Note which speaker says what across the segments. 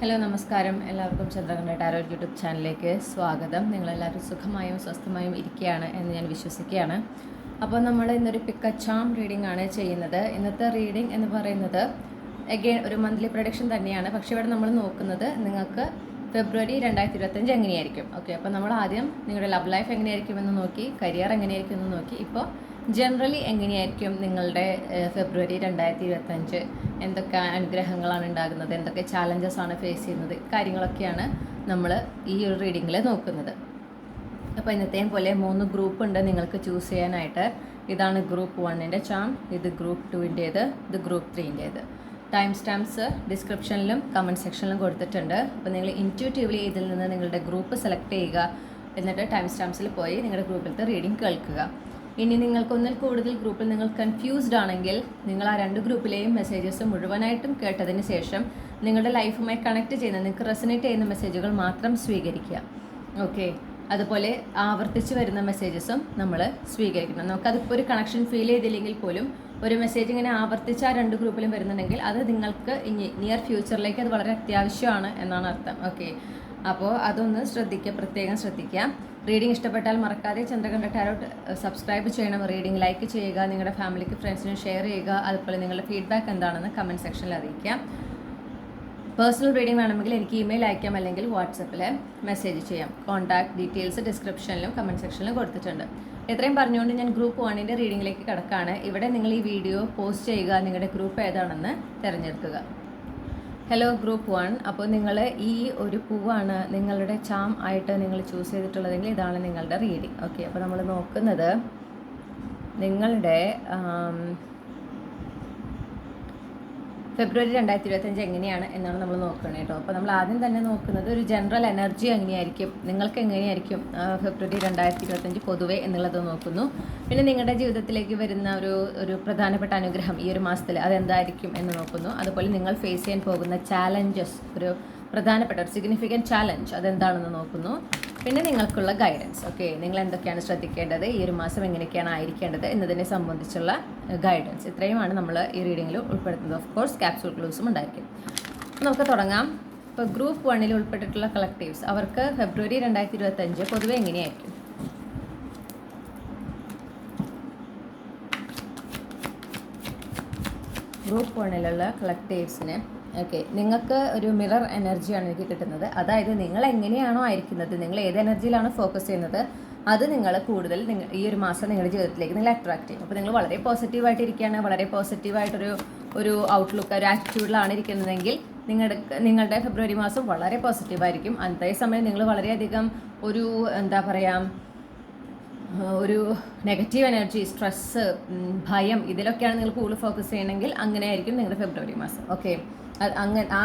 Speaker 1: Hello നമസ്കാരം. എല്ലാവർക്കും Chandrakantha tarot YouTube ചാനലിലേക്ക് സ്വാഗതം. നിങ്ങളെല്ലാവരും സുഖമായും സ്വസ്ഥമായും ഇരിക്കുകയാണ് എന്ന് ഞാൻ വിശ്വസിക്കുകയാണ്. അപ്പോൾ നമ്മൾ ഇന്നൊരു പിക്ക് എ ചാം റീഡിംഗ് ആണ് ചെയ്യുന്നത്. ഇന്നത്തെ റീഡിംഗ് എന്ന് പറയുന്നത് അഗെയിൻ ഒരു മന്ത്ലി പ്രൊഡിക്ഷൻ തന്നെയാണ്. പക്ഷേ ഇവിടെ നമ്മൾ നോക്കുന്നത് നിങ്ങൾക്ക് ഫെബ്രുവരി 2025 എങ്ങനെയായിരിക്കും. ഓക്കെ, അപ്പോൾ നമ്മൾ ആദ്യം നിങ്ങളുടെ ലവ് ലൈഫ് എങ്ങനെയായിരിക്കുമെന്ന് നോക്കി, കരിയർ എങ്ങനെയായിരിക്കും എന്ന് നോക്കി. ഇപ്പോൾ ജനറലി എങ്ങനെയായിരിക്കും നിങ്ങളുടെ ഫെബ്രുവരി 2025, എന്തൊക്കെ അനുഗ്രഹങ്ങളാണ് ഉണ്ടാകുന്നത്, എന്തൊക്കെ ചാലഞ്ചസ് ആണ് ഫേസ് ചെയ്യുന്നത്, കാര്യങ്ങളൊക്കെയാണ് നമ്മൾ ഈ ഒരു റീഡിങ്ങിൽ നോക്കുന്നത്. അപ്പോൾ ഇന്നത്തെയും പോലെ 3 ഗ്രൂപ്പ് ഉണ്ട് നിങ്ങൾക്ക് ചൂസ് ചെയ്യാനായിട്ട്. ഇതാണ് ഗ്രൂപ്പ് 1ൻ്റെ ചാം, ഇത് ഗ്രൂപ്പ് 2ൻ്റേത്, ഇത് ഗ്രൂപ്പ് 3ൻ്റേത്. ടൈം സ്റ്റാമ്പ്സ് ഡിസ്ക്രിപ്ഷനിലും കമൻറ്റ് സെക്ഷനിലും കൊടുത്തിട്ടുണ്ട്. അപ്പോൾ നിങ്ങൾ ഇൻറ്റ്യൂട്ടീവ്ലി ഇതിൽ നിന്ന് നിങ്ങളുടെ ഗ്രൂപ്പ് സെലക്ട് ചെയ്യുക. എന്നിട്ട് ടൈം സ്റ്റാമ്പ്സിൽ പോയി നിങ്ങളുടെ ഗ്രൂപ്പിലത്തെ റീഡിംഗ് കേൾക്കുക. ഇനി നിങ്ങൾക്ക് ഒന്നിൽ കൂടുതൽ ഗ്രൂപ്പിൽ നിങ്ങൾ കൺഫ്യൂസ്ഡ് ആണെങ്കിൽ നിങ്ങൾ ആ 2 ഗ്രൂപ്പിലെയും മെസ്സേജസ് മുഴുവനായിട്ടും കേട്ടതിന് ശേഷം നിങ്ങളുടെ ലൈഫുമായി കണക്ട് ചെയ്യുന്ന, നിങ്ങൾക്ക് റെസനേറ്റ് ചെയ്യുന്ന മെസ്സേജുകൾ മാത്രം സ്വീകരിക്കുക. ഓക്കെ, അതുപോലെ ആവർത്തിച്ച് വരുന്ന മെസ്സേജസും നമ്മൾ സ്വീകരിക്കണം. നമുക്കതിപ്പോൾ ഒരു കണക്ഷൻ ഫീൽ ചെയ്തില്ലെങ്കിൽ പോലും ഒരു മെസ്സേജ് ഇങ്ങനെ ആവർത്തിച്ച് ആ 2 ഗ്രൂപ്പിലും വരുന്നുണ്ടെങ്കിൽ അത് നിങ്ങൾക്ക് നിയർ ഫ്യൂച്ചറിലേക്ക് അത് വളരെ അത്യാവശ്യമാണ് എന്നാണ് അർത്ഥം. ഓക്കെ, അപ്പോൾ അതൊന്ന് ശ്രദ്ധിക്കുക, പ്രത്യേകം ശ്രദ്ധിക്കുക. റീഡിംഗ് ഇഷ്ടപ്പെട്ടാൽ മറക്കാതെ ചന്ദ്രകണ്ഠ ടാരോ സബ്സ്ക്രൈബ് ചെയ്യണം, റീഡിംഗ് ലൈക്ക് ചെയ്യുക, നിങ്ങളുടെ ഫാമിലിക്ക് ഫ്രണ്ട്സിനും ഷെയർ ചെയ്യുക. അതുപോലെ നിങ്ങളുടെ ഫീഡ്ബാക്ക് എന്താണെന്ന് കമൻറ്റ് സെക്ഷനിൽ അറിയിക്കാം. പേഴ്സണൽ റീഡിംഗ് വേണമെങ്കിൽ എനിക്ക് ഇമെയിൽ അയക്കാം, അല്ലെങ്കിൽ വാട്സപ്പിൽ മെസ്സേജ് ചെയ്യാം. കോൺടാക്ട് ഡീറ്റെയിൽസ് ഡിസ്ക്രിപ്ഷനിലും കമൻറ്റ് സെക്ഷനിലും കൊടുത്തിട്ടുണ്ട്. ഇത്രയും പറഞ്ഞുകൊണ്ട് ഞാൻ ഗ്രൂപ്പ് 1ൻ്റെ റീഡിങ്ങിലേക്ക് കിടക്കുകയാണ്. ഇവിടെ നിങ്ങൾ ഈ വീഡിയോ പോസ്റ്റ് ചെയ്യുക, നിങ്ങളുടെ ഗ്രൂപ്പ് ഏതാണെന്ന് തിരഞ്ഞെടുക്കുക. ഹലോ ഗ്രൂപ്പ് 1, അപ്പോൾ നിങ്ങൾ ഈ ഒരു പൂവാണ് നിങ്ങളുടെ ചാം ആയിട്ട് നിങ്ങൾ ചൂസ് ചെയ്തിട്ടുള്ളതെങ്കിൽ ഇതാണ് നിങ്ങളുടെ റീഡിംഗ്. ഓക്കെ, അപ്പോൾ നമ്മൾ നോക്കുന്നത് നിങ്ങളുടെ ഫെബ്രുവരി 2025 എങ്ങനെയാണ് എന്നാണ് നമ്മൾ നോക്കുന്നത് കേട്ടോ. അപ്പോൾ നമ്മൾ ആദ്യം തന്നെ നോക്കുന്നത് ഒരു ജനറൽ എനർജി എങ്ങനെയായിരിക്കും, നിങ്ങൾക്ക് എങ്ങനെയായിരിക്കും ഫെബ്രുവരി 2025 പൊതുവേ എന്നുള്ളത് നോക്കുന്നു. പിന്നെ നിങ്ങളുടെ ജീവിതത്തിലേക്ക് വരുന്ന ഒരു പ്രധാനപ്പെട്ട അനുഗ്രഹം ഈ ഒരു മാസത്തിൽ അതെന്തായിരിക്കും എന്ന് നോക്കുന്നു. അതുപോലെ നിങ്ങൾ ഫേസ് ചെയ്യാൻ പോകുന്ന ചാലഞ്ചസ്, ഒരു പ്രധാനപ്പെട്ട ഒരു സിഗ്നിഫിക്കൻറ്റ് ചാലഞ്ച് അതെന്താണെന്ന് നോക്കുന്നു. പിന്നെ നിങ്ങൾക്കുള്ള ഗൈഡൻസ്. ഓക്കെ, നിങ്ങൾ എന്തൊക്കെയാണ് ശ്രദ്ധിക്കേണ്ടത്, ഈ ഒരു മാസം എങ്ങനെയൊക്കെയാണ് ആയിരിക്കേണ്ടത് എന്നതിനെ സംബന്ധിച്ചുള്ള ഗൈഡൻസ്. ഇത്രയുമാണ് നമ്മൾ ഈ റീഡിങ്ങിൽ ഉൾപ്പെടുത്തുന്നത്. ഓഫ് കോഴ്സ് ക്യാപ്സൂൾ ക്ലൂസും ഉണ്ടായിരിക്കും. നമുക്ക് തുടങ്ങാം. ഇപ്പോൾ ഗ്രൂപ്പ് 1ൽ ഉൾപ്പെട്ടിട്ടുള്ള കളക്റ്റീവ്സ്, അവർക്ക് ഫെബ്രുവരി 2025 പൊതുവെ എങ്ങനെയായിരിക്കും? ഗ്രൂപ്പ് 1ലുള്ള കളക്റ്റീവ്സിന് ഓക്കെ, നിങ്ങൾക്ക് ഒരു മിറർ എനർജിയാണ് എനിക്ക് കിട്ടുന്നത്. അതായത് നിങ്ങൾ എങ്ങനെയാണോ ആയിരിക്കുന്നത്, നിങ്ങൾ ഏത് എനർജിയിലാണോ ഫോക്കസ് ചെയ്യുന്നത്, അത് നിങ്ങൾ കൂടുതൽ ഈ ഒരു മാസം നിങ്ങളുടെ ജീവിതത്തിലേക്ക് നിങ്ങൾ അട്രാക്ട് ചെയ്യും. അപ്പോൾ നിങ്ങൾ വളരെ പോസിറ്റീവായിട്ടിരിക്കുകയാണ്, വളരെ പോസിറ്റീവായിട്ടൊരു ഔട്ട്ലുക്ക്, ഒരു ആറ്റിറ്റ്യൂഡിലാണ് ഇരിക്കുന്നതെങ്കിൽ നിങ്ങളുടെ ഫെബ്രുവരി മാസം വളരെ പോസിറ്റീവായിരിക്കും. അതേസമയം നിങ്ങൾ വളരെയധികം എന്താ പറയുക, ഒരു നെഗറ്റീവ് എനർജി, സ്ട്രെസ്സ്, ഭയം, ഇതിലൊക്കെയാണ് നിങ്ങൾ കൂടുതൽ ഫോക്കസ് ചെയ്യണമെങ്കിൽ അങ്ങനെയായിരിക്കും നിങ്ങളുടെ ഫെബ്രുവരി മാസം. ഓക്കെ, ആ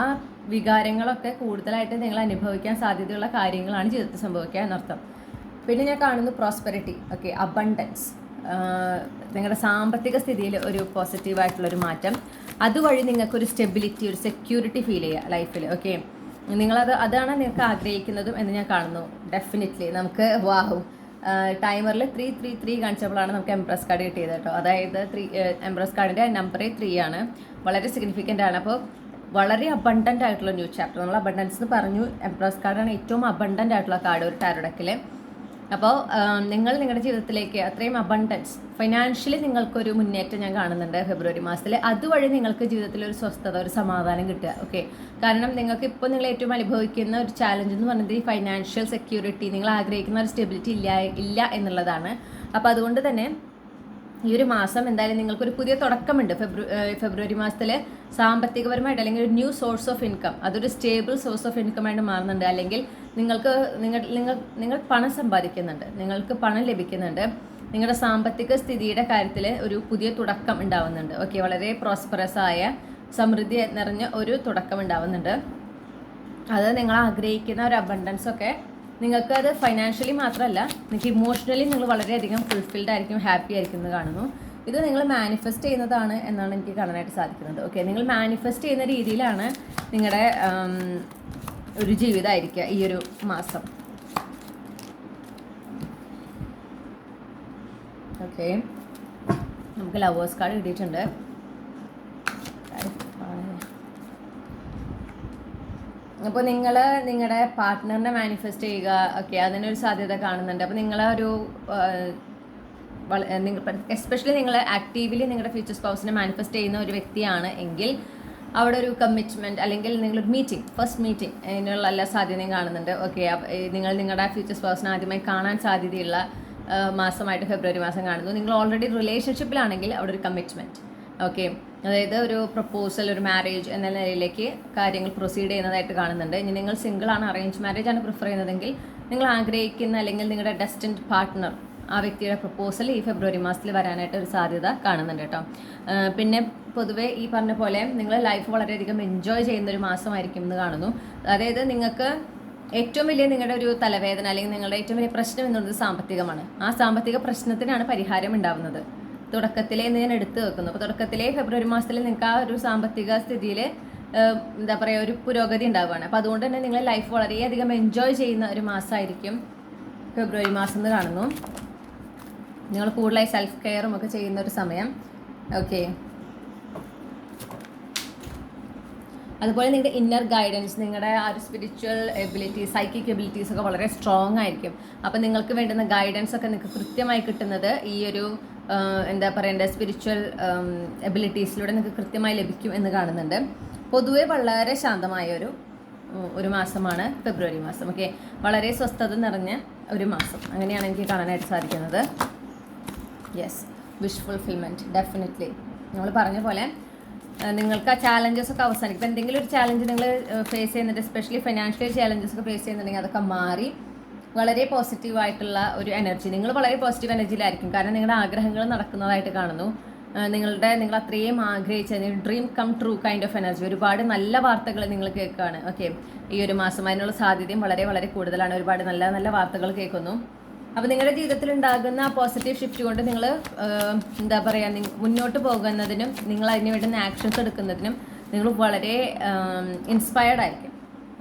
Speaker 1: വികാരങ്ങളൊക്കെ കൂടുതലായിട്ട് നിങ്ങൾ അനുഭവിക്കാൻ സാധ്യതയുള്ള കാര്യങ്ങളാണ് ജീവിതത്തിൽ സംഭവിക്കുക എന്നർത്ഥം. പിന്നെ ഞാൻ കാണുന്നു പ്രോസ്പെരിറ്റി. ഓക്കെ, അബണ്ടൻസ്, നിങ്ങളുടെ സാമ്പത്തിക സ്ഥിതിയിൽ ഒരു പോസിറ്റീവായിട്ടുള്ളൊരു മാറ്റം, അതുവഴി നിങ്ങൾക്കൊരു സ്റ്റെബിലിറ്റി, ഒരു സെക്യൂരിറ്റി ഫീൽ ചെയ്യുക ലൈഫിൽ. ഓക്കെ, അതാണ് നിങ്ങൾക്ക് ആഗ്രഹിക്കുന്നതും എന്ന് ഞാൻ കാണുന്നു. ഡെഫിനറ്റ്ലി നമുക്ക് ടൈമറിൽ 333 കാണിച്ചപ്പോഴാണ് നമുക്ക് എംപ്രസ് കാർഡ് കിട്ടിയത് കേട്ടോ. അതായത് എംപ്രസ് കാർഡിൻ്റെ നമ്പർ 3 ആണ്, വളരെ സിഗ്നിഫിക്കൻ്റ് ആണ്. അപ്പോൾ വളരെ അബണ്ടൻ്റ് ആയിട്ടുള്ള ന്യൂ ചാപ്റ്റർ. നമ്മൾ അബണ്ടൻസ് എന്ന് പറഞ്ഞു, എംപ്രസ് കാർഡാണ് ഏറ്റവും അബണ്ടൻ്റ് ആയിട്ടുള്ള കാർഡ് ഒരു ടാരോ ഡെക്കിൽ. അപ്പോൾ നിങ്ങളുടെ ജീവിതത്തിലേക്ക് അത്രയും അബണ്ടൻസ്, ഫൈനാൻഷ്യലി നിങ്ങൾക്കൊരു മുന്നേറ്റം ഞാൻ കാണുന്നുണ്ട് ഫെബ്രുവരി മാസത്തിൽ. അതുവഴി നിങ്ങൾക്ക് ജീവിതത്തിൽ ഒരു സ്വസ്ഥത, ഒരു സമാധാനം കിട്ടുക. ഓക്കെ, കാരണം നിങ്ങൾക്ക് ഇപ്പോൾ നിങ്ങൾ ഏറ്റവും അനുഭവിക്കുന്ന ഒരു ചാലഞ്ച് എന്ന് പറയുന്നത് ഈ ഫൈനാൻഷ്യൽ സെക്യൂരിറ്റി, നിങ്ങൾ ആഗ്രഹിക്കുന്ന ഒരു സ്റ്റെബിലിറ്റി ഇല്ല എന്നുള്ളതാണ്. അപ്പോൾ അതുകൊണ്ട് തന്നെ ഈ ഒരു മാസം എന്തായാലും നിങ്ങൾക്കൊരു പുതിയ തുടക്കമുണ്ട്. ഫെബ്രുവരി മാസത്തിൽ സാമ്പത്തികപരമായിട്ട്, അല്ലെങ്കിൽ ഒരു ന്യൂ സോഴ്സ് ഓഫ് ഇൻകം, അതൊരു സ്റ്റേബിൾ സോഴ്സ് ഓഫ് ഇൻകം ആയിട്ട് മാറുന്നുണ്ട്. അല്ലെങ്കിൽ നിങ്ങൾ പണം സമ്പാദിക്കുന്നുണ്ട്, നിങ്ങൾക്ക് പണം ലഭിക്കുന്നുണ്ട്, നിങ്ങളുടെ സാമ്പത്തിക സ്ഥിതിയുടെ കാര്യത്തിൽ ഒരു പുതിയ തുടക്കം ഉണ്ടാവുന്നുണ്ട്. ഓക്കെ, വളരെ പ്രോസ്പെറസ് ആയ, സമൃദ്ധി നിറഞ്ഞ ഒരു തുടക്കം ഉണ്ടാവുന്നുണ്ട്. അത് നിങ്ങൾ ആഗ്രഹിക്കുന്ന ഒരു അബണ്ടൻസ് ഒക്കെ നിങ്ങൾക്ക് അത് ഫൈനാൻഷ്യലി മാത്രമല്ല, നിങ്ങൾക്ക് ഇമോഷണലി നിങ്ങൾ വളരെയധികം ഫുൾഫിൽഡ് ആയിരിക്കും, ഹാപ്പി ആയിരിക്കും എന്ന് കാണുന്നു. ഇത് നിങ്ങൾ മാനിഫെസ്റ്റ് ചെയ്യുന്നതാണ് എന്നാണ് എനിക്ക് കാണാനായിട്ട് സാധിക്കുന്നത്. ഓക്കെ, നിങ്ങൾ മാനിഫെസ്റ്റ് ചെയ്യുന്ന രീതിയിലാണ് നിങ്ങളുടെ ഒരു ജീവിതമായിരിക്കുക ഈ ഒരു മാസം. ഓക്കെ, നമുക്ക് ലവേഴ്സ് കാർഡ് കിട്ടിയിട്ടുണ്ട്. അപ്പോൾ നിങ്ങൾ നിങ്ങളുടെ പാർട്ട്ണറിനെ മാനിഫെസ്റ്റ് ചെയ്യുക, ഓക്കെ, അതിനൊരു സാധ്യത കാണുന്നുണ്ട്. അപ്പോൾ നിങ്ങളെ ഒരു എസ്പെഷ്യലി നിങ്ങൾ ആക്റ്റീവ്ലി നിങ്ങളുടെ ഫ്യൂച്ചർ സ്പൗസിനെ മാനിഫെസ്റ്റ് ചെയ്യുന്ന ഒരു വ്യക്തിയാണ് എങ്കിൽ അവിടെ ഒരു കമ്മിറ്റ്മെൻറ്റ് അല്ലെങ്കിൽ നിങ്ങളൊരു മീറ്റിംഗ്, ഫസ്റ്റ് മീറ്റിംഗ് അതിനുള്ള എല്ലാ സാധ്യതയും കാണുന്നുണ്ട്. ഓക്കെ, നിങ്ങൾ നിങ്ങളുടെ ഫ്യൂച്ചർ സ്പൗസിനെ ആദ്യമായി കാണാൻ സാധ്യതയുള്ള മാസമായിട്ട് ഫെബ്രുവരി മാസം കാണുന്നു. നിങ്ങൾ ഓൾറെഡി റിലേഷൻഷിപ്പിലാണെങ്കിൽ അവിടെ ഒരു കമ്മിറ്റ്മെൻറ്റ്, ഓക്കെ, അതായത് ഒരു പ്രപ്പോസൽ, ഒരു മാരേജ് എന്ന നിലയിലേക്ക് കാര്യങ്ങൾ പ്രൊസീഡ് ചെയ്യുന്നതായിട്ട് കാണുന്നുണ്ട്. ഇനി നിങ്ങൾ സിംഗിളാണ്, അറേഞ്ച് മാരേജ് ആണ് പ്രിഫർ ചെയ്യുന്നതെങ്കിൽ നിങ്ങൾ ആഗ്രഹിക്കുന്ന അല്ലെങ്കിൽ നിങ്ങളുടെ ഡെസ്റ്റിൻഡ് പാർട്ട്ണർ ആ വ്യക്തിയുടെ പ്രപ്പോസൽ ഈ ഫെബ്രുവരി മാസത്തിൽ വരാനായിട്ട് ഒരു സാധ്യത കാണുന്നുണ്ട് കേട്ടോ. പിന്നെ പൊതുവേ ഈ പറഞ്ഞ പോലെ നിങ്ങൾ ലൈഫ് വളരെയധികം എൻജോയ് ചെയ്യുന്നൊരു മാസമായിരിക്കും എന്ന് കാണുന്നു. അതായത് നിങ്ങൾക്ക് ഏറ്റവും വലിയ നിങ്ങളുടെ ഒരു തലവേദന അല്ലെങ്കിൽ നിങ്ങളുടെ ഏറ്റവും വലിയ പ്രശ്നം എന്നുള്ളത് സാമ്പത്തികമാണ്. ആ സാമ്പത്തിക പ്രശ്നത്തിനാണ് പരിഹാരം ഉണ്ടാവുന്നത് തുടക്കത്തിലേ എന്ന് ഞാൻ എടുത്തു വെക്കുന്നു. അപ്പോൾ തുടക്കത്തിലേ ഫെബ്രുവരി മാസത്തിൽ നിങ്ങൾക്ക് ആ ഒരു സാമ്പത്തിക സ്ഥിതിയിൽ എന്താ പറയുക, ഒരു പുരോഗതി ഉണ്ടാവുകയാണ്. അപ്പോൾ അതുകൊണ്ട് തന്നെ നിങ്ങൾ ലൈഫ് വളരെയധികം എൻജോയ് ചെയ്യുന്ന ഒരു മാസമായിരിക്കും ഫെബ്രുവരി മാസം എന്ന് കാണുന്നു. നിങ്ങൾ കൂടുതലായി സെൽഫ് കെയറും ഒക്കെ ചെയ്യുന്ന ഒരു സമയം, ഓക്കെ. അതുപോലെ നിങ്ങളുടെ ഇന്നർ ഗൈഡൻസ്, നിങ്ങളുടെ ആ ഒരു സ്പിരിച്വൽ എബിലിറ്റീസ്, സൈക്കിക് എബിലിറ്റീസ് ഒക്കെ വളരെ സ്ട്രോങ് ആയിരിക്കും. അപ്പോൾ നിങ്ങൾക്ക് വേണ്ടുന്ന ഗൈഡൻസ് ഒക്കെ നിങ്ങൾക്ക് കൃത്യമായി കിട്ടുന്നത് ഈ ഒരു എന്താ പറയേണ്ടത് സ്പിരിച്വൽ എബിലിറ്റീസിലൂടെ നിങ്ങൾക്ക് കൃത്യമായി ലഭിക്കും എന്ന് കാണുന്നുണ്ട്. പൊതുവെ വളരെ ശാന്തമായ ഒരു മാസമാണ് ഫെബ്രുവരി മാസം, ഓക്കെ. വളരെ സ്വസ്ഥത നിറഞ്ഞ ഒരു മാസം, അങ്ങനെയാണ് എനിക്ക് കാണാനായിട്ട് സാധിക്കുന്നത്. Yes, wish fulfilment definitely. നമ്മൾ പറഞ്ഞ പോലെ നിങ്ങൾക്ക് ആ ചാലഞ്ചസ് ഒക്കെ അവസാനിക്കും. ഇപ്പോൾ എന്തെങ്കിലും ഒരു ചാലഞ്ച് നിങ്ങൾ ഫേസ് ചെയ്യുന്നുണ്ട്, എസ്പെഷ്യലി ഫൈനാൻഷ്യൽ ചാലഞ്ചസ് ഒക്കെ ഫേസ് ചെയ്യുന്നുണ്ടെങ്കിൽ അതൊക്കെ മാറി വളരെ പോസിറ്റീവായിട്ടുള്ള ഒരു എനർജി, നിങ്ങൾ വളരെ പോസിറ്റീവ് എനർജിയിലായിരിക്കും. കാരണം നിങ്ങളുടെ ആഗ്രഹങ്ങൾ നടക്കുന്നതായിട്ട് കാണുന്നു. നിങ്ങൾ അത്രയും ആഗ്രഹിച്ച dream come true kind of energy, ഒരുപാട് നല്ല വാർത്തകൾ നിങ്ങൾ കേൾക്കുകയാണ്, ഓക്കെ. ഈ ഒരു മാസം അതിനുള്ള സാധ്യതയും വളരെ വളരെ കൂടുതലാണ്. ഒരുപാട് നല്ല നല്ല വാർത്തകൾ കേൾക്കുന്നു. അപ്പോൾ നിങ്ങളുടെ ജീവിതത്തിൽ ഉണ്ടാകുന്ന ആ പോസിറ്റീവ് ഷിഫ്റ്റ് കൊണ്ട് നിങ്ങൾ എന്താ പറയുക, മുന്നോട്ട് പോകുന്നതിനും നിങ്ങൾ അതിന് വേണ്ടുന്ന ആക്ഷൻസ് എടുക്കുന്നതിനും നിങ്ങൾ വളരെ ഇൻസ്പയർഡ് ആയിരിക്കും,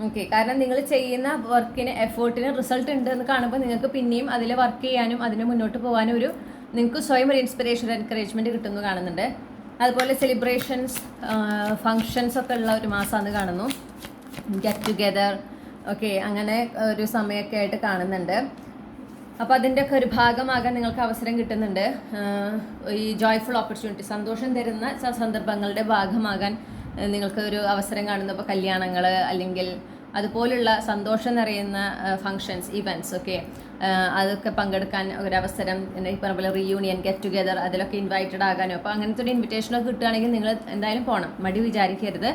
Speaker 1: ഓക്കെ. കാരണം നിങ്ങൾ ചെയ്യുന്ന വർക്കിന് എഫേർട്ടിന് റിസൾട്ട് ഉണ്ട് എന്ന് കാണുമ്പോൾ നിങ്ങൾക്ക് പിന്നെയും അതിൽ വർക്ക് ചെയ്യാനും അതിന് മുന്നോട്ട് പോകാനും നിങ്ങൾക്ക് സ്വയം ഒരു ഇൻസ്പിറേഷൻ, എൻകറേജ്മെൻറ്റ് കിട്ടുന്നു കാണുന്നുണ്ട്. അതുപോലെ സെലിബ്രേഷൻസ്, ഫങ്ഷൻസ് ഒക്കെ ഉള്ള ഒരു മാസമാണ് കാണുന്നു. ഗെറ്റ് ടുഗെദർ, ഓക്കെ, അങ്ങനെ ഒരു സമയമൊക്കെ ആയിട്ട് കാണുന്നുണ്ട്. അപ്പോൾ അതിൻ്റെയൊക്കെ ഒരു ഭാഗമാകാൻ നിങ്ങൾക്ക് അവസരം കിട്ടുന്നുണ്ട്. ഈ ജോയ്ഫുൾ ഓപ്പർച്യൂണിറ്റി, സന്തോഷം തരുന്ന സന്ദർഭങ്ങളുടെ ഭാഗമാകാൻ നിങ്ങൾക്ക് ഒരു അവസരം കാണുന്നു. അപ്പോൾ കല്യാണങ്ങൾ അല്ലെങ്കിൽ അതുപോലുള്ള സന്തോഷം നിറയുന്ന ഫങ്ഷൻസ്, ഇവൻറ്റ്സ്, ഓക്കെ, അതൊക്കെ പങ്കെടുക്കാൻ ഒരവസരം, ഈ പറഞ്ഞ പോലെ റീയൂണിയൻ, ഗെറ്റ് ടുഗെദർ, അതിലൊക്കെ ഇൻവൈറ്റഡ് ആകാനും. അപ്പോൾ അങ്ങനത്തെ ഒരു ഇൻവിറ്റേഷനൊക്കെ കിട്ടുകയാണെങ്കിൽ നിങ്ങൾ എന്തായാലും പോകണം, മടി വിചാരിക്കരുത്,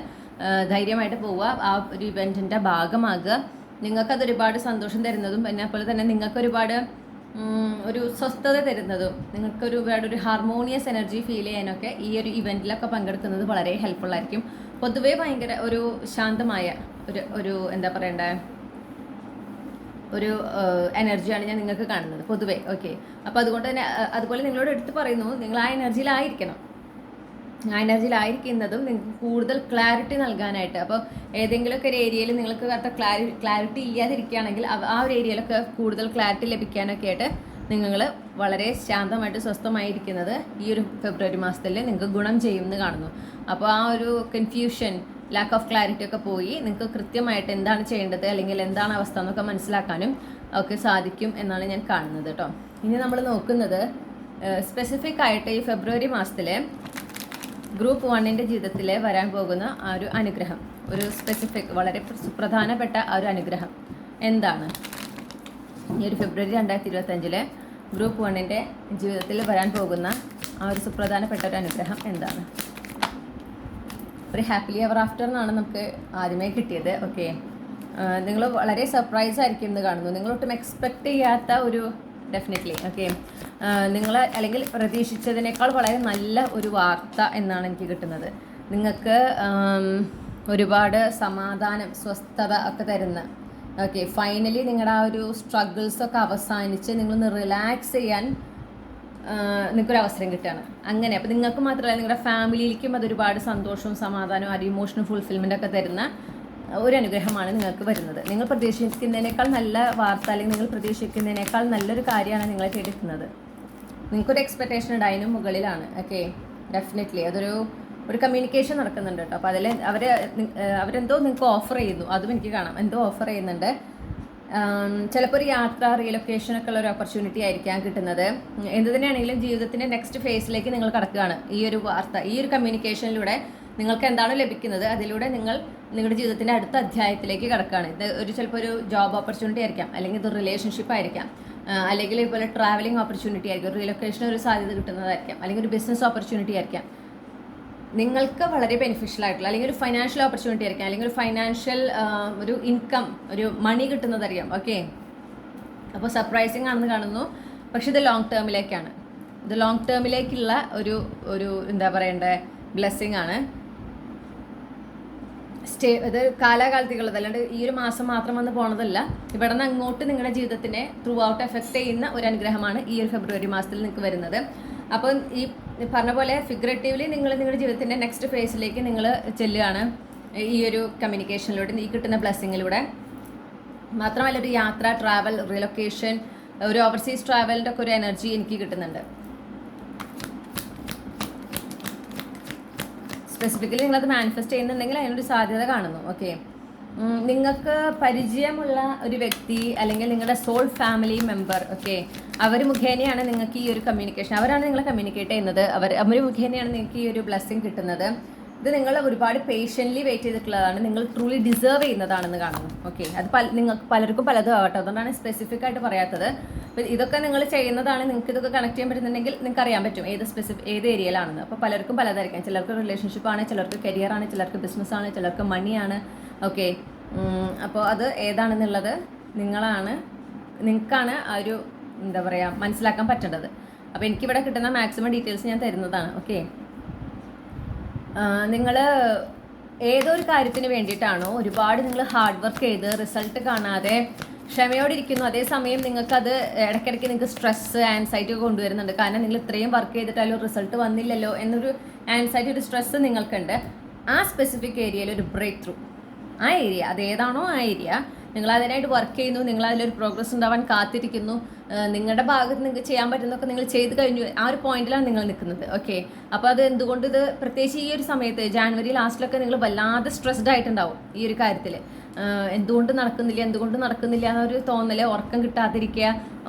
Speaker 1: ധൈര്യമായിട്ട് പോവുക, ആ ഒരു ഇവൻറ്റിൻ്റെ ഭാഗമാകുക. നിങ്ങൾക്കതൊരുപാട് സന്തോഷം തരുന്നതും പിന്നെ അതുപോലെ തന്നെ നിങ്ങൾക്കൊരുപാട് ഒരു സ്വസ്ഥത തരുന്നതും നിങ്ങൾക്കൊരുപാട് ഹാർമോണിയസ് എനർജി ഫീൽ ചെയ്യാനൊക്കെ ഈ ഒരു ഇവൻറ്റിലൊക്കെ പങ്കെടുക്കുന്നത് വളരെ ഹെൽപ്ഫുള്ളായിരിക്കും. പൊതുവേ ഭയങ്കര ഒരു ശാന്തമായ ഒരു എന്താ പറയണ്ടേ ഒരു എനർജിയാണ് ഞാൻ നിങ്ങൾക്ക് കാണുന്നത് പൊതുവേ, ഓക്കെ. അപ്പോൾ അതുകൊണ്ട് തന്നെ അതുപോലെ നിങ്ങളോട് എടുത്ത് പറയുന്നു, നിങ്ങൾ ആ എനർജിയിലായിരിക്കണം. ആ എനർജിയിലായിരിക്കുന്നതും നിങ്ങൾക്ക് കൂടുതൽ ക്ലാരിറ്റി നൽകാനായിട്ട്. അപ്പോൾ ഏതെങ്കിലുമൊക്കെ ഒരു ഏരിയയിൽ നിങ്ങൾക്ക് അത്ര ക്ലാരിറ്റി ഇല്ലാതിരിക്കുകയാണെങ്കിൽ ആ ഒരു ഏരിയയിലൊക്കെ കൂടുതൽ ക്ലാരിറ്റി ലഭിക്കാനൊക്കെ ആയിട്ട് നിങ്ങൾ വളരെ ശാന്തമായിട്ട് സ്വസ്ഥമായിരിക്കുന്നത് ഈ ഒരു ഫെബ്രുവരി മാസത്തിൽ നിങ്ങൾക്ക് ഗുണം ചെയ്യുമെന്ന് കാണുന്നു. അപ്പോൾ ആ ഒരു കൺഫ്യൂഷൻ, ലാക്ക് ഓഫ് ക്ലാരിറ്റി ഒക്കെ പോയി നിങ്ങൾക്ക് കൃത്യമായിട്ട് എന്താണ് ചെയ്യേണ്ടത് അല്ലെങ്കിൽ എന്താണ് അവസ്ഥ എന്നൊക്കെ മനസ്സിലാക്കാനും ഒക്കെ സാധിക്കും എന്നാണ് ഞാൻ കാണുന്നത് കേട്ടോ. ഇനി നമ്മൾ നോക്കുന്നത് സ്പെസിഫിക് ആയിട്ട് ഈ ഫെബ്രുവരി മാസത്തിൽ ഗ്രൂപ്പ് 1-ൻ്റെ ജീവിതത്തിൽ വരാൻ പോകുന്ന ആ ഒരു അനുഗ്രഹം, ഒരു സ്പെസിഫിക് വളരെ സുപ്രധാനപ്പെട്ട ആ ഒരു അനുഗ്രഹം എന്താണ്? ഈ ഒരു ഫെബ്രുവരി 2025 ഗ്രൂപ്പ് 1-ൻ്റെ ജീവിതത്തിൽ വരാൻ പോകുന്ന ആ ഒരു സുപ്രധാനപ്പെട്ട ഒരു അനുഗ്രഹം എന്താണ്? ഒരു ഹാപ്പിലി എവർ ആഫ്റ്റർ എന്നാണ് നമുക്ക് ആദ്യമേ കിട്ടിയത്, ഓക്കെ. നിങ്ങൾ വളരെ സർപ്രൈസ് ആയിരിക്കും എന്ന് കാണുന്നു. നിങ്ങളൊട്ടും എക്സ്പെക്റ്റ് ചെയ്യാത്ത ഒരു ഡെഫിനറ്റ്ലി, ഓക്കെ, നിങ്ങൾ അല്ലെങ്കിൽ പ്രതീക്ഷിച്ചതിനേക്കാൾ വളരെ നല്ല ഒരു വാർത്ത എന്നാണ് എനിക്ക് കിട്ടുന്നത്. നിങ്ങൾക്ക് ഒരുപാട് സമാധാനം, സ്വസ്ഥത ഒക്കെ തരുന്ന, ഓക്കെ, ഫൈനലി നിങ്ങളുടെ ആ ഒരു സ്ട്രഗിൾസൊക്കെ അവസാനിച്ച് നിങ്ങളൊന്ന് റിലാക്സ് ചെയ്യാൻ നിങ്ങൾക്കൊരു അവസരം കിട്ടുകയാണ്. അങ്ങനെ അപ്പോൾ നിങ്ങൾക്ക് മാത്രമല്ല നിങ്ങളുടെ ഫാമിലിയിലേക്കും അതൊരുപാട് സന്തോഷവും സമാധാനവും ഒരു ഇമോഷണൽ ഫുൾഫിൽമെൻ്റ് ഒക്കെ തരുന്ന ഒരു അനുഗ്രഹമാണ് നിങ്ങൾക്ക് വരുന്നത്. നിങ്ങൾ പ്രതീക്ഷിക്കുന്നതിനേക്കാൾ നല്ല വാർത്ത അല്ലെങ്കിൽ നിങ്ങൾ പ്രതീക്ഷിക്കുന്നതിനേക്കാൾ നല്ലൊരു കാര്യമാണ് നിങ്ങളെ തേടിക്കുന്നത്. നിങ്ങൾക്കൊരു എക്സ്പെക്റ്റേഷൻ ഉണ്ട്, അതിനും മുകളിലാണ്, ഓക്കെ. ഡെഫിനറ്റ്ലി അതൊരു ഒരു കമ്മ്യൂണിക്കേഷൻ നടക്കുന്നുണ്ട് കേട്ടോ. അപ്പോൾ അതിൽ അവരെന്തോ നിങ്ങൾക്ക് ഓഫർ ചെയ്യുന്നു, അതും എനിക്ക് കാണാം, എന്തോ ഓഫർ ചെയ്യുന്നുണ്ട്. ചിലപ്പോൾ ഒരു യാത്ര, റീലൊക്കേഷനൊക്കെ ഉള്ള ഒരു ഓപ്പർച്യൂണിറ്റി ആയിരിക്കാം കിട്ടുന്നത്. എന്ത് തന്നെയാണെങ്കിലും ജീവിതത്തിൻ്റെ നെക്സ്റ്റ് ഫേസിലേക്ക് നിങ്ങൾ കടക്കുകയാണ്. ഈ ഒരു വാർത്ത, ഈ ഒരു കമ്മ്യൂണിക്കേഷനിലൂടെ നിങ്ങൾക്ക് എന്താണ് ലഭിക്കുന്നത്, അതിലൂടെ നിങ്ങളുടെ ജീവിതത്തിൻ്റെ അടുത്ത അധ്യായത്തിലേക്ക് കടക്കുകയാണ്. ഇത് ചിലപ്പോൾ ഒരു ജോബ് ഓപ്പർച്യൂണിറ്റി ആയിരിക്കാം, അല്ലെങ്കിൽ ഇത് റിലേഷൻഷിപ്പ് ആയിരിക്കാം, അല്ലെങ്കിൽ ഇതുപോലെ ട്രാവലിംഗ് ഓപ്പർച്യൂണിറ്റി ആയിരിക്കും, റീലൊക്കേഷൻ ഒരു സാധ്യത കിട്ടുന്നതായിരിക്കാം, അല്ലെങ്കിൽ ഒരു ബിസിനസ് ഓപ്പർച്യൂണിറ്റി ആയിരിക്കാം. നിങ്ങൾക്ക് വളരെ ബെനിഫിഷ്യൽ ആയിട്ടുള്ള, അല്ലെങ്കിൽ ഒരു ഫൈനാൻഷ്യൽ ഓപ്പർച്യൂണിറ്റി ആയിരിക്കാം, അല്ലെങ്കിൽ ഒരു ഫൈനാൻഷ്യൽ ഒരു ഇൻകം, ഒരു മണി കിട്ടുന്നതറിയാം. ഓക്കെ, അപ്പോൾ സർപ്രൈസിങ് ആണെന്ന് കാണുന്നു. പക്ഷെ ഇത് ലോങ് ടേമിലേക്കാണ്. ഇത് ലോങ് ടേമിലേക്കുള്ള ഒരു എന്താ പറയണ്ടേ, ബ്ലെസ്സിങ് ആണ്. ഇത് കാലാകാലത്തേക്കുള്ളത്, അല്ലാണ്ട് ഈ ഒരു മാസം മാത്രം വന്ന് പോണതല്ല. ഇവിടെ നിന്ന് അങ്ങോട്ട് നിങ്ങളുടെ ജീവിതത്തിനെ ത്രൂ ഔട്ട് എഫക്റ്റ് ചെയ്യുന്ന ഒരു അനുഗ്രഹമാണ് ഈ ഒരു ഫെബ്രുവരി മാസത്തിൽ നിങ്ങൾക്ക് വരുന്നത്. അപ്പം ഈ പറഞ്ഞ പോലെ ഫിഗറേറ്റീവ്ലി നിങ്ങൾ നിങ്ങളുടെ ജീവിതത്തിൻ്റെ നെക്സ്റ്റ് ഫേസിലേക്ക് നിങ്ങൾ ചെല്ലുകയാണ് ഈ ഒരു കമ്മ്യൂണിക്കേഷനിലൂടെ, ഈ കിട്ടുന്ന ബ്ലെസ്സിങ്ങിലൂടെ. മാത്രമല്ല ഒരു യാത്ര, ട്രാവൽ, റീലൊക്കേഷൻ, ഒരു ഓവർസീസ് ട്രാവലിൻ്റെ ഒക്കെ ഒരു എനർജി എനിക്ക് കിട്ടുന്നുണ്ട്. സ്പെസിഫിക്കലി നിങ്ങളത് മാനിഫെസ്റ്റ് ചെയ്യുന്നുണ്ടെങ്കിൽ അതിനൊരു സാധ്യത കാണുന്നു. ഓക്കെ, നിങ്ങൾക്ക് പരിചയമുള്ള ഒരു വ്യക്തി, അല്ലെങ്കിൽ നിങ്ങളുടെ സോൾ ഫാമിലി മെമ്പർ, ഓക്കെ, അവർ മുഖേനയാണ് നിങ്ങൾക്ക് ഈ ഒരു കമ്മ്യൂണിക്കേഷൻ, അവരാണ് നിങ്ങളെ കമ്മ്യൂണിക്കേറ്റ് ചെയ്യുന്നത്, അവർ മുഖേനയാണ് നിങ്ങൾക്ക് ഈ ഒരു ബ്ലെസ്സിങ് കിട്ടുന്നത്. ഇത് നിങ്ങൾ ഒരുപാട് പേഷ്യൻ്റ്ലി വെയിറ്റ് ചെയ്തിട്ടുള്ളതാണ്, നിങ്ങൾ ട്രൂലി ഡിസേർവ് ചെയ്യുന്നതാണെന്ന് കാണുന്നു. ഓക്കെ, അത് നിങ്ങൾക്ക് പലർക്കും പലതും ആവട്ടെ, അതുകൊണ്ടാണ് സ്പെസിഫിക് ആയിട്ട് പറയാത്തത്. അപ്പോൾ ഇതൊക്കെ നിങ്ങൾ ചെയ്യുന്നതാണ്, നിങ്ങൾക്ക് ഇതൊക്കെ കണക്ട് ചെയ്യാൻ പറ്റുന്നുണ്ടെങ്കിൽ നിങ്ങൾക്ക് അറിയാൻ പറ്റും ഏത് ഏരിയയിലാണെന്ന്. അപ്പോൾ പലർക്കും പലതായിരിക്കാം. ചിലർക്ക് റിലേഷൻഷിപ്പാണ്, ചിലർക്ക് കരിയറാണ്, ചിലർക്ക് ബിസിനസ്സാണ്, ചിലർക്ക് മണിയാണ്. ഓക്കെ, അപ്പോൾ അത് ഏതാണെന്നുള്ളത് നിങ്ങൾക്കാണ് ആ ഒരു എന്താ പറയുക മനസ്സിലാക്കാൻ പറ്റേണ്ടത്. അപ്പോൾ എനിക്കിവിടെ കിട്ടുന്ന മാക്സിമം ഡീറ്റെയിൽസ് ഞാൻ തരുന്നതാണ്. ഓക്കെ, നിങ്ങൾ ഏതൊരു കാര്യത്തിന് വേണ്ടിയിട്ടാണോ ഒരുപാട് നിങ്ങൾ ഹാർഡ് വർക്ക് ചെയ്ത് റിസൾട്ട് കാണാതെ ക്ഷമയോടിരിക്കുന്നു, അതേസമയം നിങ്ങൾക്കത് ഇടയ്ക്കിടയ്ക്ക് നിങ്ങൾക്ക് സ്ട്രെസ്, ആൻസൈറ്റി ഒക്കെ കൊണ്ടുവരുന്നുണ്ട്. കാരണം നിങ്ങൾ ഇത്രയും വർക്ക് ചെയ്തിട്ടാലും റിസൾട്ട് വന്നില്ലല്ലോ എന്നൊരു ആൻസൈറ്റി, ഒരു സ്ട്രെസ് നിങ്ങൾക്കുണ്ട്. ആ സ്പെസിഫിക് ഏരിയയിൽ ഒരു ബ്രേക്ക് ത്രൂ, ആ ഏരിയ അതേതാണോ ആ ഏരിയ നിങ്ങൾ അതിനായിട്ട് വർക്ക് ചെയ്യുന്നു, നിങ്ങൾ അതിലൊരു പ്രോഗ്രസ് ഉണ്ടാവാൻ കാത്തിരിക്കുന്നു, നിങ്ങളുടെ ഭാഗത്ത് നിങ്ങൾക്ക് ചെയ്യാൻ പറ്റുന്നതൊക്കെ നിങ്ങൾ ചെയ്ത് കഴിഞ്ഞു, ആ ഒരു പോയിന്റിലാണ് നിങ്ങൾ നിൽക്കുന്നത്. ഓക്കെ, അപ്പോൾ അത് എന്തുകൊണ്ട് ഇത് പ്രത്യേകിച്ച് ഈ ഒരു സമയത്ത് ജാനുവരി ലാസ്റ്റിലൊക്കെ നിങ്ങൾ വല്ലാതെ സ്ട്രെസ്ഡ് ആയിട്ടുണ്ടാവും ഈ ഒരു കാര്യത്തിൽ. എന്തുകൊണ്ട് നടക്കുന്നില്ല എന്നൊരു തോന്നല്, ഉറക്കം കിട്ടാതിരിക്കുക,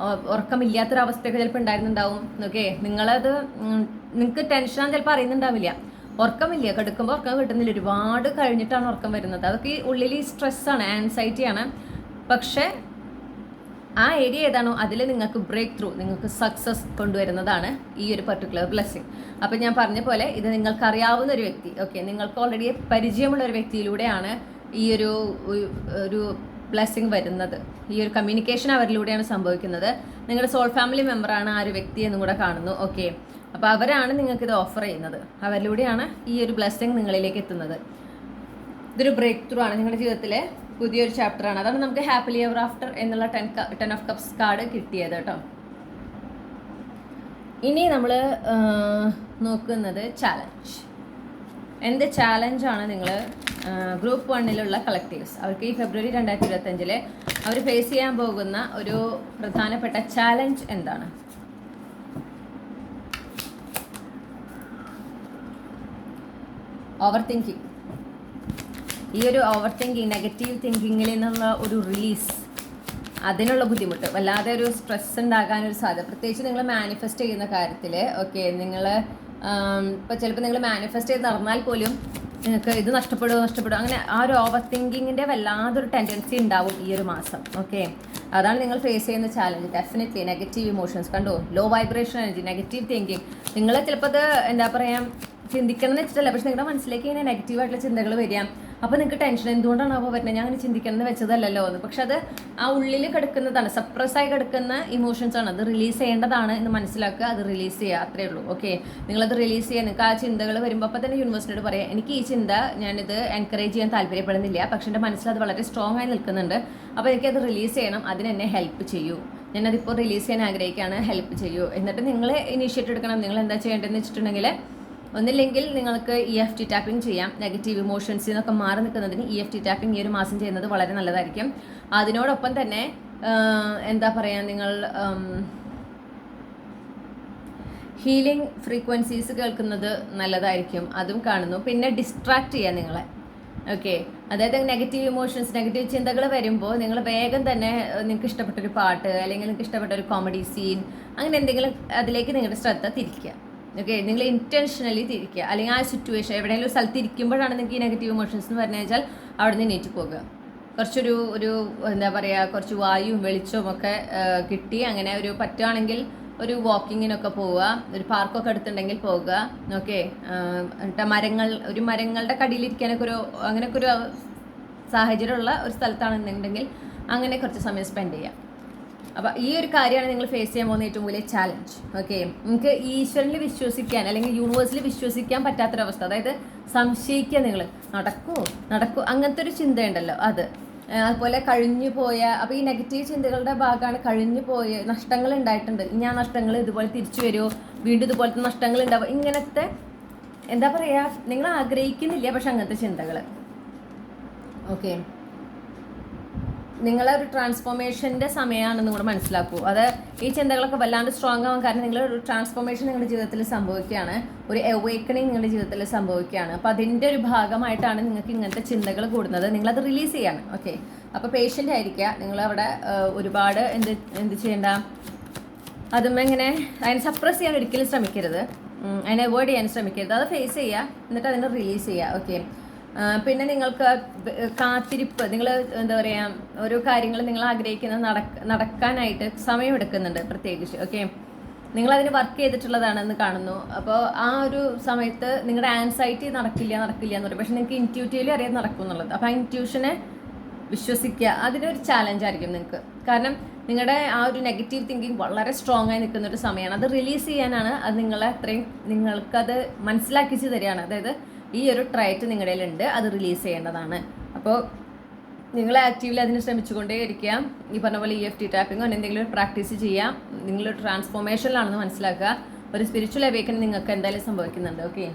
Speaker 1: ഉറക്കമില്ലാത്തൊരവസ്ഥയൊക്കെ ചിലപ്പോൾ ഉണ്ടായിരുന്നുണ്ടാവും. ഓക്കെ, നിങ്ങൾക്ക് ടെൻഷനാണ് ചിലപ്പോൾ അറിയുന്നുണ്ടാവില്ല, ഉറക്കമില്ല, കിടക്കുമ്പോൾ ഉറക്കം കിട്ടുന്നില്ല, ഒരുപാട് കഴിഞ്ഞിട്ടാണ് ഉറക്കം വരുന്നത്. അതൊക്കെ ഈ ഉള്ളിൽ ഈ സ്ട്രെസ്സാണ്, ആൻസൈറ്റിയാണ്. പക്ഷേ ആ ഏരിയ ഏതാണോ അതിൽ നിങ്ങൾക്ക് ബ്രേക്ക് ത്രൂ, നിങ്ങൾക്ക് സക്സസ് കൊണ്ടുവരുന്നതാണ് ഈ ഒരു പർട്ടിക്കുലർ ബ്ലെസ്സിങ്. അപ്പോൾ ഞാൻ പറഞ്ഞ പോലെ ഇത് നിങ്ങൾക്കറിയാവുന്ന ഒരു വ്യക്തി, ഓക്കെ, നിങ്ങൾക്ക് ഓൾറെഡി പരിചയമുള്ള ഒരു വ്യക്തിയിലൂടെയാണ് ഈ ഒരു ബ്ലെസ്സിങ് വരുന്നത്. ഈ ഒരു കമ്മ്യൂണിക്കേഷൻ അവരിലൂടെയാണ് സംഭവിക്കുന്നത്. നിങ്ങളുടെ സോൾ ഫാമിലി മെമ്പറാണ് ആ ഒരു വ്യക്തി എന്നും കൂടെ കാണുന്നു. ഓക്കെ, അപ്പോൾ അവരാണ് നിങ്ങൾക്കിത് ഓഫർ ചെയ്യുന്നത്, അവരിലൂടെയാണ് ഈ ഒരു ബ്ലെസ്സിങ് നിങ്ങളിലേക്ക് എത്തുന്നത്. ഇതൊരു ബ്രേക്ക് ത്രൂ ആണ്, നിങ്ങളുടെ ജീവിതത്തിലെ പുതിയൊരു ചാപ്റ്ററാണ്. അതാണ് നമുക്ക് ഹാപ്പിലി എവർ ആഫ്റ്റർ എന്നുള്ള 10 ഓഫ് കപ്സ് കാർഡ് കിട്ടിയത് കേട്ടോ. ഇനി നമ്മൾ നോക്കുന്നത് ചാലഞ്ച്. എന്ത് ചാലഞ്ചാണ് നിങ്ങൾ ഗ്രൂപ്പ് 1 കളക്റ്റീവ്സ് അവർക്ക് ഈ ഫെബ്രുവരി 2025 അവർ ഫേസ് ചെയ്യാൻ പോകുന്ന ഒരു പ്രധാനപ്പെട്ട ചാലഞ്ച് എന്താണ്? Over thinking. ഈ ഒരു ഓവർ തിങ്കിങ്, നെഗറ്റീവ് തിങ്കിങ്ങിൽ നിന്നുള്ള ഒരു റിലീസ്, അതിനുള്ള ബുദ്ധിമുട്ട്, വല്ലാതെ ഒരു സ്ട്രെസ് ഉണ്ടാകാനൊരു സാധ്യത, പ്രത്യേകിച്ച് നിങ്ങൾ മാനിഫെസ്റ്റ് ചെയ്യുന്ന കാര്യത്തിൽ. ഓക്കെ, നിങ്ങൾ ഇപ്പോൾ ചിലപ്പോൾ നിങ്ങൾ മാനിഫെസ്റ്റ് ചെയ്ത് നടന്നാൽ പോലും നിങ്ങൾക്ക് ഇത് നഷ്ടപ്പെടുമോ അങ്ങനെ ആ ഒരു ഓവർ തിങ്കിങ്ങിൻ്റെ വല്ലാതൊരു ടെൻഡൻസി ഉണ്ടാവും ഈ ഒരു മാസം. ഓക്കെ, അതാണ് നിങ്ങൾ ഫേസ് ചെയ്യുന്ന ചാലഞ്ച്. ഡെഫിനറ്റ്ലി നെഗറ്റീവ് ഇമോഷൻസ് കണ്ടോ, low vibration energy, negative thinking. നിങ്ങൾ ചിലപ്പോൾ അത് എന്താ പറയുക ചിന്തിക്കണം എന്ന് വെച്ചിട്ടല്ല, പക്ഷെ നിങ്ങളുടെ മനസ്സിലേക്ക് ഇങ്ങനെ നെഗറ്റീവായിട്ടുള്ള ചിന്തകൾ വരിക. അപ്പോൾ നിങ്ങൾക്ക് ടെൻഷൻ, എന്തുകൊണ്ടാണ് അപ്പോൾ വരുന്നത്, ഞാൻ അങ്ങനെ ചിന്തിക്കണം എന്ന് വെച്ചതല്ലല്ലോ എന്ന്. പക്ഷെ അത് ആ ഉള്ളിൽ കിടക്കുന്നതാണ്, സപ്രസ്സായി കിടക്കുന്ന ഇമോഷൻസ് ആണ്. അത് റിലീസ് ചെയ്യേണ്ടതാണ് എന്ന് മനസ്സിലാക്കുക, അത് റിലീസ് ചെയ്യുക, അത്രയേ ഉള്ളൂ. ഓക്കെ, നിങ്ങളത് റിലീസ് ചെയ്യുക. നിങ്ങൾക്ക് ആ ചിന്തകൾ വരുമ്പോൾ അപ്പോൾ തന്നെ യൂണിവേഴ്സിനോട് പറയാം, എനിക്ക് ഈ ചിന്ത ഞാനിത് എൻകറേജ് ചെയ്യാൻ താല്പര്യപ്പെടുന്നില്ല, പക്ഷെ എൻ്റെ മനസ്സിൽ അത് വളരെ സ്ട്രോങ് ആയി നിൽക്കുന്നുണ്ട്, അപ്പോൾ എനിക്കത് റിലീസ് ചെയ്യണം, അതിനെന്നെ ഹെൽപ്പ് ചെയ്യൂ, ഞാനതിപ്പോൾ റിലീസ് ചെയ്യാൻ ആഗ്രഹിക്കുകയാണ്, ഹെൽപ്പ് ചെയ്യൂ. എന്നിട്ട് നിങ്ങൾ ഇനീഷ്യേറ്റ് എടുക്കണം. നിങ്ങൾ എന്താ ചെയ്യേണ്ടതെന്ന് വെച്ചിട്ടുണ്ടെങ്കിൽ, ഒന്നില്ലെങ്കിൽ നിങ്ങൾക്ക് EFT ടാപ്പിംഗ് ചെയ്യാം. നെഗറ്റീവ് ഇമോഷൻസിൽ നിന്നൊക്കെ മാറി നിൽക്കുന്നതിന് EFT ടാപ്പിംഗ് ഈ ഒരു മാസം ചെയ്യുന്നത് വളരെ നല്ലതായിരിക്കും. അതിനോടൊപ്പം തന്നെ എന്താ പറയുക, നിങ്ങൾ ഹീലിംഗ് ഫ്രീക്വൻസീസ് കേൾക്കുന്നത് നല്ലതായിരിക്കും, അതും കാണുന്നു. പിന്നെ ഡിസ്ട്രാക്ട് ചെയ്യാൻ നിങ്ങളെ. ഓക്കെ, അതായത് നെഗറ്റീവ് ഇമോഷൻസ്, നെഗറ്റീവ് ചിന്തകൾ വരുമ്പോൾ നിങ്ങൾ വേഗം തന്നെ നിങ്ങൾക്ക് ഇഷ്ടപ്പെട്ടൊരു പാട്ട് അല്ലെങ്കിൽ നിങ്ങൾക്ക് ഇഷ്ടപ്പെട്ട ഒരു കോമഡി സീൻ അങ്ങനെ എന്തെങ്കിലും അതിലേക്ക് നിങ്ങളുടെ ശ്രദ്ധ തിരിക്കുക. ഓക്കെ, നിങ്ങൾ ഇൻറ്റൻഷനലി തിരിക്കുക. അല്ലെങ്കിൽ ആ സിറ്റുവേഷൻ എവിടെയെങ്കിലും ഒരു സ്ഥലത്ത് ഇരിക്കുമ്പോഴാണ് നിങ്ങൾക്ക് ഈ നെഗറ്റീവ് ഇമോഷൻസ് എന്ന് പറഞ്ഞു വെച്ചാൽ അവിടെ നിന്ന് എണീറ്റ് പോകുക. ഒരു എന്താ പറയുക, കുറച്ച് വായുവും വെളിച്ചവും ഒക്കെ കിട്ടി അങ്ങനെ ഒരു പറ്റുകയാണെങ്കിൽ ഒരു വാക്കിങ്ങിനൊക്കെ പോവുക, ഒരു പാർക്കൊക്കെ അടുത്തുണ്ടെങ്കിൽ പോകുക. ഓക്കെ, മരങ്ങളുടെ കടിയിലിരിക്കാനൊക്കെ അങ്ങനെയൊക്കെ ഒരു സാഹചര്യമുള്ള ഒരു സ്ഥലത്താണെന്നുണ്ടെങ്കിൽ അങ്ങനെ കുറച്ച് സമയം സ്പെൻഡ് ചെയ്യാം. അപ്പോൾ ഈ ഒരു കാര്യമാണ് നിങ്ങൾ ഫേസ് ചെയ്യാൻ പോകുന്ന ഏറ്റവും വലിയ ചാലഞ്ച്. ഓക്കെ, നിങ്ങൾക്ക് ഈശ്വരനിൽ വിശ്വസിക്കാൻ അല്ലെങ്കിൽ യൂണിവേഴ്സിൽ വിശ്വസിക്കാൻ പറ്റാത്തൊരവസ്ഥ, അതായത് സംശയിക്കുക, നിങ്ങൾ നടക്കൂ അങ്ങനത്തെ ഒരു ചിന്തയുണ്ടല്ലോ അത്. അതുപോലെ കഴിഞ്ഞു പോയ, അപ്പോൾ ഈ നെഗറ്റീവ് ചിന്തകളുടെ ഭാഗമാണ് കഴിഞ്ഞു പോയ നഷ്ടങ്ങൾ ഉണ്ടായിട്ടുണ്ട്, ഇനി ആ നഷ്ടങ്ങൾ ഇതുപോലെ തിരിച്ചു വരുമോ, വീണ്ടും ഇതുപോലത്തെ നഷ്ടങ്ങൾ ഉണ്ടാവും, ഇങ്ങനത്തെ എന്താ പറയുക, നിങ്ങൾ ആഗ്രഹിക്കുന്നില്ല പക്ഷെ അങ്ങനത്തെ ചിന്തകൾ. ഓക്കെ, നിങ്ങളെ ഒരു ട്രാൻസ്ഫോർമേഷൻ്റെ സമയമാണെന്ന് കൂടെ മനസ്സിലാക്കൂ. അത് ഈ ചിന്തകളൊക്കെ വല്ലാണ്ട് സ്ട്രോങ് ആവാൻ കാരണം നിങ്ങളൊരു ട്രാൻസ്ഫോർമേഷൻ നിങ്ങളുടെ ജീവിതത്തിൽ സംഭവിക്കുകയാണ്, ഒരു അവേക്കണിങ് നിങ്ങളുടെ ജീവിതത്തിൽ സംഭവിക്കുകയാണ്. അപ്പോൾ അതിൻ്റെ ഒരു ഭാഗമായിട്ടാണ് നിങ്ങൾക്ക് ഇങ്ങനത്തെ ചിന്തകൾ കൂടുന്നത്. നിങ്ങളത് റിലീസ് ചെയ്യാണ്. ഓക്കെ, അപ്പോൾ പേഷ്യൻ്റ് ആയിരിക്കുക. നിങ്ങളവിടെ ഒരുപാട് എന്ത് ചെയ്യേണ്ട, അതും എങ്ങനെ അതിനെ സപ്രസ് ചെയ്യാൻ ഒരിക്കലും ശ്രമിക്കരുത്, അതിനെ അവോയ്ഡ് ചെയ്യാൻ ശ്രമിക്കരുത്. അത് ഫേസ് ചെയ്യുക, എന്നിട്ട് അതിനെ റിലീസ് ചെയ്യുക. ഓക്കെ, പിന്നെ നിങ്ങൾക്ക് കാത്തിരിപ്പ്, നിങ്ങൾ എന്താ പറയുക, ഓരോ കാര്യങ്ങൾ നിങ്ങൾ ആഗ്രഹിക്കുന്നത് നടക്കാനായിട്ട് സമയമെടുക്കുന്നുണ്ട് പ്രത്യേകിച്ച്. ഓക്കെ, നിങ്ങളതിന് വർക്ക് ചെയ്തിട്ടുള്ളതാണെന്ന് കാണുന്നു. അപ്പോൾ ആ ഒരു സമയത്ത് നിങ്ങളുടെ ആൻസൈറ്റി നടക്കില്ല എന്ന് പറയും, പക്ഷെ നിങ്ങൾക്ക് ഇൻറ്റ്യൂറ്റീവ്ലി അറിയാൻ നടക്കും എന്നുള്ളത്. അപ്പോൾ ആ ഇൻറ്റ്യൂഷനെ വിശ്വസിക്കുക, അതിനൊരു ചാലഞ്ചായിരിക്കും നിങ്ങൾക്ക്. കാരണം നിങ്ങളുടെ ആ ഒരു നെഗറ്റീവ് തിങ്കിങ് വളരെ സ്ട്രോങ് ആയി നിൽക്കുന്ന ഒരു സമയമാണ്. അത് റിലീസ് ചെയ്യാനാണ് അത് നിങ്ങളെ നിങ്ങൾക്കത് മനസ്സിലാക്കിച്ച് തരികയാണ്. അതായത് ഈ ഒരു ട്രൈറ്റ് നിങ്ങളുടെ കയ്യിലുണ്ട്, അത് റിലീസ് ചെയ്യേണ്ടതാണ്. അപ്പോൾ നിങ്ങൾ ആക്റ്റീവ്ലി അതിന് ശ്രമിച്ചുകൊണ്ടേ ഇരിക്കുക. ഈ പറഞ്ഞ പോലെ EFT ടാപ്പിങ്ങോ എന്തെങ്കിലും ഒരു പ്രാക്ടീസ് ചെയ്യാം. നിങ്ങളൊരു ട്രാൻസ്ഫോർമേഷനിലാണെന്ന് മനസ്സിലാക്കുക. ഒരു സ്പിരിച്വൽ അവേക്കൻ നിങ്ങൾക്ക് എന്തായാലും സംഭവിക്കുന്നുണ്ട്. ഓക്കെ,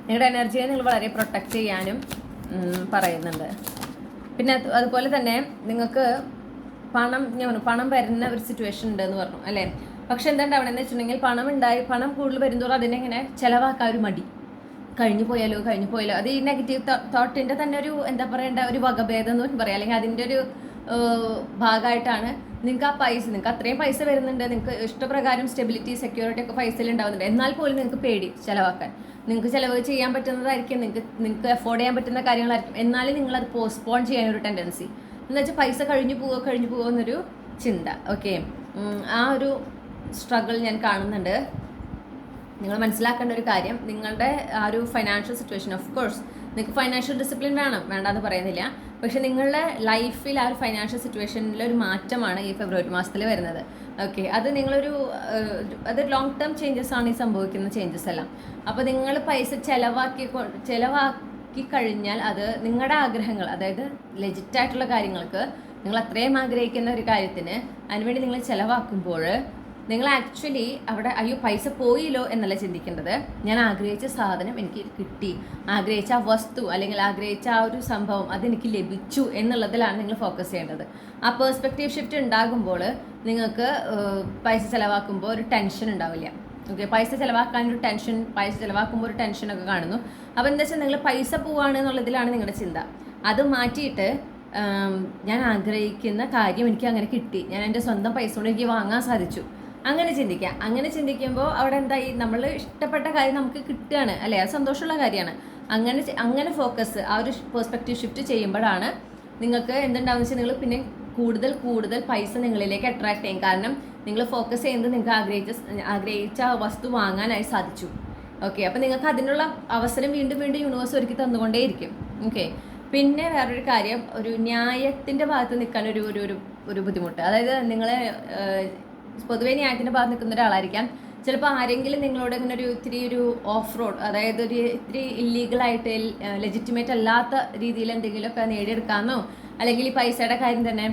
Speaker 1: നിങ്ങളുടെ എനർജിയെ നിങ്ങൾ വളരെ പ്രൊട്ടക്റ്റ് ചെയ്യാനും പറയുന്നുണ്ട്. പിന്നെ അതുപോലെ തന്നെ നിങ്ങൾക്ക് പണം വരുന്ന ഒരു സിറ്റുവേഷൻ ഉണ്ടെന്ന് പറഞ്ഞു അല്ലേ. പക്ഷെ എന്താ ഉണ്ടാവണമെന്ന് വെച്ചിട്ടുണ്ടെങ്കിൽ പണം കൂടുതൽ വരുന്നതോറും അതിനെങ്ങനെ ചിലവാക്കാൻ ഒരു മടി, കഴിഞ്ഞു പോയാലോ. അത് ഈ നെഗറ്റീവ് തോട്ടിൻ്റെ തന്നെ ഒരു എന്താ പറയേണ്ട ഒരു വകഭേദം എന്ന് പറയാം, അല്ലെങ്കിൽ അതിൻ്റെ ഒരു ഭാഗമായിട്ടാണ്. നിങ്ങൾക്ക് ആ പൈസ, നിങ്ങൾക്ക് അത്രയും പൈസ വരുന്നുണ്ട്, നിങ്ങൾക്ക് ഇഷ്ടപ്രകാരം സ്റ്റെബിലിറ്റി സെക്യൂരിറ്റി ഒക്കെ പൈസയിൽ ഉണ്ടാവുന്നുണ്ട്, എന്നാൽ പോലും നിങ്ങൾക്ക് പേടി ചിലവാക്കാൻ. നിങ്ങൾക്ക് ചിലവ് ചെയ്യാൻ പറ്റുന്നതായിരിക്കും, നിങ്ങൾക്ക് അഫോർഡ് ചെയ്യാൻ പറ്റുന്ന കാര്യങ്ങളായിരിക്കും, എന്നാലും നിങ്ങളത് പോസ്റ്റ്പോൺ ചെയ്യാനൊരു ടെൻഡൻസി എന്ന് വെച്ചാൽ പൈസ കഴിഞ്ഞു പോകുമോ എന്നൊരു ചിന്ത. ഓക്കെ, ആ ഒരു സ്ട്രഗിൾ ഞാൻ കാണുന്നുണ്ട്. നിങ്ങൾ മനസ്സിലാക്കേണ്ട ഒരു കാര്യം, നിങ്ങളുടെ ആ ഒരു ഫൈനാൻഷ്യൽ സിറ്റുവേഷൻ, ഓഫ് കോഴ്സ് നിങ്ങൾക്ക് ഫൈനാൻഷ്യൽ ഡിസിപ്ലിൻ വേണ്ടാന്ന് പറയുന്നില്ല, പക്ഷെ നിങ്ങളുടെ ലൈഫിൽ ആ ഒരു ഫൈനാൻഷ്യൽ സിറ്റുവേഷനിലൊരു മാറ്റമാണ് ഈ ഫെബ്രുവരി മാസത്തിൽ വരുന്നത്. ഓക്കെ, അത് അത് ലോങ് ടേം ചേഞ്ചസ് ആണ് ഈ സംഭവിക്കുന്ന ചേഞ്ചസ് എല്ലാം. അപ്പോൾ നിങ്ങൾ പൈസ ചിലവാക്കി കഴിഞ്ഞാൽ അത് നിങ്ങളുടെ ആഗ്രഹങ്ങൾ, അതായത് ലെജിറ്റായിട്ടുള്ള കാര്യങ്ങൾക്ക്, നിങ്ങൾ അത്രയും ആഗ്രഹിക്കുന്ന ഒരു കാര്യത്തിന് അതിനുവേണ്ടി നിങ്ങൾ ചിലവാക്കുമ്പോൾ നിങ്ങൾ ആക്ച്വലി അവിടെ അയ്യോ പൈസ പോയില്ലോ എന്നല്ല ചിന്തിക്കേണ്ടത്. ഞാൻ ആഗ്രഹിച്ച സാധനം എനിക്ക് കിട്ടി, ആഗ്രഹിച്ച ആ വസ്തു അല്ലെങ്കിൽ ആഗ്രഹിച്ച ആ ഒരു സംഭവം അതെനിക്ക് ലഭിച്ചു എന്നുള്ളതിലാണ് നിങ്ങൾ ഫോക്കസ് ചെയ്യേണ്ടത്. ആ പേഴ്സ്പെക്റ്റീവ് ഷിഫ്റ്റ് ഉണ്ടാകുമ്പോൾ നിങ്ങൾക്ക് പൈസ ചിലവാക്കുമ്പോൾ ഒരു ടെൻഷൻ ഉണ്ടാവില്ല. ഓക്കെ, പൈസ ചിലവാക്കാനൊരു ടെൻഷൻ, പൈസ ചിലവാക്കുമ്പോൾ ഒരു ടെൻഷനൊക്കെ കാണുന്നു. അപ്പോൾ എന്താ വെച്ചാൽ നിങ്ങൾ പൈസ പോവാണ് എന്നുള്ളതിലാണ് നിങ്ങളുടെ ചിന്ത. അത് മാറ്റിയിട്ട് ഞാൻ ആഗ്രഹിക്കുന്ന കാര്യം എനിക്ക് അങ്ങനെ കിട്ടി, ഞാൻ എൻ്റെ സ്വന്തം പൈസ കൊണ്ട് എനിക്ക് വാങ്ങാൻ സാധിച്ചു, അങ്ങനെ ചിന്തിക്കുക. അങ്ങനെ ചിന്തിക്കുമ്പോൾ അവിടെ എന്തായി, നമ്മൾ ഇഷ്ടപ്പെട്ട കാര്യം നമുക്ക് കിട്ടുകയാണ് അല്ലേ, അത് സന്തോഷമുള്ള കാര്യമാണ്. അങ്ങനെ ഫോക്കസ്, ആ ഒരു പെർസ്പെക്റ്റീവ് ഷിഫ്റ്റ് ചെയ്യുമ്പോഴാണ് നിങ്ങൾക്ക് എന്തുണ്ടാവുന്ന വെച്ചാൽ നിങ്ങൾ പിന്നെ കൂടുതൽ പൈസ നിങ്ങളിലേക്ക് അട്രാക്ട് ചെയ്യും. കാരണം നിങ്ങൾ ഫോക്കസ് ചെയ്യുന്നത് നിങ്ങൾക്ക് ആഗ്രഹിച്ച വസ്തു വാങ്ങാനായി സാധിച്ചു. ഓക്കെ, അപ്പോൾ നിങ്ങൾക്ക് അതിനുള്ള അവസരം വീണ്ടും യൂണിവേഴ്സ് ഒരുക്കി തന്നുകൊണ്ടേയിരിക്കും. ഓക്കെ, പിന്നെ വേറൊരു കാര്യം, ഒരു ന്യായത്തിൻ്റെ ഭാഗത്ത് നിൽക്കാൻ ഒരു ബുദ്ധിമുട്ട്. അതായത് നിങ്ങൾ പൊതുവെ ന്യായത്തിൻ്റെ ഭാഗത്ത് നിൽക്കുന്ന ഒരാളായിരിക്കാം. ചിലപ്പോൾ ആരെങ്കിലും നിങ്ങളോട് ഇങ്ങനെ ഇത്തിരി ഓഫ് റോഡ്, അതായത് ഇത്തിരി ഇല്ലീഗലായിട്ട് ലെജിറ്റിമേറ്റ് അല്ലാത്ത രീതിയിൽ എന്തെങ്കിലുമൊക്കെ നേടിയെടുക്കാമെന്നോ അല്ലെങ്കിൽ ഈ പൈസയുടെ കാര്യം തന്നെ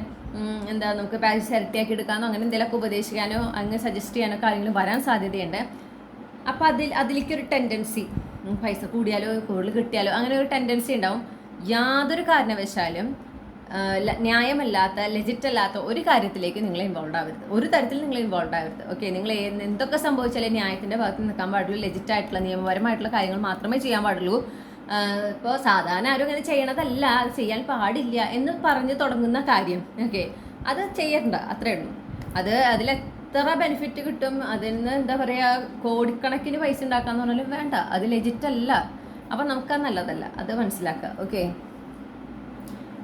Speaker 1: നമുക്ക് പൈസ ഇരട്ടിയാക്കി എടുക്കാമെന്നോ അങ്ങനെ എന്തെങ്കിലുമൊക്കെ ഉപദേശിക്കാനോ അങ്ങനെ സജസ്റ്റ് ചെയ്യാനോ കാര്യങ്ങൾ വരാൻ സാധ്യതയുണ്ട്. അപ്പോൾ അതിലേക്കൊരു ടെൻഡൻസി, പൈസ കൂടിയാലോ കൂടുതൽ കിട്ടിയാലോ അങ്ങനെ ഒരു ടെൻഡൻസി ഉണ്ടാവും. യാതൊരു കാരണവശാലും ന്യായമല്ലാത്ത ലെജിറ്റ് അല്ലാത്ത ഒരു കാര്യത്തിലേക്ക് നിങ്ങൾ ഇൻവോൾവ് ആവരുത്. ഒരു തരത്തിൽ നിങ്ങൾ ഇൻവോൾവ് ആവരുത്. ഓക്കെ, നിങ്ങൾ എന്തൊക്കെ സംഭവിച്ചാലും ന്യായത്തിൻ്റെ ഭാഗത്ത് നിൽക്കാൻ പാടുള്ളൂ. ലെജിറ്റ് ആയിട്ടുള്ള നിയമപരമായിട്ടുള്ള കാര്യങ്ങൾ മാത്രമേ ചെയ്യാൻ പാടുള്ളൂ. ഇപ്പോൾ സാധാരണ ആരും അങ്ങനെ ചെയ്യണതല്ല, അത് ചെയ്യാൻ പാടില്ല എന്ന് പറഞ്ഞ് തുടങ്ങുന്ന കാര്യം ഓക്കെ, അത് ചെയ്യണ്ട, അത്രേ ഉള്ളൂ. അതിലെത്ര ബെനിഫിറ്റ് കിട്ടും, അതിന് എന്താ പറയുക, കോടിക്കണക്കിന് പൈസ ഉണ്ടാക്കാന്ന് പറഞ്ഞാലും വേണ്ട, അത് ലെജിറ്റ് അല്ല. അപ്പം നമുക്കത് നല്ലതല്ല, അത് മനസ്സിലാക്കുക. ഓക്കെ,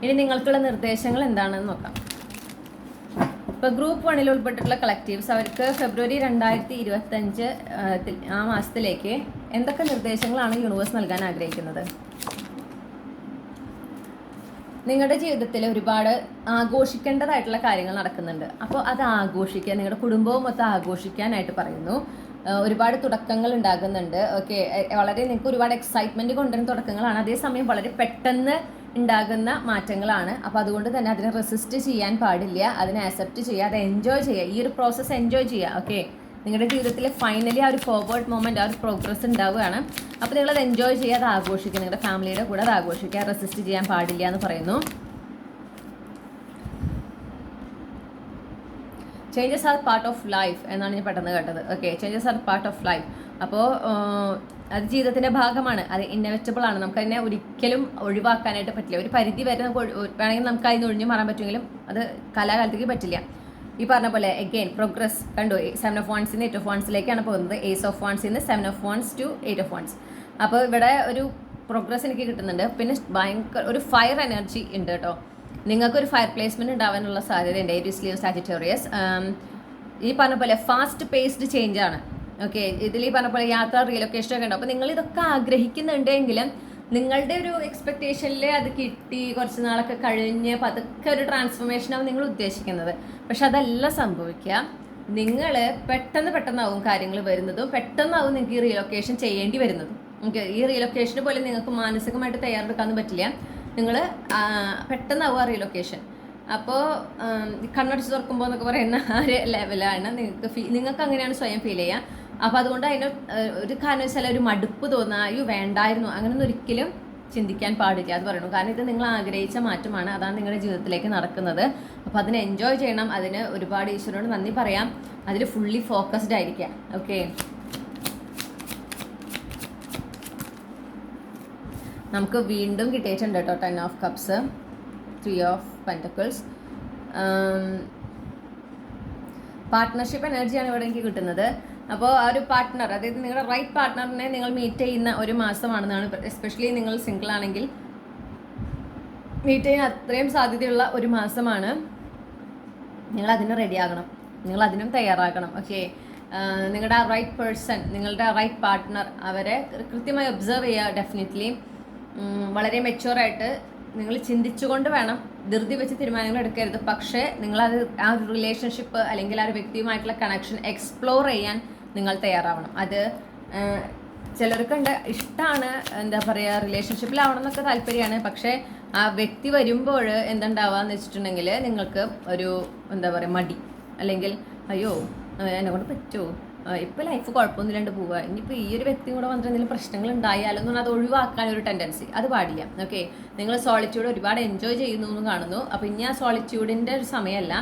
Speaker 1: ഇനി നിങ്ങൾക്കുള്ള നിർദ്ദേശങ്ങൾ എന്താണെന്ന് നോക്കാം. ഇപ്പോൾ ഗ്രൂപ്പ് 1 ഉൾപ്പെട്ടിട്ടുള്ള കളക്റ്റീവ്സ് അവർക്ക് ഫെബ്രുവരി 2025 ആ മാസത്തിലേക്ക് എന്തൊക്കെ നിർദ്ദേശങ്ങളാണ് യൂണിവേഴ്സ് നൽകാൻ ആഗ്രഹിക്കുന്നത്? നിങ്ങളുടെ ജീവിതത്തിൽ ഒരുപാട് ആഘോഷിക്കേണ്ടതായിട്ടുള്ള കാര്യങ്ങൾ നടക്കുന്നുണ്ട്. അപ്പോൾ അത് ആഘോഷിക്കുക, നിങ്ങളുടെ കുടുംബവും മൊത്തം ആഘോഷിക്കാനായിട്ട് പറയുന്നു. ഒരുപാട് തുടക്കങ്ങൾ ഉണ്ടാകുന്നുണ്ട്. ഓക്കെ, വളരെ നിങ്ങൾക്ക് ഒരുപാട് എക്സൈറ്റ്മെൻറ്റ് കൊണ്ടുവരുന്ന തുടക്കങ്ങളാണ്. അതേസമയം വളരെ പെട്ടെന്ന് ഉണ്ടാകുന്ന മാറ്റങ്ങളാണ്. അപ്പോൾ അതുകൊണ്ട് തന്നെ അതിനെ റെസിസ്റ്റ് ചെയ്യാൻ പാടില്ല, അതിനെ അക്സെപ്റ്റ് ചെയ്യുക, അത് എൻജോയ് ചെയ്യുക, ഈ ഒരു പ്രോസസ്സ് എൻജോയ് ചെയ്യുക. ഓക്കെ, നിങ്ങളുടെ ജീവിതത്തിൽ ഫൈനലി ആ ഒരു ഫോർവേഡ് മൊമെൻറ്റ്, ആ ഒരു പ്രോഗ്രസ് ഉണ്ടാവുകയാണ്. അപ്പോൾ നിങ്ങളത് എൻജോയ് ചെയ്യുക, അത് ആഘോഷിക്കുക, നിങ്ങളുടെ ഫാമിലിയുടെ കൂടെ അത് ആഘോഷിക്കുക, റെസിസ്റ്റ് ചെയ്യാൻ പാടില്ല എന്ന് പറയുന്നു. Changes are part of life എന്നാണ് ഞാൻ പെട്ടെന്ന് കേട്ടത്. Okay, changes are part of life. അപ്പോൾ അത് ജീവിതത്തിൻ്റെ ഭാഗമാണ്, അത് ഇന്നവെറ്റബിൾ ആണ്. നമുക്കതിനെ ഒരിക്കലും ഒഴിവാക്കാനായിട്ട് പറ്റില്ല. ഒരു പരിധി വരെ നമുക്ക് വേണമെങ്കിൽ നമുക്ക് അതിന് ഒഴിഞ്ഞു മാറാൻ പറ്റുമെങ്കിലും അത് കലാകാലത്തേക്ക് പറ്റില്ല. ഈ പറഞ്ഞ പോലെ എഗെയിൻ പ്രോഗ്രസ് കണ്ടു. 7 of Wands 8 of Wands പോകുന്നത്. Ace of Wands 7 of Wands to 8 of Wands. അപ്പോൾ ഇവിടെ ഒരു പ്രോഗ്രസ് എനിക്ക് കിട്ടുന്നുണ്ട്. പിന്നെ ഭയങ്കര ഒരു ഫയർ എനർജി ഉണ്ട് കേട്ടോ. നിങ്ങൾക്കൊരു ഫയർ പ്ലേസ്മെൻറ്റ് ഉണ്ടാവാനുള്ള സാധ്യതയുണ്ട്. Aries, leave, Sagittarius. ഈ പറഞ്ഞ പോലെ ഫാസ്റ്റ് പേസ്ഡ് ചേഞ്ച് ആണ്. ഓക്കെ, ഇതിൽ ഈ പറഞ്ഞ പോലെ യാത്ര, റീലൊക്കേഷൻ ഒക്കെ ഉണ്ട്. അപ്പോൾ നിങ്ങൾ ഇതൊക്കെ ആഗ്രഹിക്കുന്നുണ്ടെങ്കിലും നിങ്ങളുടെ ഒരു എക്സ്പെക്റ്റേഷനിൽ അത് കിട്ടി കുറച്ച് നാളൊക്കെ കഴിഞ്ഞ് പതുക്കെ ഒരു ട്രാൻസ്ഫോർമേഷനാവും നിങ്ങൾ ഉദ്ദേശിക്കുന്നത്. പക്ഷെ അതല്ല സംഭവിക്കുക. നിങ്ങൾ പെട്ടെന്നാവും കാര്യങ്ങൾ വരുന്നതും, പെട്ടെന്നാവും നിങ്ങൾക്ക് ഈ റീലൊക്കേഷൻ ചെയ്യേണ്ടി വരുന്നതും. ഓക്കെ, ഈ റീലൊക്കേഷന് പോലും നിങ്ങൾക്ക് മാനസികമായിട്ട് തയ്യാറെടുക്കാനൊന്നും പറ്റില്ല. നിങ്ങൾ പെട്ടെന്നാവും ആ റീലൊക്കേഷൻ. അപ്പോൾ കണ്ണടച്ച് തുറക്കുമ്പോൾ എന്നൊക്കെ പറയുന്ന ആ ഒരു ലെവലാണ് നിങ്ങൾക്ക് അങ്ങനെയാണ് സ്വയം ഫീൽ ചെയ്യുക. അപ്പോൾ അതുകൊണ്ട് അതിന് ഒരു കാരണവശാൽ ഒരു മടുപ്പ് തോന്നുക, അയ്യോ വേണ്ടായിരുന്നു, അങ്ങനെയൊന്നും ഒരിക്കലും ചിന്തിക്കാൻ പാടില്ല. അത് പറയണം. കാരണം ഇത് നിങ്ങൾ ആഗ്രഹിച്ച മാറ്റമാണ്, അതാണ് നിങ്ങളുടെ ജീവിതത്തിലേക്ക് നടക്കുന്നത്. അപ്പോൾ അതിനെ എൻജോയ് ചെയ്യണം, അതിന് ഒരുപാട് ഈശ്വരനോട് നന്ദി പറയാം, അതിൽ ഫുള്ളി ഫോക്കസ്ഡ് ആയിരിക്കുക. ഓക്കെ, നമുക്ക് വീണ്ടും കിട്ടിയിട്ടുണ്ട് കേട്ടോ 10 of Cups, 3 of Pentacles. Partnership എനർജിയാണ് ഇവിടെ എനിക്ക് കിട്ടുന്നത്. അപ്പോൾ ആ ഒരു പാർട്ട്ണർ, അതായത് നിങ്ങളുടെ റൈറ്റ് പാർട്ട്ണറിനെ നിങ്ങൾ മീറ്റ് ചെയ്യുന്ന ഒരു മാസമാണെന്നാണ്. എസ്പെഷ്യലി നിങ്ങൾ സിംഗിൾ ആണെങ്കിൽ മീറ്റ് ചെയ്യാൻ അത്രയും സാധ്യതയുള്ള ഒരു മാസമാണ്. നിങ്ങൾ അതിന് റെഡിയാകണം, നിങ്ങൾ അതിനും തയ്യാറാകണം. ഓക്കെ, നിങ്ങളുടെ ആ റൈറ്റ് പേഴ്സൺ, നിങ്ങളുടെ റൈറ്റ് പാർട്ട്ണർ, അവരെ കൃത്യമായി ഒബ്സർവ് ചെയ്യുക. ഡെഫിനറ്റ്ലി വളരെ മെച്യൂറായിട്ട് നിങ്ങൾ ചിന്തിച്ചുകൊണ്ട് വേണം, ധൃതി വെച്ച് തീരുമാനങ്ങൾ എടുക്കരുത്. പക്ഷേ നിങ്ങളത് ആ ഒരു റിലേഷൻഷിപ്പ് അല്ലെങ്കിൽ ആ ഒരു വ്യക്തിയുമായിട്ടുള്ള കണക്ഷൻ എക്സ്പ്ലോർ ചെയ്യാൻ നിങ്ങൾ തയ്യാറാവണം. അത് ചിലർക്കുണ്ട്, ഇഷ്ടമാണ്, എന്താ പറയുക, റിലേഷൻഷിപ്പിലാവണം എന്നൊക്കെ താല്പര്യമാണ്. പക്ഷേ ആ വ്യക്തി വരുമ്പോൾ എന്തുണ്ടാവുകയെന്ന് വെച്ചിട്ടുണ്ടെങ്കിൽ നിങ്ങൾക്ക് ഒരു എന്താ പറയുക മടി, അല്ലെങ്കിൽ അയ്യോ എന്നെ കൊണ്ട് പറ്റുമോ, ഇപ്പോൾ ലൈഫ് കുഴപ്പമൊന്നുമില്ലാണ്ട് പോവുക, ഇനിയിപ്പോൾ ഈ ഒരു വ്യക്തി കൂടെ വന്നിട്ട് എന്തെങ്കിലും പ്രശ്നങ്ങൾ ഉണ്ടായാലും എന്ന് പറഞ്ഞാൽ അത് ഒഴിവാക്കാനൊരു ടെൻഡൻസി, അത് പാടില്ല. ഓക്കെ, നിങ്ങൾ സോളിറ്റ്യൂഡ് ഒരുപാട് എൻജോയ് ചെയ്യുന്നു എന്ന് കാണുന്നു. അപ്പോൾ ഇനി ആ സോളിറ്റ്യൂഡിൻ്റെ ഒരു സമയമല്ല,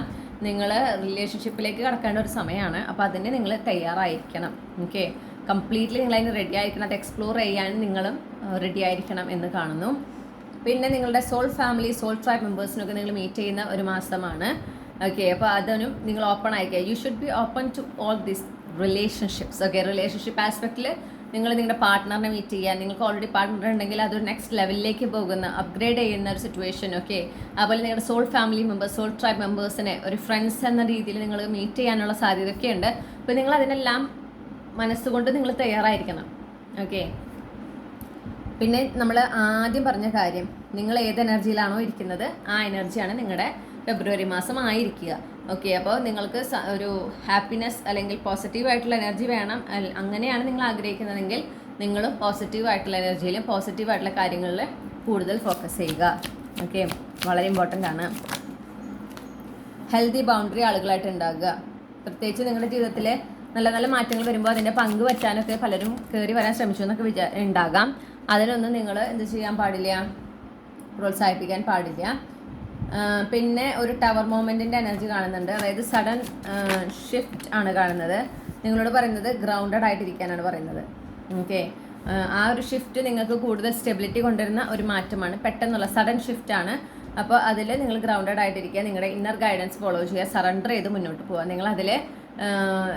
Speaker 1: നിങ്ങൾ റിലേഷൻഷിപ്പിലേക്ക് കടക്കേണ്ട ഒരു സമയമാണ്. അപ്പോൾ അതിന് നിങ്ങൾ തയ്യാറായിരിക്കണം. ഓക്കെ, കംപ്ലീറ്റ്ലി നിങ്ങൾ അതിന് റെഡി ആയിരിക്കണം, അത് എക്സ്പ്ലോർ ചെയ്യാൻ നിങ്ങളും റെഡി ആയിരിക്കണം എന്ന് കാണുന്നു. പിന്നെ നിങ്ങളുടെ സോൾ ഫാമിലി, സോൾ ട്രൈബ് മെമ്പേഴ്സിനൊക്കെ നിങ്ങൾ മീറ്റ് ചെയ്യുന്ന ഒരു മാസമാണ്. ഓക്കെ, അപ്പോൾ അതിനും നിങ്ങൾ ഓപ്പൺ ആയിരിക്കുക. You should be open to all this relationships. Okay, relationship ആസ്പെക്റ്റിൽ നിങ്ങൾ നിങ്ങളുടെ പാർട്ട്ണറിനെ മീറ്റ് ചെയ്യാൻ, നിങ്ങൾക്ക് ഓൾറെഡി പാർട്ട്ണർ ഉണ്ടെങ്കിൽ അതൊരു നെക്സ്റ്റ് ലെവലിലേക്ക് പോകുന്ന, അപ്ഗ്രേഡ് ചെയ്യുന്ന ഒരു സിറ്റുവേഷൻ. ഓക്കെ, അതുപോലെ നിങ്ങളുടെ soul family members, soul tribe മെമ്പേഴ്സിനെ ഒരു ഫ്രണ്ട്സ് എന്ന രീതിയിൽ നിങ്ങൾ മീറ്റ് ചെയ്യാനുള്ള സാധ്യതയൊക്കെ ഉണ്ട്. അപ്പോൾ നിങ്ങൾ അതിനെല്ലാം മനസ്സുകൊണ്ട് നിങ്ങൾ തയ്യാറായിരിക്കണം. ഓക്കെ, പിന്നെ നമ്മൾ ആദ്യം പറഞ്ഞ കാര്യം, നിങ്ങൾ ഏത് എനർജിയിലാണോ ഇരിക്കുന്നത് ആ എനർജിയാണ് നിങ്ങളുടെ ഫെബ്രുവരി മാസം ആയിരിക്കുക. ഓക്കെ, അപ്പോൾ നിങ്ങൾക്ക് ഒരു ഹാപ്പിനെസ് അല്ലെങ്കിൽ പോസിറ്റീവായിട്ടുള്ള എനർജി വേണം, അങ്ങനെയാണ് നിങ്ങൾ ആഗ്രഹിക്കുന്നതെങ്കിൽ നിങ്ങളും പോസിറ്റീവായിട്ടുള്ള എനർജിയിലും പോസിറ്റീവായിട്ടുള്ള കാര്യങ്ങളിൽ കൂടുതൽ ഫോക്കസ് ചെയ്യുക. ഓക്കെ, വളരെ ഇമ്പോർട്ടൻ്റ് ആണ്. ഹെൽത്തി ബൗണ്ടറി ആളുകളായിട്ട് ഉണ്ടാകുക. പ്രത്യേകിച്ച് നിങ്ങളുടെ ജീവിതത്തിൽ നല്ല നല്ല മാറ്റങ്ങൾ വരുമ്പോൾ അതിൻ്റെ പങ്ക് പറ്റാനൊക്കെ പലരും കയറി വരാൻ ശ്രമിച്ചു എന്നൊക്കെ ഉണ്ടാകാം. അതിനൊന്നും നിങ്ങൾ എന്ത് ചെയ്യാൻ പാടില്ല, പ്രോത്സാഹിപ്പിക്കാൻ പാടില്ല. പിന്നെ ഒരു ടവർ മൊമെൻറ്റിൻ്റെ എനർജി കാണുന്നുണ്ട്, അതായത് സഡൻ ഷിഫ്റ്റ് ആണ് കാണുന്നത്. നിങ്ങളോട് പറയുന്നത് ഗ്രൗണ്ടഡ് ആയിട്ടിരിക്കാനാണ് പറയുന്നത്. ഓക്കെ, ആ ഒരു ഷിഫ്റ്റ് നിങ്ങൾക്ക് കൂടുതൽ സ്റ്റെബിലിറ്റി കൊണ്ടുവരുന്ന ഒരു മാറ്റമാണ്, പെട്ടെന്നുള്ള സഡൻ ഷിഫ്റ്റ് ആണ്. അപ്പോൾ അതിൽ നിങ്ങൾ ഗ്രൗണ്ടഡ് ആയിട്ടിരിക്കുക, നിങ്ങളുടെ ഇന്നർ ഗൈഡൻസ് ഫോളോ ചെയ്യുക, സറണ്ടർ ചെയ്ത് മുന്നോട്ട് പോവുക. നിങ്ങൾ അതിൽ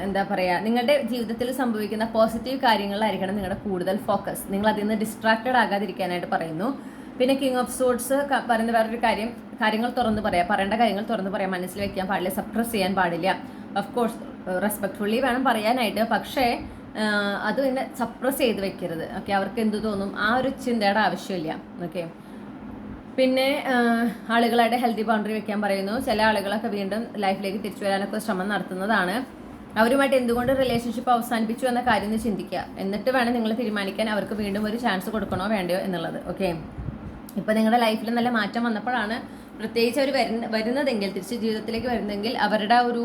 Speaker 1: എന്താ പറയുക, നിങ്ങളുടെ ജീവിതത്തിൽ സംഭവിക്കുന്ന പോസിറ്റീവ് കാര്യങ്ങളിലായിരിക്കണം നിങ്ങളുടെ കൂടുതൽ ഫോക്കസ്. നിങ്ങൾ അതിൽ നിന്ന് ഡിസ്ട്രാക്റ്റഡ് ആകാതിരിക്കാനായിട്ട് പറയുന്നു. പിന്നെ കിങ് ഓഫ് സോഡ്സ് പറയുന്ന വേറൊരു കാര്യം, കാര്യങ്ങൾ തുറന്ന് പറയാം, പറയേണ്ട കാര്യങ്ങൾ തുറന്ന് പറയാം, മനസ്സിൽ വെക്കാൻ പാടില്ല, സപ്രസ് ചെയ്യാൻ പാടില്ല. ഓഫ് കോഴ്സ് റെസ്പെക്ട്ഫുള്ളി വേണം പറയാനായിട്ട്, പക്ഷേ അത് പിന്നെ സപ്രസ് ചെയ്ത് വെക്കരുത്. ഓക്കെ, അവർക്ക് എന്ത് തോന്നും ആ ഒരു ചിന്തയുടെ ആവശ്യമില്ല. ഓക്കെ, പിന്നെ ആളുകളായിട്ട് ഹെൽത്തി ബൗണ്ടറി വെക്കാൻ പറയുന്നു. ചില ആളുകളൊക്കെ വീണ്ടും ലൈഫിലേക്ക് തിരിച്ചു വരാനൊക്കെ ശ്രമം നടത്തുന്നതാണ്. അവരുമായിട്ട് എന്തുകൊണ്ട് റിലേഷൻഷിപ്പ് അവസാനിപ്പിച്ചു എന്ന കാര്യം ഒന്ന് ചിന്തിക്കുക. എന്നിട്ട് വേണം നിങ്ങൾ തീരുമാനിക്കാൻ അവർക്ക് വീണ്ടും ഒരു ചാൻസ് കൊടുക്കണോ വേണ്ടയോ എന്നുള്ളത്. ഓക്കെ, ഇപ്പോൾ നിങ്ങളുടെ ലൈഫിൽ നല്ല മാറ്റം വന്നപ്പോഴാണ് പ്രത്യേകിച്ച് അവർ വരുന്നതെങ്കിൽ, തിരിച്ച് ജീവിതത്തിലേക്ക് വരുന്നതെങ്കിൽ അവരുടെ ഒരു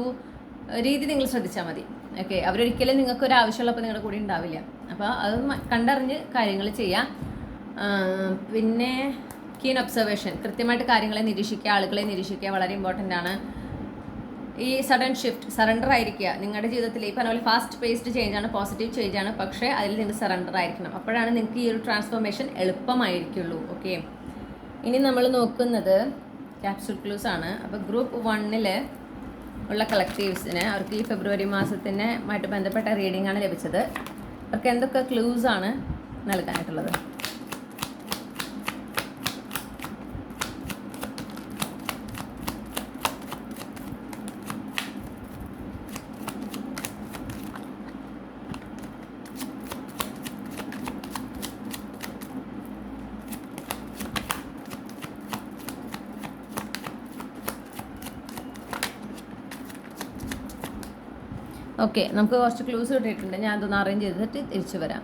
Speaker 1: രീതി നിങ്ങൾ ശ്രദ്ധിച്ചാൽ മതി. ഓക്കെ, അവരൊരിക്കലും നിങ്ങൾക്കൊരു ആവശ്യമുള്ളപ്പോൾ നിങ്ങളുടെ കൂടെ ഉണ്ടാവില്ല. അപ്പോൾ അത് കണ്ടറിഞ്ഞ് കാര്യങ്ങൾ ചെയ്യാം. പിന്നെ കീൻ ഒബ്സർവേഷൻ, കൃത്യമായിട്ട് കാര്യങ്ങളെ നിരീക്ഷിക്കുക, ആളുകളെ നിരീക്ഷിക്കുക, വളരെ ഇമ്പോർട്ടൻ്റ് ആണ്. ഈ സഡൻ ഷിഫ്റ്റ്, സറണ്ടർ ആയിരിക്കുക. നിങ്ങളുടെ ജീവിതത്തിൽ ഈ പറഞ്ഞ പോലെ ഫാസ്റ്റ് പേസ്ഡ് ചേഞ്ച് ആണ്, പോസിറ്റീവ് ചേഞ്ച് ആണ്, പക്ഷേ അതിൽ നിങ്ങൾ സറണ്ടർ ആയിരിക്കണം. അപ്പോഴാണ് നിങ്ങൾക്ക് ഈ ഒരു ട്രാൻസ്ഫോർമേഷൻ എളുപ്പമായിരിക്കുള്ളൂ. ഓക്കെ, ഇനി നമ്മൾ നോക്കുന്നത് ക്യാപ്സ്യൂൾ ക്ലൂസ് ആണ്. അപ്പോൾ ഗ്രൂപ്പ് 1 ഉള്ള കളക്റ്റീവ്സിന് അവർക്ക് ഈ ഫെബ്രുവരി മാസത്തിനുമായിട്ട് ബന്ധപ്പെട്ട റീഡിംഗ് ആണ് ലഭിച്ചത്. അവർക്ക് എന്തൊക്കെ ക്ലൂസ് ആണ് നൽകാനായിട്ടുള്ളത്? ഓക്കെ, നമുക്ക് കുറച്ച് ക്ലൂസ് കിട്ടിയിട്ടുണ്ട്. ഞാൻ അതൊന്ന് അറേഞ്ച് ചെയ്തിട്ട് തിരിച്ചു വരാം.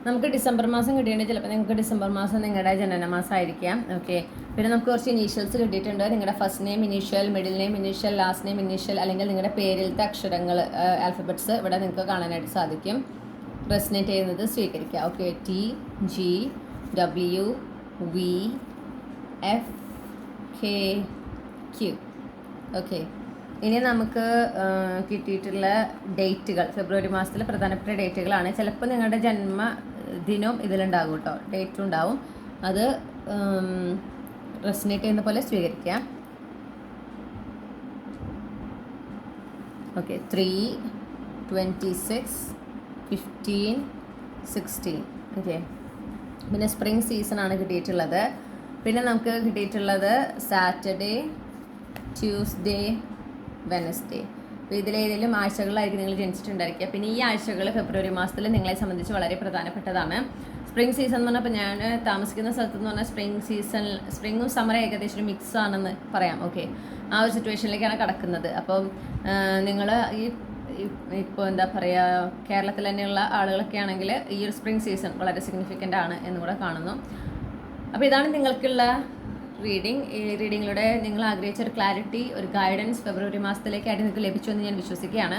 Speaker 1: നമുക്ക് ഡിസംബർ മാസം കിട്ടിയിട്ടുണ്ട്. ചിലപ്പോൾ നിങ്ങൾക്ക് ഡിസംബർ മാസം നിങ്ങളുടെ ജനനമാസം ആയിരിക്കാം. ഓക്കെ, പിന്നെ നമുക്ക് കുറച്ച് ഇനീഷ്യൽസ് കിട്ടിയിട്ടുണ്ട്. നിങ്ങളുടെ first name initial, middle name initial, last name initial, അല്ലെങ്കിൽ നിങ്ങളുടെ പേരിലത്തെ അക്ഷരങ്ങൾ, ആൽഫബറ്റ്സ് ഇവിടെ നിങ്ങൾക്ക് കാണാനായിട്ട് സാധിക്കും. റെസനേറ്റ് ചെയ്യുന്നത് സ്വീകരിക്കുക. Okay, T, G, W, V, F, K, Q. Okay, ഇനി നമുക്ക് കിട്ടിയിട്ടുള്ള ഡേറ്റുകൾ ഫെബ്രുവരി മാസത്തിലെ പ്രധാനപ്പെട്ട ഡേറ്റുകളാണ്. ചിലപ്പോൾ നിങ്ങളുടെ ജന്മദിനവും ഇതിലുണ്ടാകും കേട്ടോ, ഡേറ്റും ഉണ്ടാവും. അത് റെസനേറ്റ് ചെയ്യുന്ന പോലെ സ്വീകരിക്കാം. ഓക്കെ, 3, 26, 15, 16. ഓക്കെ, പിന്നെ സ്പ്രിംഗ് സീസണാണ് കിട്ടിയിട്ടുള്ളത്. പിന്നെ നമുക്ക് കിട്ടിയിട്ടുള്ളത് സാറ്റർഡേ, ട്യൂസ്ഡേ, വെനസ്ഡേ. അപ്പോൾ ഇതിലേതെങ്കിലും ആഴ്ചകളിലായിരിക്കും നിങ്ങൾ ജനിച്ചിട്ടുണ്ടായിരിക്കുക. പിന്നെ ഈ ആഴ്ചകൾ ഫെബ്രുവരി മാസത്തിൽ നിങ്ങളെ സംബന്ധിച്ച് വളരെ പ്രധാനപ്പെട്ടതാണ്. സ്പ്രിംഗ് സീസൺ എന്ന് പറഞ്ഞപ്പോൾ ഞാൻ താമസിക്കുന്ന സ്ഥലത്ത് എന്ന് പറഞ്ഞാൽ സ്പ്രിങ്ങും സമ്മറും ഏകദേശം ഒരു മിക്സ് ആണെന്ന് പറയാം. ഓക്കെ, ആ ഒരു സിറ്റുവേഷനിലേക്കാണ് കടക്കുന്നത്. അപ്പം നിങ്ങൾ ഇപ്പോൾ എന്താ പറയുക, കേരളത്തിൽ തന്നെയുള്ള ആളുകളൊക്കെ ആണെങ്കിൽ ഈ ഒരു സ്പ്രിംഗ് സീസൺ വളരെ സിഗ്നിഫിക്കൻ്റ് ആണ് എന്നുകൂടെ കാണുന്നു. അപ്പോൾ ഇതാണ് നിങ്ങൾക്കുള്ള റീഡിംഗ്. ഈ റീഡിങ്ങിലൂടെ നിങ്ങൾ ആഗ്രഹിച്ച ഒരു ക്ലാരിറ്റി, ഒരു ഗൈഡൻസ് ഫെബ്രുവരി മാസത്തിലേക്കായിട്ട് നിങ്ങൾക്ക് ലഭിച്ചു എന്ന് ഞാൻ വിശ്വസിക്കുകയാണ്.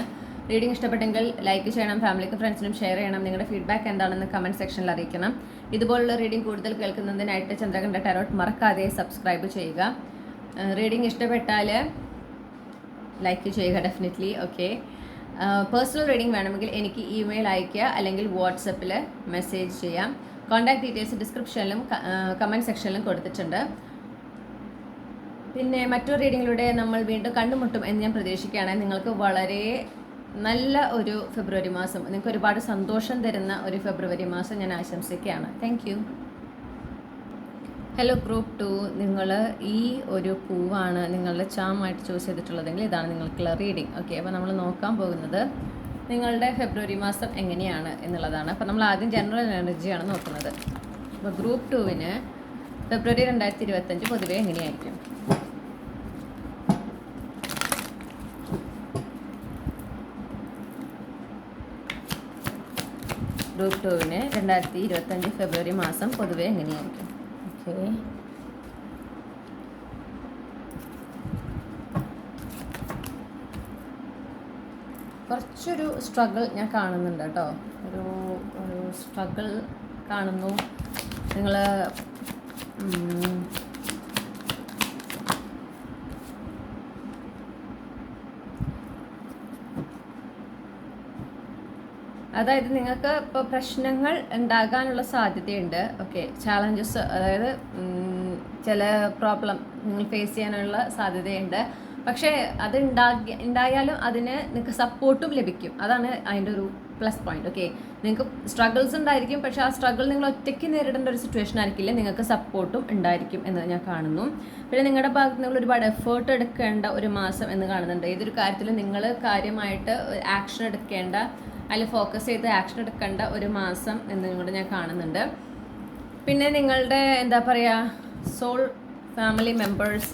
Speaker 1: റീഡിംഗ് ഇഷ്ടപ്പെട്ടെങ്കിൽ ലൈക്ക് ചെയ്യണം, ഫാമിലിക്കും ഫ്രണ്ട്സിനും ഷെയർ ചെയ്യണം. നിങ്ങളുടെ ഫീഡ്ബാക്ക് എന്താണെന്ന് കമൻറ്റ് സെക്ഷനിൽ അറിയിക്കണം. ഇതുപോലുള്ള റീഡിംഗ് കൂടുതൽ കേൾക്കുന്നതിനായിട്ട് ചന്ദ്രകണ്ഠ ടാരോട്ട് മറക്കാതെ സബ്സ്ക്രൈബ് ചെയ്യുക. റീഡിംഗ് ഇഷ്ടപ്പെട്ടാൽ ലൈക്ക് ചെയ്യുക ഡെഫിനറ്റ്ലി. ഓക്കെ, പേഴ്സണൽ റീഡിംഗ് വേണമെങ്കിൽ എനിക്ക് ഇമെയിൽ അയയ്ക്കുക, അല്ലെങ്കിൽ വാട്സപ്പിൽ മെസ്സേജ് ചെയ്യാം. കോൺടാക്ട് ഡീറ്റെയിൽസ് ഡിസ്ക്രിപ്ഷനിലും കമൻറ്റ് സെക്ഷനിലും കൊടുത്തിട്ടുണ്ട്. പിന്നെ മറ്റൊരു റീഡിങ്ങിലൂടെ നമ്മൾ വീണ്ടും കണ്ടുമുട്ടും എന്ന് ഞാൻ പ്രതീക്ഷിക്കുകയാണ്. നിങ്ങൾക്ക് വളരെ നല്ല ഒരു ഫെബ്രുവരി മാസം, നിങ്ങൾക്ക് ഒരുപാട് സന്തോഷം തരുന്ന ഒരു ഫെബ്രുവരി മാസം ഞാൻ ആശംസിക്കുകയാണ്. Thank you. ഹലോ ഗ്രൂപ്പ് 2, നിങ്ങൾ ഈ ഒരു പൂവാണ് നിങ്ങളുടെ ചാമായിട്ട് ചൂസ് ചെയ്തിട്ടുള്ളതെങ്കിൽ ഇതാണ് നിങ്ങൾക്കുള്ള റീഡിംഗ്. ഓക്കെ, അപ്പോൾ നമ്മൾ നോക്കാൻ പോകുന്നത് നിങ്ങളുടെ ഫെബ്രുവരി മാസം എങ്ങനെയാണ് എന്നുള്ളതാണ്. അപ്പോൾ നമ്മൾ ആദ്യം ജനറൽ എനർജിയാണ് നോക്കുന്നത്. അപ്പോൾ ഗ്രൂപ്പ് 2 ഫെബ്രുവരി 2025 പൊതുവേ എങ്ങനെയായിരിക്കും? ഗ്രൂപ്പ് 2 2025 ഫെബ്രുവരി മാസം പൊതുവെ എങ്ങനെയായിരിക്കും? ഓക്കെ, കുറച്ചൊരു സ്ട്രഗിൾ ഞാൻ കാണുന്നുണ്ട് കേട്ടോ. ഒരു സ്ട്രഗിൾ കാണുന്നു. നിങ്ങൾ അതായത് നിങ്ങൾക്ക് ഇപ്പോൾ പ്രശ്നങ്ങൾ ഉണ്ടാകാനുള്ള സാധ്യതയുണ്ട്. ഓക്കെ, ചാലഞ്ചസ്, അതായത് ചില പ്രോബ്ലം നിങ്ങൾ ഫേസ് ചെയ്യാനുള്ള സാധ്യതയുണ്ട്. പക്ഷേ അത് ഉണ്ടായാലും അതിന് നിങ്ങൾക്ക് സപ്പോർട്ടും ലഭിക്കും. അതാണ് അതിൻ്റെ ഒരു പ്ലസ് പോയിന്റ്. ഓക്കെ, നിങ്ങൾക്ക് സ്ട്രഗിൾസ് ഉണ്ടായിരിക്കും, പക്ഷേ ആ സ്ട്രഗിൾ നിങ്ങൾ ഒറ്റയ്ക്ക് നേരിടേണ്ട ഒരു സിറ്റുവേഷൻ ആയിരിക്കില്ല, നിങ്ങൾക്ക് സപ്പോർട്ടും ഉണ്ടായിരിക്കും എന്ന് ഞാൻ കാണുന്നു. പിന്നെ നിങ്ങളുടെ ഭാഗത്ത് നിങ്ങൾ ഒരുപാട് എഫേർട്ട് എടുക്കേണ്ട ഒരു മാസം എന്ന് കാണുന്നുണ്ട്. ഏതൊരു കാര്യത്തിലും നിങ്ങൾ കാര്യമായിട്ട് ആക്ഷൻ എടുക്കേണ്ട, അതിൽ ഫോക്കസ് ചെയ്ത് ആക്ഷൻ എടുക്കേണ്ട ഒരു മാസം എന്നും കൂടെ ഞാൻ കാണുന്നുണ്ട്. പിന്നെ നിങ്ങളുടെ എന്താ പറയുക, സോൾ ഫാമിലി മെമ്പേഴ്സ്,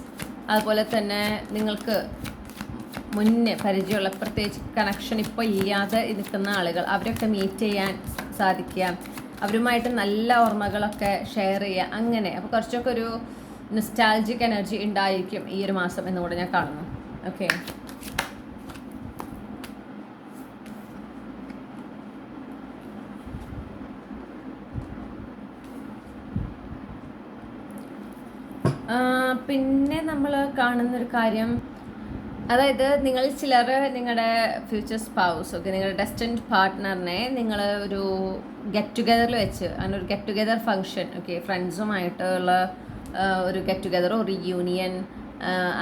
Speaker 1: അതുപോലെ തന്നെ നിങ്ങൾക്ക് മുന്നേ പരിചയമുള്ള, പ്രത്യേകിച്ച് കണക്ഷൻ ഇപ്പോൾ ഇല്ലാതെ നിൽക്കുന്ന ആളുകൾ, അവരൊക്കെ മീറ്റ് ചെയ്യാൻ സാധിക്കുക, അവരുമായിട്ട് നല്ല ഓർമ്മകളൊക്കെ ഷെയർ ചെയ്യുക, അങ്ങനെ. അപ്പോൾ കുറച്ചൊക്കെ ഒരു നൊസ്റ്റാൾജിക് എനർജി ഉണ്ടായിരിക്കും ഈ ഒരു മാസം എന്നുകൂടെ ഞാൻ കാണുന്നു. ഓക്കെ, പിന്നെ നമ്മൾ കാണുന്നൊരു കാര്യം, അതായത് നിങ്ങൾ ചിലർ നിങ്ങളുടെ ഫ്യൂച്ചർ സ്പൗസ്, ഒക്കെ നിങ്ങളുടെ ഡെസ്റ്റിൻഡ് പാർട്ട്ണറിനെ നിങ്ങൾ ഒരു ഗെറ്റ് ടുഗെദറിൽ വെച്ച്, അങ്ങനെ ഒരു ഗെറ്റ് ടുഗെദർ ഫങ്ഷൻ, ഓക്കെ, ഫ്രണ്ട്സുമായിട്ടുള്ള ഒരു ഗെറ്റ് ടുഗെദർ, ഒരു യൂണിയൻ,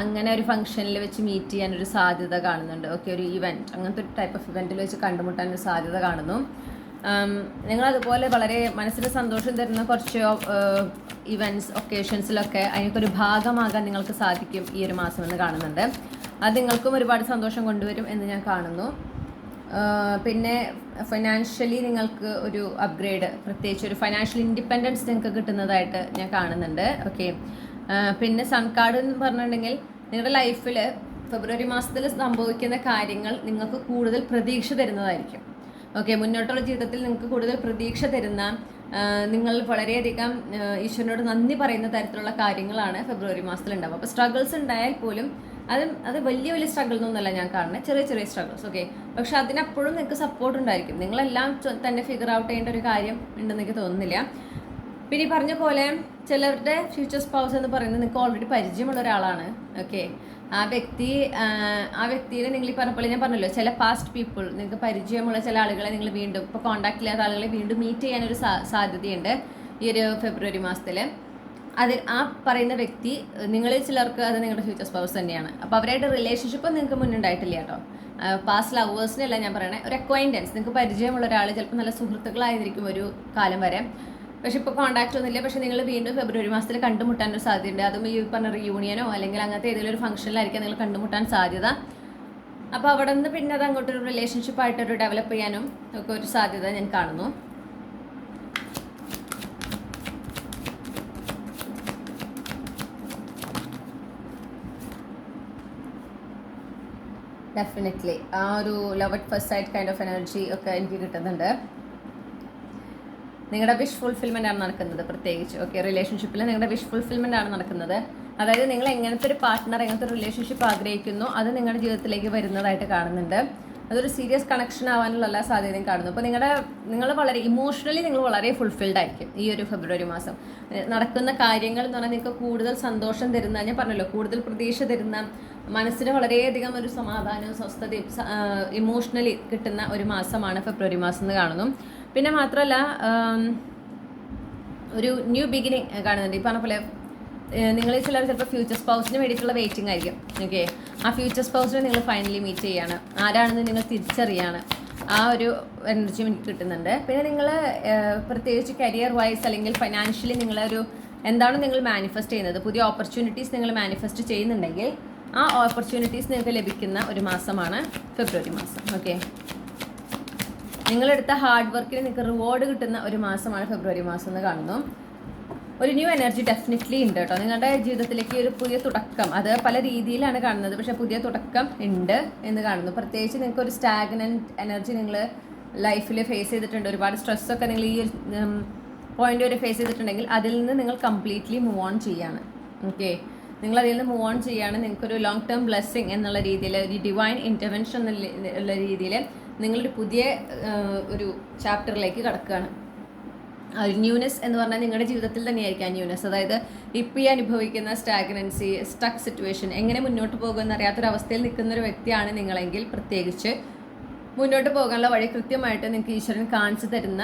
Speaker 1: അങ്ങനെ ഒരു ഫംഗ്ഷനിൽ വെച്ച് മീറ്റ് ചെയ്യാൻ ഒരു സാധ്യത കാണുന്നുണ്ട്. ഓക്കെ, ഒരു ഇവൻറ്റ്, അങ്ങനത്തെ ഒരു ടൈപ്പ് ഓഫ് ഇവൻറ്റിൽ വെച്ച് കണ്ടുമുട്ടാൻ ഒരു സാധ്യത കാണുന്നു. നിങ്ങളതുപോലെ വളരെ മനസ്സിന് സന്തോഷം തരുന്ന കുറച്ച് ഇവൻറ്റ്സ്, ഒക്കേഷൻസിലൊക്കെ അതിനൊക്കെ ഒരു ഭാഗമാകാൻ നിങ്ങൾക്ക് സാധിക്കും ഈ ഒരു മാസം എന്ന് കാണുന്നുണ്ട്. അത് നിങ്ങൾക്കും ഒരുപാട് സന്തോഷം കൊണ്ടുവരും എന്ന് ഞാൻ കാണുന്നു. പിന്നെ ഫൈനാൻഷ്യലി നിങ്ങൾക്ക് ഒരു അപ്ഗ്രേഡ്, പ്രത്യേകിച്ച് ഒരു ഫൈനാൻഷ്യൽ ഇൻഡിപെൻഡൻസ് നിങ്ങൾക്ക് കിട്ടുന്നതായിട്ട് ഞാൻ കാണുന്നുണ്ട്. ഓക്കെ, പിന്നെ സൺ കാർഡ് എന്ന് പറഞ്ഞിട്ടുണ്ടെങ്കിൽ നിങ്ങളുടെ ലൈഫിൽ ഫെബ്രുവരി മാസത്തിൽ സംഭവിക്കുന്ന കാര്യങ്ങൾ നിങ്ങൾക്ക് കൂടുതൽ പ്രതീക്ഷ തരുന്നതായിരിക്കും. ഓക്കെ, മുന്നോട്ടുള്ള ജീവിതത്തിൽ നിങ്ങൾക്ക് കൂടുതൽ പ്രതീക്ഷ തരുന്ന, നിങ്ങൾ വളരെയധികം ഈശ്വരനോട് നന്ദി പറയുന്ന തരത്തിലുള്ള കാര്യങ്ങളാണ് ഫെബ്രുവരി മാസത്തിൽ ഉണ്ടാവുക. അപ്പോൾ സ്ട്രഗിൾസ് ഉണ്ടായാൽ പോലും അത് വലിയ വലിയ സ്ട്രഗിൾ എന്നൊന്നുമല്ല ഞാൻ കാണുന്നത്, ചെറിയ ചെറിയ സ്ട്രഗിൾസ്. ഓക്കെ, പക്ഷെ അതിനപ്പോഴും നിങ്ങൾക്ക് സപ്പോർട്ട് ഉണ്ടായിരിക്കും. നിങ്ങളെല്ലാം തന്നെ ഫിഗർ ഔട്ട് ചെയ്യേണ്ട ഒരു കാര്യം ഉണ്ടെന്ന് എനിക്ക് തോന്നുന്നില്ല. പിന്നെ ഈ പറഞ്ഞ പോലെ ചിലരുടെ ഫ്യൂച്ചർ സ്പൗസ് എന്ന് പറയുന്നത് നിങ്ങൾക്ക് ഓൾറെഡി പരിചയമുള്ള ഒരാളാണ്. ഓക്കെ, ആ വ്യക്തിയിൽ നിങ്ങൾ ഈ പറഞ്ഞ പോലെ ഞാൻ പറഞ്ഞല്ലോ, ചില പാസ്റ്റ് പീപ്പിൾ, നിങ്ങൾക്ക് പരിചയമുള്ള ചില ആളുകളെ നിങ്ങൾ വീണ്ടും ഇപ്പോൾ കോൺടാക്ട് ഇല്ലാത്ത ആളുകളെ വീണ്ടും മീറ്റ് ചെയ്യാനൊരു സാധ്യതയുണ്ട് ഈ ഒരു ഫെബ്രുവരി മാസത്തിൽ. അതിൽ ആ പറയുന്ന വ്യക്തി നിങ്ങളിൽ ചിലർക്ക് അത് നിങ്ങളുടെ ഫ്യൂച്ചർ സ്പൗസ് തന്നെയാണ്. അപ്പോൾ അവരായിട്ട് റിലേഷൻഷിപ്പ് നിങ്ങൾക്ക് മുന്നുണ്ടായിട്ടില്ല കേട്ടോ. പാസ്റ്റ് ലവേഴ്സിനല്ല ഞാൻ പറയണേ, ഒരു അക്വൈൻറ്റൻസ്, നിങ്ങൾക്ക് പരിചയമുള്ള ഒരാൾ, ചിലപ്പോൾ നല്ല സുഹൃത്തുക്കളായിരിക്കും ഒരു കാലം വരെ, പക്ഷെ ഇപ്പോൾ കോൺടാക്റ്റ് ഒന്നുമില്ല. പക്ഷേ നിങ്ങൾ വീണ്ടും ഫെബ്രുവരി മാസത്തിൽ കണ്ടുമുട്ടാനൊരു സാധ്യതയുണ്ട്. അതും ഈ പറഞ്ഞ റിയൂണിയനോ അല്ലെങ്കിൽ അങ്ങനത്തെ ഏതെങ്കിലും ഒരു ഫംഗ്ഷനിലായിരിക്കും നിങ്ങൾ കണ്ടുമുട്ടാൻ സാധ്യത. അപ്പോൾ അവിടെ നിന്ന് പിന്നെ അത് അങ്ങോട്ടൊരു റിലേഷൻഷിപ്പായിട്ടൊരു ഡെവലപ്പ് ചെയ്യാനും ഒക്കെ ഒരു സാധ്യത ഞാൻ കാണുന്നു. ഡെഫിനറ്റ്ലി ആ ഒരു love at first sight kind of energy ഒക്കെ എനിക്ക് കിട്ടുന്നുണ്ട്. നിങ്ങളുടെ വിഷ് ഫുൾഫിൽമെൻ്റ് ആണ് നടക്കുന്നത്, പ്രത്യേകിച്ച്. ഓക്കെ, റിലേഷൻഷിപ്പിൽ നിങ്ങളുടെ വിഷ് ഫുൾഫിൽമെൻ്റ് ആണ് നടക്കുന്നത്. അതായത് നിങ്ങൾ എങ്ങനത്തെ ഒരു പാർട്ട്ണർ, എങ്ങനത്തെ ഒരു റിലേഷൻഷിപ്പ് ആഗ്രഹിക്കുന്നു അത് നിങ്ങളുടെ ജീവിതത്തിലേക്ക് വരുന്നതായിട്ട് കാണുന്നുണ്ട്. അതൊരു സീരിയസ് കണക്ഷൻ ആവാനുള്ള എല്ലാ സാധ്യതയും കാണുന്നു. അപ്പോൾ നിങ്ങൾ വളരെ ഇമോഷണലി നിങ്ങൾ വളരെ ഫുൾഫിൽഡ് ആയിരിക്കും ഈ ഒരു ഫെബ്രുവരി മാസം. നടക്കുന്ന കാര്യങ്ങൾ എന്ന് പറഞ്ഞാൽ നിങ്ങൾക്ക് കൂടുതൽ സന്തോഷം തരുന്ന, ഞാൻ പറഞ്ഞല്ലോ, കൂടുതൽ പ്രതീക്ഷ തരുന്ന, മനസ്സിന് വളരെയധികം ഒരു സമാധാനവും സ്വസ്ഥതയും ഇമോഷണലി കിട്ടുന്ന ഒരു മാസമാണ് ഫെബ്രുവരി മാസം എന്ന് കാണുന്നു. പിന്നെ മാത്രമല്ല ഒരു ന്യൂ ബിഗിനിങ് കാണുന്നുണ്ട്. ഈ പറഞ്ഞ പോലെ നിങ്ങൾ ചിലപ്പോൾ ഫ്യൂച്ചർ സ്പൗസിന് വേണ്ടിയിട്ടുള്ള വെയിറ്റിംഗ് ആയിരിക്കും. ഓക്കെ, ആ ഫ്യൂച്ചർ സ്പൗസിനെ നിങ്ങൾ ഫൈനലി മീറ്റ് ചെയ്യാണ്, ആരാണെന്ന് നിങ്ങൾ തിരിച്ചറിയാണ്. ആ ഒരു എനർജി എനിക്ക് കിട്ടുന്നുണ്ട്. പിന്നെ നിങ്ങൾ പ്രത്യേകിച്ച് കരിയർ വൈസ് അല്ലെങ്കിൽ ഫൈനാൻഷ്യലി നിങ്ങളൊരു എന്താണ് നിങ്ങൾ മാനിഫെസ്റ്റ് ചെയ്യുന്നത്, പുതിയ ഓപ്പർച്യൂണിറ്റീസ് നിങ്ങൾ മാനിഫെസ്റ്റ് ചെയ്യുന്നുണ്ടെങ്കിൽ ആ ഓപ്പർച്യൂണിറ്റീസ് നിങ്ങൾക്ക് ലഭിക്കുന്ന ഒരു മാസമാണ് ഫെബ്രുവരി മാസം. ഓക്കെ, നിങ്ങളെടുത്ത ഹാർഡ് വർക്കിന് നിങ്ങൾക്ക് റിവാർഡ് കിട്ടുന്ന ഒരു മാസമാണ് ഫെബ്രുവരി മാസം എന്ന് കാണുന്നു. ഒരു ന്യൂ എനർജി ഡെഫിനറ്റ്ലി ഉണ്ട് കേട്ടോ. നിങ്ങളുടെ ജീവിതത്തിലേക്ക് ഒരു പുതിയ തുടക്കം, അത് പല രീതിയിലാണ് കാണുന്നത്, പക്ഷേ പുതിയ തുടക്കം ഉണ്ട് എന്ന് കാണുന്നു. പ്രത്യേകിച്ച് നിങ്ങൾക്ക് ഒരു സ്റ്റാഗ്നൻറ്റ് എനർജി നിങ്ങൾ ലൈഫിൽ ഫേസ് ചെയ്തിട്ടുണ്ട്, ഒരുപാട് സ്ട്രെസ്സൊക്കെ നിങ്ങൾ ഈ പോയിന്റ് വരെ ഫേസ് ചെയ്തിട്ടുണ്ടെങ്കിൽ അതിൽ നിന്ന് നിങ്ങൾ കംപ്ലീറ്റ്ലി മൂവ് ഓൺ ചെയ്യാണ്. ഓക്കെ, നിങ്ങൾ അതിൽ നിന്ന് മൂവ് ഓൺ ചെയ്യാണ്. നിങ്ങൾക്കൊരു ലോങ് ടേം ബ്ലെസ്സിങ് എന്നുള്ള രീതിയിൽ, ഒരു ഡിവൈൻ ഇൻ്റർവെൻഷൻ എന്നുള്ള രീതിയിൽ നിങ്ങളൊരു പുതിയ ഒരു ചാപ്റ്ററിലേക്ക് കടക്കുകയാണ്. ഒരു ന്യൂനെസ് എന്ന് പറഞ്ഞാൽ നിങ്ങളുടെ ജീവിതത്തിൽ തന്നെയായിരിക്കാം ന്യൂനെസ്. അതായത് ഇപ്പോൾ ഈ അനുഭവിക്കുന്ന സ്റ്റാഗ്നൻസി, സ്റ്റക്ക് സിറ്റുവേഷൻ, എങ്ങനെ മുന്നോട്ട് പോകുമെന്ന് അറിയാത്തൊരവസ്ഥയിൽ നിൽക്കുന്ന ഒരു വ്യക്തിയാണ് നിങ്ങളെങ്കിൽ പ്രത്യേകിച്ച് മുന്നോട്ട് പോകാനുള്ള വഴി കൃത്യമായിട്ട് നിങ്ങൾക്ക് ഈശ്വരൻ കാണിച്ചു തരുന്ന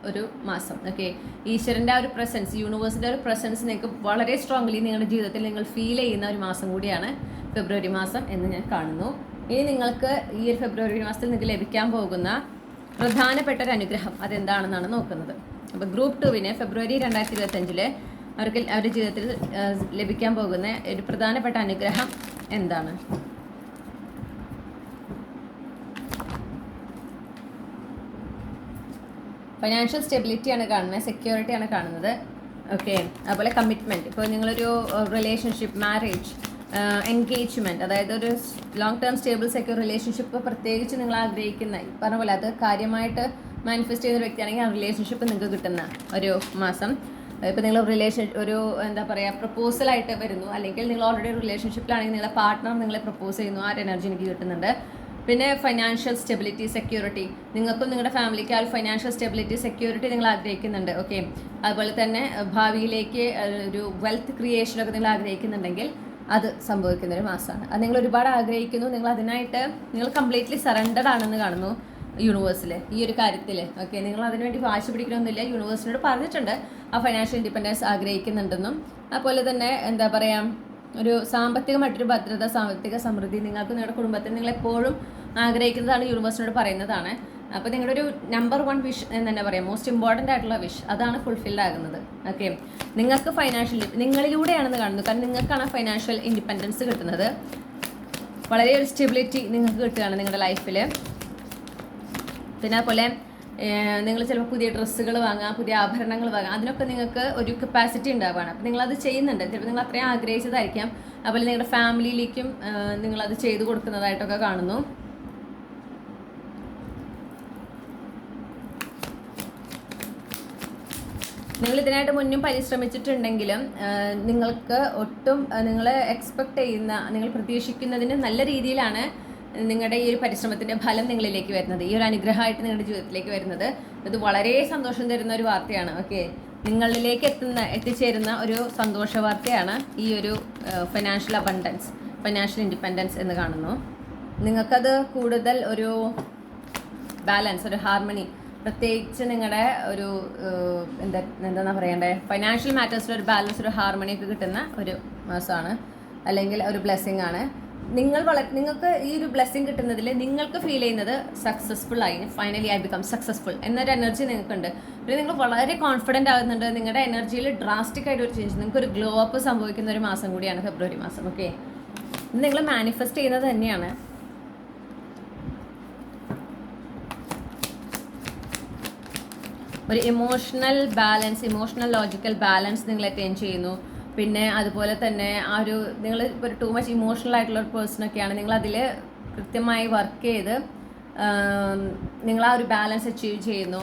Speaker 1: ഒരു മാസം. ഓക്കെ, ഈശ്വരൻ്റെ ആ ഒരു പ്രസൻസ്, യൂണിവേഴ്സിൻ്റെ ഒരു പ്രസൻസ് നിങ്ങൾക്ക് വളരെ സ്ട്രോങ്ലി നിങ്ങളുടെ ജീവിതത്തിൽ നിങ്ങൾ ഫീൽ ചെയ്യുന്ന ഒരു മാസം കൂടിയാണ് ഫെബ്രുവരി മാസം എന്ന് ഞാൻ കാണുന്നു. ഇനി നിങ്ങൾക്ക് ഈ ഒരു ഫെബ്രുവരി മാസത്തിൽ നിങ്ങൾക്ക് ലഭിക്കാൻ പോകുന്ന പ്രധാനപ്പെട്ട ഒരു അനുഗ്രഹം അതെന്താണെന്നാണ് നോക്കുന്നത്. അപ്പോൾ ഗ്രൂപ്പ് 2-ന് ഫെബ്രുവരി 2025 അവർക്ക് അവരുടെ ജീവിതത്തിൽ ലഭിക്കാൻ പോകുന്ന ഒരു പ്രധാനപ്പെട്ട അനുഗ്രഹം എന്താണ്? ഫൈനാൻഷ്യൽ സ്റ്റെബിലിറ്റിയാണ് കാണുന്നത്, സെക്യൂരിറ്റിയാണ് കാണുന്നത്. ഓക്കെ, അതുപോലെ കമ്മിറ്റ്മെൻറ്റ്. ഇപ്പോൾ നിങ്ങളൊരു റിലേഷൻഷിപ്പ്, മാരേജ്, എൻഗേജ്മെൻറ്റ്, അതായത് ഒരു long term stable secure relationship പ്രത്യേകിച്ച് നിങ്ങൾ ആഗ്രഹിക്കുന്ന, പറഞ്ഞ പോലെ അത് കാര്യമായിട്ട് മാനിഫെസ്റ്റ് ചെയ്യുന്ന ഒരു വ്യക്തിയാണെങ്കിൽ ആ റിലേഷൻഷിപ്പ് നിങ്ങൾക്ക് കിട്ടുന്ന ഒരു മാസം. ഇപ്പോൾ നിങ്ങൾ ഒരു എന്താ പറയുക, പ്രപ്പോസലായിട്ട് വരുന്നു, അല്ലെങ്കിൽ നിങ്ങൾ ഓൾറെഡി റിലേഷൻഷിപ്പിലാണെങ്കിൽ നിങ്ങളുടെ പാർട്ട്ണർ നിങ്ങളെ പ്രപ്പോസ് ചെയ്യുന്നു, ആ ഒരു എനർജി എനിക്ക് കിട്ടുന്നുണ്ട്. പിന്നെ ഫൈനാൻഷ്യൽ സ്റ്റെബിലിറ്റി, സെക്യൂരിറ്റി, നിങ്ങൾക്കും നിങ്ങളുടെ ഫാമിലിക്ക് ആ ഒരു ഫൈനാൻഷ്യൽ സ്റ്റെബിലിറ്റി, സെക്യൂരിറ്റി നിങ്ങൾ ആഗ്രഹിക്കുന്നുണ്ട്. ഓക്കെ, അതുപോലെ തന്നെ ഭാവിയിലേക്ക് ഒരു വെൽത്ത് ക്രിയേഷനൊക്കെ നിങ്ങൾ ആഗ്രഹിക്കുന്നുണ്ടെങ്കിൽ അത് സംഭവിക്കുന്ന ഒരു മാസമാണ്. അത് നിങ്ങൾ ഒരുപാട് ആഗ്രഹിക്കുന്നു, നിങ്ങൾ അതിനായിട്ട് നിങ്ങൾ കംപ്ലീറ്റ്ലി സറണ്ടർഡ് ആണെന്ന് കാണുന്നു യൂണിവേഴ്സിൽ ഈ ഒരു കാര്യത്തിൽ. ഓക്കെ, നിങ്ങൾ അതിനുവേണ്ടി വാശി പിടിക്കണമെന്നില്ല, യൂണിവേഴ്സിനോട് പറഞ്ഞിട്ടുണ്ട് ആ ഫൈനാൻഷ്യൽ ഇൻഡിപെൻഡൻസ് ആഗ്രഹിക്കുന്നുണ്ടെന്നും. അതുപോലെ തന്നെ എന്താ പറയുക, ഒരു സാമ്പത്തികമായിട്ടൊരു ഭദ്രത, സാമ്പത്തിക സമൃദ്ധി നിങ്ങൾക്ക് നിങ്ങളുടെ കുടുംബത്തിൽ നിങ്ങൾ എപ്പോഴും ആഗ്രഹിക്കുന്നതാണ് യൂണിവേഴ്സിനോട് പറയുന്നതാണ്. അപ്പോൾ നിങ്ങളുടെ ഒരു നമ്പർ 1 വിഷ് എന്ന് തന്നെ പറയാം, മോസ്റ്റ് ഇമ്പോർട്ടൻ്റ് ആയിട്ടുള്ള വിഷ്, അതാണ് ഫുൾഫിൽഡ് ആകുന്നത്. ഓക്കെ, നിങ്ങൾക്ക് ഫൈനാൻഷ്യൽ നിങ്ങളിലൂടെയാണെന്ന് കാണുന്നു, കാരണം നിങ്ങൾക്കാണ് ഫൈനാൻഷ്യൽ ഇൻഡിപെൻഡൻസ് കിട്ടുന്നത്. വളരെ ഒരു സ്റ്റെബിലിറ്റി നിങ്ങൾക്ക് കിട്ടുകയാണ് നിങ്ങളുടെ ലൈഫിൽ. പിന്നെ അതുപോലെ നിങ്ങൾ ചിലപ്പോൾ പുതിയ ഡ്രസ്സുകൾ വാങ്ങാം, പുതിയ ആഭരണങ്ങൾ വാങ്ങാം, അതിനൊക്കെ നിങ്ങൾക്ക് ഒരു കപ്പാസിറ്റി ഉണ്ടാവുകയാണ്. അപ്പോൾ നിങ്ങളത് ചെയ്യുന്നുണ്ട്, ചിലപ്പോൾ നിങ്ങൾ അത്രയും ആഗ്രഹിച്ചതായിരിക്കാം. അതുപോലെ നിങ്ങളുടെ ഫാമിലിയിലേക്കും നിങ്ങളത് ചെയ്തു കൊടുക്കുന്നതായിട്ടൊക്കെ കാണുന്നു. നിങ്ങൾ ഇതിനായിട്ട് മുന്നും പരിശ്രമിച്ചിട്ടുണ്ടെങ്കിലും നിങ്ങൾക്ക് ഒട്ടും നിങ്ങൾ എക്സ്പെക്റ്റ് ചെയ്യുന്ന, നിങ്ങൾ പ്രതീക്ഷിക്കുന്നതിന് നല്ല രീതിയിലാണ് നിങ്ങളുടെ ഈ ഒരു പരിശ്രമത്തിൻ്റെ ഫലം നിങ്ങളിലേക്ക് വരുന്നത്, ഈ ഒരു അനുഗ്രഹമായിട്ട് നിങ്ങളുടെ ജീവിതത്തിലേക്ക് വരുന്നത്. ഇത് വളരെ സന്തോഷം തരുന്ന ഒരു വാർത്തയാണ്. ഓക്കെ, നിങ്ങളിലേക്ക് എത്തിച്ചേരുന്ന ഒരു സന്തോഷ വാർത്തയാണ് ഈ ഒരു ഫൈനാൻഷ്യൽ അബണ്ടൻസ്, ഫൈനാൻഷ്യൽ ഇൻഡിപെൻഡൻസ് എന്ന് കാണുന്നു. നിങ്ങൾക്കത് കൂടുതൽ ഒരു ബാലൻസ്, ഒരു ഹാർമണി, പ്രത്യേകിച്ച് നിങ്ങളുടെ ഒരു എന്താ പറയണ്ടേ, ഫൈനാൻഷ്യൽ മാറ്റേഴ്സിൽ ഒരു ബാലൻസ്, ഒരു ഹാർമണി ഒക്കെ കിട്ടുന്ന ഒരു മാസമാണ്, അല്ലെങ്കിൽ ഒരു ബ്ലെസ്സിങ് ആണ്. നിങ്ങൾക്ക് ഈ ഒരു ബ്ലെസ്സിങ് കിട്ടുന്നതിൽ നിങ്ങൾക്ക് ഫീൽ ചെയ്യുന്നത് സക്സസ്ഫുൾ ആയി, ഫൈനലി ഐ ബിക്കം സക്സസ്ഫുൾ എന്നൊരു എനർജി നിങ്ങൾക്കുണ്ട്. പിന്നെ നിങ്ങൾ വളരെ കോൺഫിഡൻ്റ് ആകുന്നുണ്ട്, നിങ്ങളുടെ എനർജിയിൽ ഡ്രാസ്റ്റിക് ആയിട്ട് ഒരു ചേഞ്ച്, നിങ്ങൾക്ക് ഒരു ഗ്ലോ അപ്പ് സംഭവിക്കുന്ന ഒരു മാസം കൂടിയാണ് ഫെബ്രുവരി മാസം. ഓക്കെ, ഇത് നിങ്ങൾ മാനിഫെസ്റ്റ് ചെയ്യുന്നത് തന്നെയാണ്. ഒരു emotional balance, emotional logical balance നിങ്ങൾ അറ്റൈൻ ചെയ്യുന്നു. പിന്നെ അതുപോലെ തന്നെ ആ ഒരു നിങ്ങൾ ഒരു ടു മച്ച് ഇമോഷണൽ ആയിട്ടുള്ള ഒരു പേഴ്സണൊക്കെയാണ്, നിങ്ങളതിൽ കൃത്യമായി വർക്ക് ചെയ്ത് നിങ്ങൾ ആ ഒരു ബാലൻസ് അച്ചീവ് ചെയ്യുന്നു.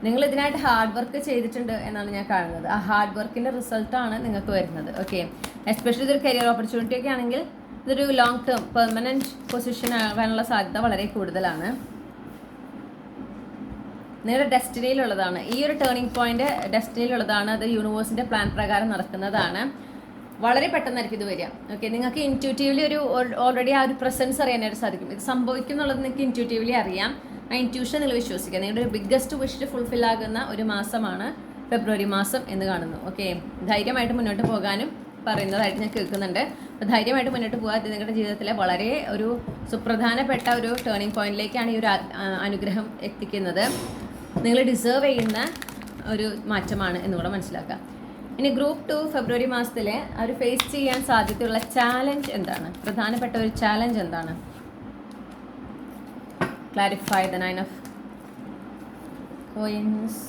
Speaker 1: നിങ്ങൾ ഇതിനായിട്ട് ഹാർഡ് വർക്ക് ചെയ്തിട്ടുണ്ട് എന്നാണ് ഞാൻ കാണുന്നത്. ആ ഹാർഡ് വർക്കിൻ്റെ റിസൾട്ടാണ് നിങ്ങൾക്ക് വരുന്നത്. ഓക്കെ, എസ്പെഷ്യലി ഇതൊരു കരിയർ ഓപ്പർച്യൂണിറ്റി ഒക്കെ ആണെങ്കിൽ ഇതൊരു ലോങ് ടേം പെർമനൻറ്റ് പൊസിഷൻ ആകാനുള്ള സാധ്യത വളരെ കൂടുതലാണ്. നിങ്ങളുടെ ഡെസ്റ്റിനിയിലുള്ളതാണ് ഈ ഒരു ടേണിംഗ് പോയിന്റ്, ഡെസ്റ്റിനിയിലുള്ളതാണ്. അത് യൂണിവേഴ്സിൻ്റെ പ്ലാൻ പ്രകാരം നടക്കുന്നതാണ്. വളരെ പെട്ടെന്നായിരിക്കും ഇത് വരിക. ഓക്കെ, നിങ്ങൾക്ക് ഇൻറ്റ്യൂട്ടീവ്ലി ഓൾറെഡി ആ ഒരു പ്രസൻസ് അറിയാനായിട്ട് സാധിക്കും. ഇത് സംഭവിക്കും എന്നുള്ളത് നിങ്ങൾക്ക് ഇൻറ്റ്യൂട്ടീവ്ലി അറിയാം. ആ ഇൻറ്റ്യൂഷൻ നിങ്ങൾ വിശ്വസിക്കുക. നിങ്ങളുടെ ഒരു ബിഗ്ഗസ്റ്റ് വിഷ് ഫുൾഫിൽ ആകുന്ന ഒരു മാസമാണ് ഫെബ്രുവരി മാസം എന്ന് കാണുന്നു. ഓക്കെ, ധൈര്യമായിട്ട് മുന്നോട്ട് പോകാനും പറയുന്നതായിട്ട് ഞാൻ കേൾക്കുന്നുണ്ട്. അപ്പോൾ ധൈര്യമായിട്ട് മുന്നോട്ട് പോകാൻ നിങ്ങളുടെ ജീവിതത്തിലെ വളരെ ഒരു സുപ്രധാനപ്പെട്ട ഒരു ടേണിംഗ് പോയിന്റിലേക്കാണ് ഈ ഒരു അനുഗ്രഹം എത്തിക്കുന്നത്. നിങ്ങൾ ഡിസേർവ് ചെയ്യുന്ന ഒരു മാറ്റമാണ് എന്നുകൂടെ മനസ്സിലാക്കാം. ഇനി ഗ്രൂപ്പ് 2 ഫെബ്രുവരി മാസത്തിൽ അവർ ഫേസ് ചെയ്യാൻ സാധ്യതയുള്ള ചാലഞ്ച് എന്താണ്? പ്രധാനപ്പെട്ട ഒരു ചാലഞ്ച് എന്താണ്? Clarify the 9 of coins.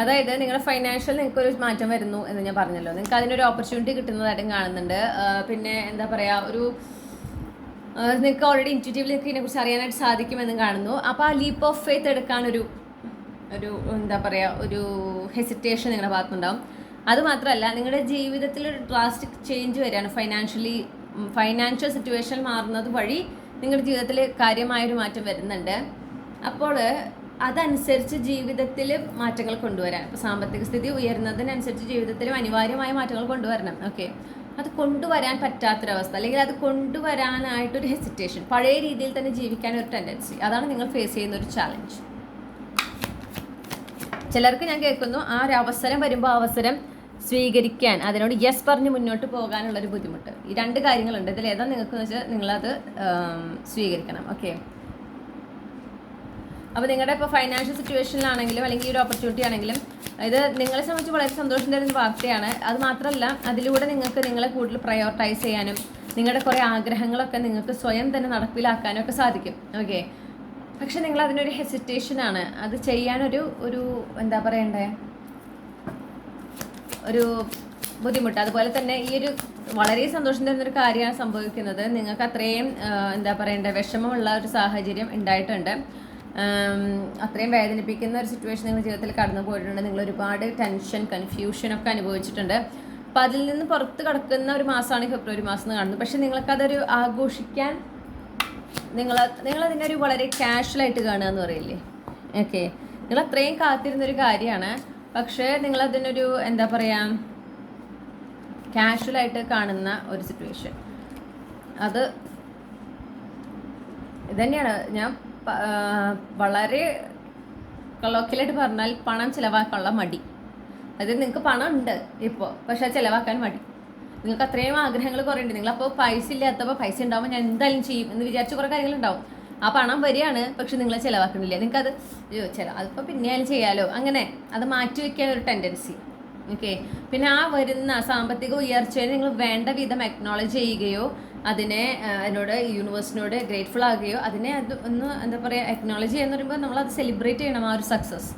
Speaker 1: അതായത് നിങ്ങളുടെ ഫൈനാൻഷ്യൽ നിങ്ങൾക്കൊരു മാറ്റം വരുന്നു എന്ന് ഞാൻ പറഞ്ഞല്ലോ, നിങ്ങൾക്ക് അതിനൊരു ഓപ്പർച്യൂണിറ്റി കിട്ടുന്നതായിട്ടും കാണുന്നുണ്ട്. പിന്നെ എന്താ പറയുക, ഒരു നിങ്ങൾക്ക് ഓൾറെഡി ഇൻറ്റ്യൂട്ടീവ്ലി നിങ്ങൾക്ക് ഇതിനെക്കുറിച്ച് അറിയാനായിട്ട് സാധിക്കുമെന്നും കാണുന്നു. അപ്പോൾ ആ ലീപ്പ് ഓഫ് ഫെയ്ത്ത് എടുക്കാനൊരു ഒരു എന്താ പറയുക, ഒരു ഹെസിറ്റേഷൻ നിങ്ങളുടെ ഭാഗത്തുനിന്നുണ്ടാവും. അതുമാത്രമല്ല, നിങ്ങളുടെ ജീവിതത്തിൽ ഒരു ഡ്രാസ്റ്റിക് ചേഞ്ച് വരികയാണ്. ഫൈനാൻഷ്യൽ സിറ്റുവേഷൻ മാറുന്നത് വഴി നിങ്ങളുടെ ജീവിതത്തിൽ കാര്യമായൊരു മാറ്റം വരുന്നുണ്ട്. അപ്പോൾ അതനുസരിച്ച് ജീവിതത്തിൽ മാറ്റങ്ങൾ കൊണ്ടുവരാൻ, ഇപ്പോൾ സാമ്പത്തിക സ്ഥിതി ഉയരുന്നതിനനുസരിച്ച് ജീവിതത്തിലും അനിവാര്യമായ മാറ്റങ്ങൾ കൊണ്ടുവരണം. ഓക്കെ, അത് കൊണ്ടുവരാൻ പറ്റാത്തൊരവസ്ഥ, അല്ലെങ്കിൽ അത് കൊണ്ടുവരാനായിട്ടൊരു ഹെസിറ്റേഷൻ, പഴയ രീതിയിൽ തന്നെ ജീവിക്കാനൊരു ടെൻഡൻസി, അതാണ് നിങ്ങൾ ഫേസ് ചെയ്യുന്ന ഒരു ചാലഞ്ച്. ചിലർക്ക് ഞാൻ കേൾക്കുന്നു, ആ ഒരു അവസരം വരുമ്പോൾ അവസരം സ്വീകരിക്കാൻ, അതിനോട് യെസ് പറഞ്ഞ് മുന്നോട്ട് പോകാനുള്ളൊരു ബുദ്ധിമുട്ട്. ഈ 2 കാര്യങ്ങളുണ്ട്. ഇതിൽ ഏതാ നിങ്ങൾക്ക് വെച്ചാൽ നിങ്ങളത് സ്വീകരിക്കണം. ഓക്കെ, അപ്പോൾ നിങ്ങളുടെ ഇപ്പോൾ ഫൈനാൻഷ്യൽ സിറ്റുവേഷനിലാണെങ്കിലും അല്ലെങ്കിൽ ഈ ഒരു ഓപ്പർച്യൂണിറ്റി ആണെങ്കിലും ഇത് നിങ്ങളെ സംബന്ധിച്ച് വളരെ സന്തോഷം തരുന്ന വാർത്തയാണ്. അത് മാത്രമല്ല, അതിലൂടെ നിങ്ങൾക്ക് നിങ്ങളെ കൂടുതൽ പ്രയോറിറ്റൈസ് ചെയ്യാനും നിങ്ങളുടെ കുറേ ആഗ്രഹങ്ങളൊക്കെ നിങ്ങൾക്ക് സ്വയം തന്നെ നടപ്പിലാക്കാനും ഒക്കെ സാധിക്കും. ഓക്കെ, പക്ഷെ നിങ്ങൾ അതിനൊരു ഹെസിറ്റേഷനാണ്, അത് ചെയ്യാനൊരു എന്താ പറയണ്ടേ, ഒരു ബുദ്ധിമുട്ട്. അതുപോലെ തന്നെ ഈ ഒരു വളരെ സന്തോഷം തരുന്നൊരു കാര്യമാണ് സംഭവിക്കുന്നത്. നിങ്ങൾക്ക് അത്രയും എന്താ പറയണ്ടേ, വിഷമമുള്ള ഒരു സാഹചര്യം ഉണ്ടായിട്ടുണ്ട്. അത്രയും വേദനിപ്പിക്കുന്ന ഒരു സിറ്റുവേഷൻ നിങ്ങളുടെ ജീവിതത്തിൽ കടന്നു പോയിട്ടുണ്ട്. നിങ്ങൾ ഒരുപാട് ടെൻഷൻ, കൺഫ്യൂഷനൊക്കെ അനുഭവിച്ചിട്ടുണ്ട്. അപ്പം അതിൽ നിന്ന് പുറത്ത് കിടക്കുന്ന ഒരു മാസമാണ് ഫെബ്രുവരി മാസം എന്ന് കാണുന്നത്. പക്ഷെ നിങ്ങൾക്കതൊരു ആഘോഷിക്കാൻ നിങ്ങളതിനെ ഒരു വളരെ കാഷ്വലായിട്ട് കാണുക എന്ന് പറയില്ലേ. ഓക്കെ, നിങ്ങൾ അത്രയും കാത്തിരുന്നൊരു കാര്യമാണ്. പക്ഷേ നിങ്ങളതിനൊരു എന്താ പറയുക, കാഷ്വലായിട്ട് കാണുന്ന ഒരു സിറ്റുവേഷൻ, അത് ഇതന്നെയാണ്. ഞാൻ വളരെ കൊളോക്കിയലായിട്ട് പറഞ്ഞാൽ പണം ചിലവാക്കാനുള്ള മടി. അതായത് നിങ്ങൾക്ക് പണം ഉണ്ട് ഇപ്പോൾ, പക്ഷെ അത് ചിലവാക്കാൻ മടി. നിങ്ങൾക്ക് അത്രയും ആഗ്രഹങ്ങൾ കുറേ ഉണ്ട്. നിങ്ങളപ്പോൾ പൈസ ഇല്ലാത്തപ്പോൾ പൈസ ഉണ്ടാകുമ്പോൾ ഞാൻ എന്തായാലും ചെയ്യും എന്ന് വിചാരിച്ച കുറേ കാര്യങ്ങളുണ്ടാവും. ആ പണം വരികയാണ്, പക്ഷെ നിങ്ങൾ ചിലവാക്കുന്നില്ല. നിങ്ങൾക്കത് അതിപ്പോൾ പിന്നെയാലും ചെയ്യാമല്ലോ, അങ്ങനെ അത് മാറ്റി വയ്ക്കാൻ ഒരു ടെൻഡൻസി. ഓക്കെ, പിന്നെ ആ വരുന്ന സാമ്പത്തിക ഉയർച്ചയെ നിങ്ങൾ വേണ്ട വിധം അക്നോളജ് ചെയ്യുകയോ അതിനോട് യൂണിവേഴ്സിനോട് ഗ്രേറ്റ്ഫുൾ ആകുകയോ അതിനെ ഒന്ന് എന്താ പറയുക, അക്നോളജ് ചെയ്യാന്ന് പറയുമ്പോൾ നമ്മളത് സെലിബ്രേറ്റ് ചെയ്യണം. ആ ഒരു സക്സസ്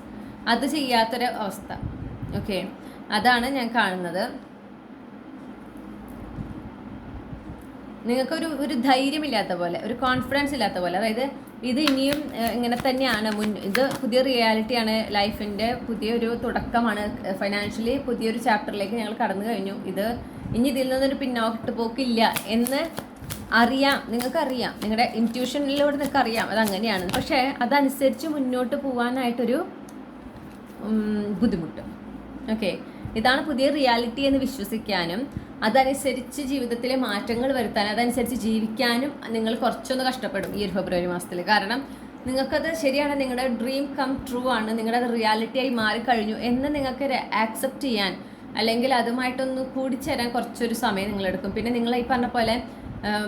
Speaker 1: അത് ചെയ്യാത്തൊരു അവസ്ഥ. ഓക്കെ, അതാണ് ഞാൻ കാണുന്നത്. നിങ്ങൾക്കൊരു ധൈര്യമില്ലാത്ത പോലെ, ഒരു കോൺഫിഡൻസ് ഇല്ലാത്ത പോലെ. അതായത് ഇത് ഇനിയും ഇങ്ങനെ തന്നെയാണ്, ഇത് പുതിയ റിയാലിറ്റിയാണ്, ലൈഫിൻ്റെ പുതിയൊരു തുടക്കമാണ്, ഫൈനാൻഷ്യലി പുതിയൊരു ചാപ്റ്ററിലേക്ക് ഞങ്ങൾ കടന്നു കഴിഞ്ഞു, ഇത് ഇനി ഇതിൽ നിന്നൊരു പിന്നോട്ട് പോക്കില്ല എന്ന് അറിയാം. നിങ്ങൾക്കറിയാം, നിങ്ങളുടെ ഇൻറ്റ്യൂഷനിലൂടെ നിങ്ങൾക്ക് അറിയാം അതങ്ങനെയാണ്. പക്ഷേ അതനുസരിച്ച് മുന്നോട്ട് പോകാനായിട്ടൊരു ബുദ്ധിമുട്ട്. ഓക്കെ, ഇതാണ് പുതിയ റിയാലിറ്റി എന്ന് വിശ്വസിക്കാനും അതനുസരിച്ച് ജീവിതത്തിലെ മാറ്റങ്ങൾ വരുത്താനും അതനുസരിച്ച് ജീവിക്കാനും നിങ്ങൾ കുറച്ചൊന്ന് കഷ്ടപ്പെടും ഈ ഒരു ഫെബ്രുവരി മാസത്തിൽ. കാരണം നിങ്ങൾക്കത് ശരിയാണ്, നിങ്ങളുടെ ഡ്രീം കം ട്രൂ ആണ്, നിങ്ങളുടെ അത് റിയാലിറ്റിയായി മാറിക്കഴിഞ്ഞു എന്ന് നിങ്ങൾക്ക് ആക്സെപ്റ്റ് ചെയ്യാൻ, അല്ലെങ്കിൽ അതുമായിട്ടൊന്ന് കൂടിച്ചേരാൻ കുറച്ചൊരു സമയം നിങ്ങളെടുക്കും. പിന്നെ നിങ്ങൾ ഈ പറഞ്ഞ പോലെ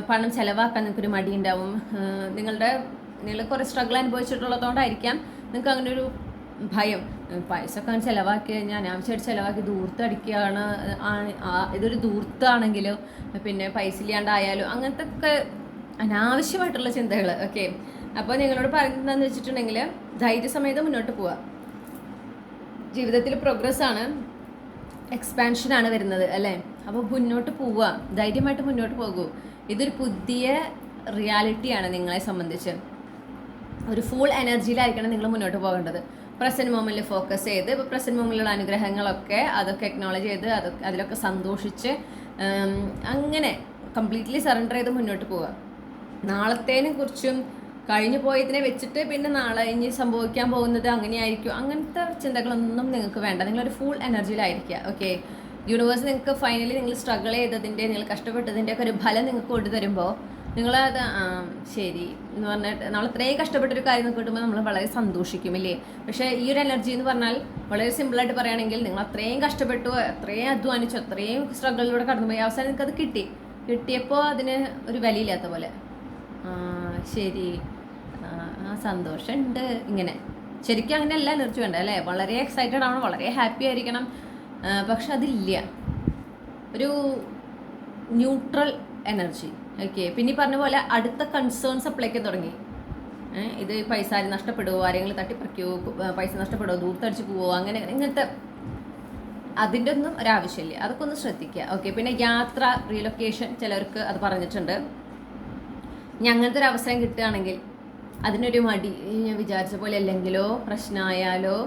Speaker 1: പണം ചിലവാക്കാൻ നിങ്ങൾക്കൊരു മടി ഉണ്ടാവും. നിങ്ങൾ കുറേ സ്ട്രഗിൾ അനുഭവിച്ചിട്ടുള്ളതുകൊണ്ടായിരിക്കാം നിങ്ങൾക്ക് അങ്ങനെ ഒരു ഭയം. പൈസ ഒക്കെ ചിലവാക്കി കഴിഞ്ഞാൽ അനാവശ്യമായിട്ട് ചിലവാക്കി ദൂർത്തടിക്കുകയാണ്, ഇതൊരു ദൂർത്താണെങ്കിലോ പിന്നെ പൈസ ഇല്ലാണ്ടായാലോ അങ്ങനത്തെ ഒക്കെ അനാവശ്യമായിട്ടുള്ള ചിന്തകൾ. ഓക്കെ, അപ്പോൾ നിങ്ങളോട് പറയുന്നതെന്ന് വെച്ചിട്ടുണ്ടെങ്കിൽ ധൈര്യസമേതം മുന്നോട്ട് പോവുക. ജീവിതത്തിൽ പ്രോഗ്രസ്സാണ്, എക്സ്പാൻഷനാണ് വരുന്നത് അല്ലേ. അപ്പോൾ മുന്നോട്ട് പോവുക, ധൈര്യമായിട്ട് മുന്നോട്ട് പോകൂ. ഇതൊരു പുതിയ റിയാലിറ്റിയാണ് നിങ്ങളെ സംബന്ധിച്ച്. ഒരു ഫുൾ എനർജിയിലായിരിക്കണം നിങ്ങൾ മുന്നോട്ട് പോകേണ്ടത്. പ്രസൻറ്റ് മൊമെൻറ്റിൽ ഫോക്കസ് ചെയ്ത്, ഇപ്പോൾ പ്രസൻറ്റ് മൊമെൻറ്റിലുള്ള അനുഗ്രഹങ്ങളൊക്കെ അതൊക്കെ അക്നോളജ് ചെയ്ത് അതിലൊക്കെ സന്തോഷിച്ച് അങ്ങനെ കംപ്ലീറ്റ്ലി സറണ്ടർ ചെയ്ത് മുന്നോട്ട് പോവുക. നാളത്തേനെ കുറിച്ചും കഴിഞ്ഞു പോയതിനെ വെച്ചിട്ട് പിന്നെ നാളെ ഇനി സംഭവിക്കാൻ പോകുന്നത് അങ്ങനെയായിരിക്കും, അങ്ങനത്തെ ചിന്തകളൊന്നും നിങ്ങൾക്ക് വേണ്ട. നിങ്ങളൊരു ഫുൾ എനർജിയിലായിരിക്കുക. ഓക്കെ, യൂണിവേഴ്സ് നിങ്ങൾക്ക് ഫൈനലി നിങ്ങൾ സ്ട്രഗിൾ ചെയ്തതിൻ്റെ, നിങ്ങൾ കഷ്ടപ്പെട്ടതിൻ്റെ ഒക്കെ ഒരു ഫലം നിങ്ങൾക്ക് കൊണ്ടുതരുമ്പോൾ നിങ്ങളത് ശരി എന്ന് പറഞ്ഞിട്ട് നമ്മൾ ഇത്രയും കഷ്ടപ്പെട്ടൊരു കാര്യം കിട്ടുമ്പോൾ നമ്മൾ വളരെ സന്തോഷിക്കും ഇല്ലേ. പക്ഷേ ഈ ഒരു എനർജി എന്ന് പറഞ്ഞാൽ വളരെ സിമ്പിളായിട്ട് പറയുകയാണെങ്കിൽ നിങ്ങൾ അത്രയും കഷ്ടപ്പെട്ടു, അത്രയും അധ്വാനിച്ചു, അത്രയും സ്ട്രഗിളിലൂടെ കടന്നുപോയി, അവസാനം നിങ്ങൾക്കത് കിട്ടിയപ്പോൾ അതിന് ഒരു വിലയില്ലാത്ത പോലെ. ശരി, സന്തോഷമുണ്ട്, ഇങ്ങനെ. ശരിക്കും അങ്ങനെയല്ല എനർജി വേണ്ട അല്ലേ. വളരെ എക്സൈറ്റഡ് ആവണം, വളരെ ഹാപ്പി ആയിരിക്കണം. പക്ഷെ അതില്ല, ഒരു ന്യൂട്രൽ എനർജി. ഓക്കെ, പിന്നെ പറഞ്ഞ പോലെ അടുത്ത കൺസേൺസ് അപ്ലൈക്കാൻ തുടങ്ങി. ഇത് പൈസ ആരും നഷ്ടപ്പെടുമോ, ആരെങ്കിലും തട്ടിപ്പറിക്കുമോ, പൈസ നഷ്ടപ്പെടുമോ, ദൂരത്തടിച്ച് പോവോ, അങ്ങനെ ഇങ്ങനത്തെ അതിൻ്റെ ഒന്നും ഒരാവശ്യമില്ല. അതൊക്കെ ഒന്ന് ശ്രദ്ധിക്കുക. ഓക്കെ, പിന്നെ യാത്ര, റീലൊക്കേഷൻ ചിലർക്ക് അത് പറഞ്ഞിട്ടുണ്ട്. ഇനി അങ്ങനത്തെ ഒരു അവസരം കിട്ടുകയാണെങ്കിൽ അതിനൊരു മടി, ഞാൻ വിചാരിച്ച പോലെ അല്ലെങ്കിലോ, പ്രശ്നമായാലോ,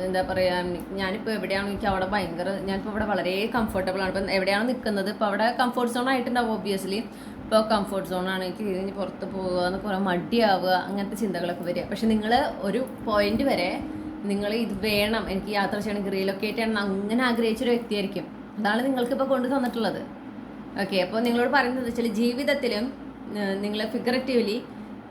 Speaker 1: എന്താ പറയുക, ഞാനിപ്പോൾ എവിടെയാണോ എനിക്ക് അവിടെ ഭയങ്കര, ഞാനിപ്പോൾ ഇവിടെ വളരെ കംഫർട്ടബിൾ ആണ്. ഇപ്പം എവിടെയാണോ നിൽക്കുന്നത് ഇപ്പോൾ അവിടെ കംഫർട്ട് സോൺ ആയിട്ടുണ്ടാവും ഒബ്വിയസ്ലി. ഇപ്പോൾ കംഫർട്ട് സോണാണ്, എനിക്ക് കഴിഞ്ഞ് പുറത്ത് പോകുക എന്ന് കുറേ മടിയാവുക, അങ്ങനത്തെ ചിന്തകളൊക്കെ വരിക. പക്ഷെ നിങ്ങൾ ഒരു പോയിന്റ് വരെ നിങ്ങൾ ഇത് വേണം, എനിക്ക് യാത്ര ചെയ്യണമെങ്കിൽ റീലൊക്കേറ്റ് ചെയ്യണം അങ്ങനെ ആഗ്രഹിച്ചൊരു വ്യക്തിയായിരിക്കും. അതാണ് നിങ്ങൾക്കിപ്പോൾ കൊണ്ടു തന്നിട്ടുള്ളത്. ഓക്കെ, അപ്പോൾ നിങ്ങളോട് പറയുന്നത് വെച്ചാൽ ജീവിതത്തിലും നിങ്ങൾ ഫിഗറേറ്റീവ്ലി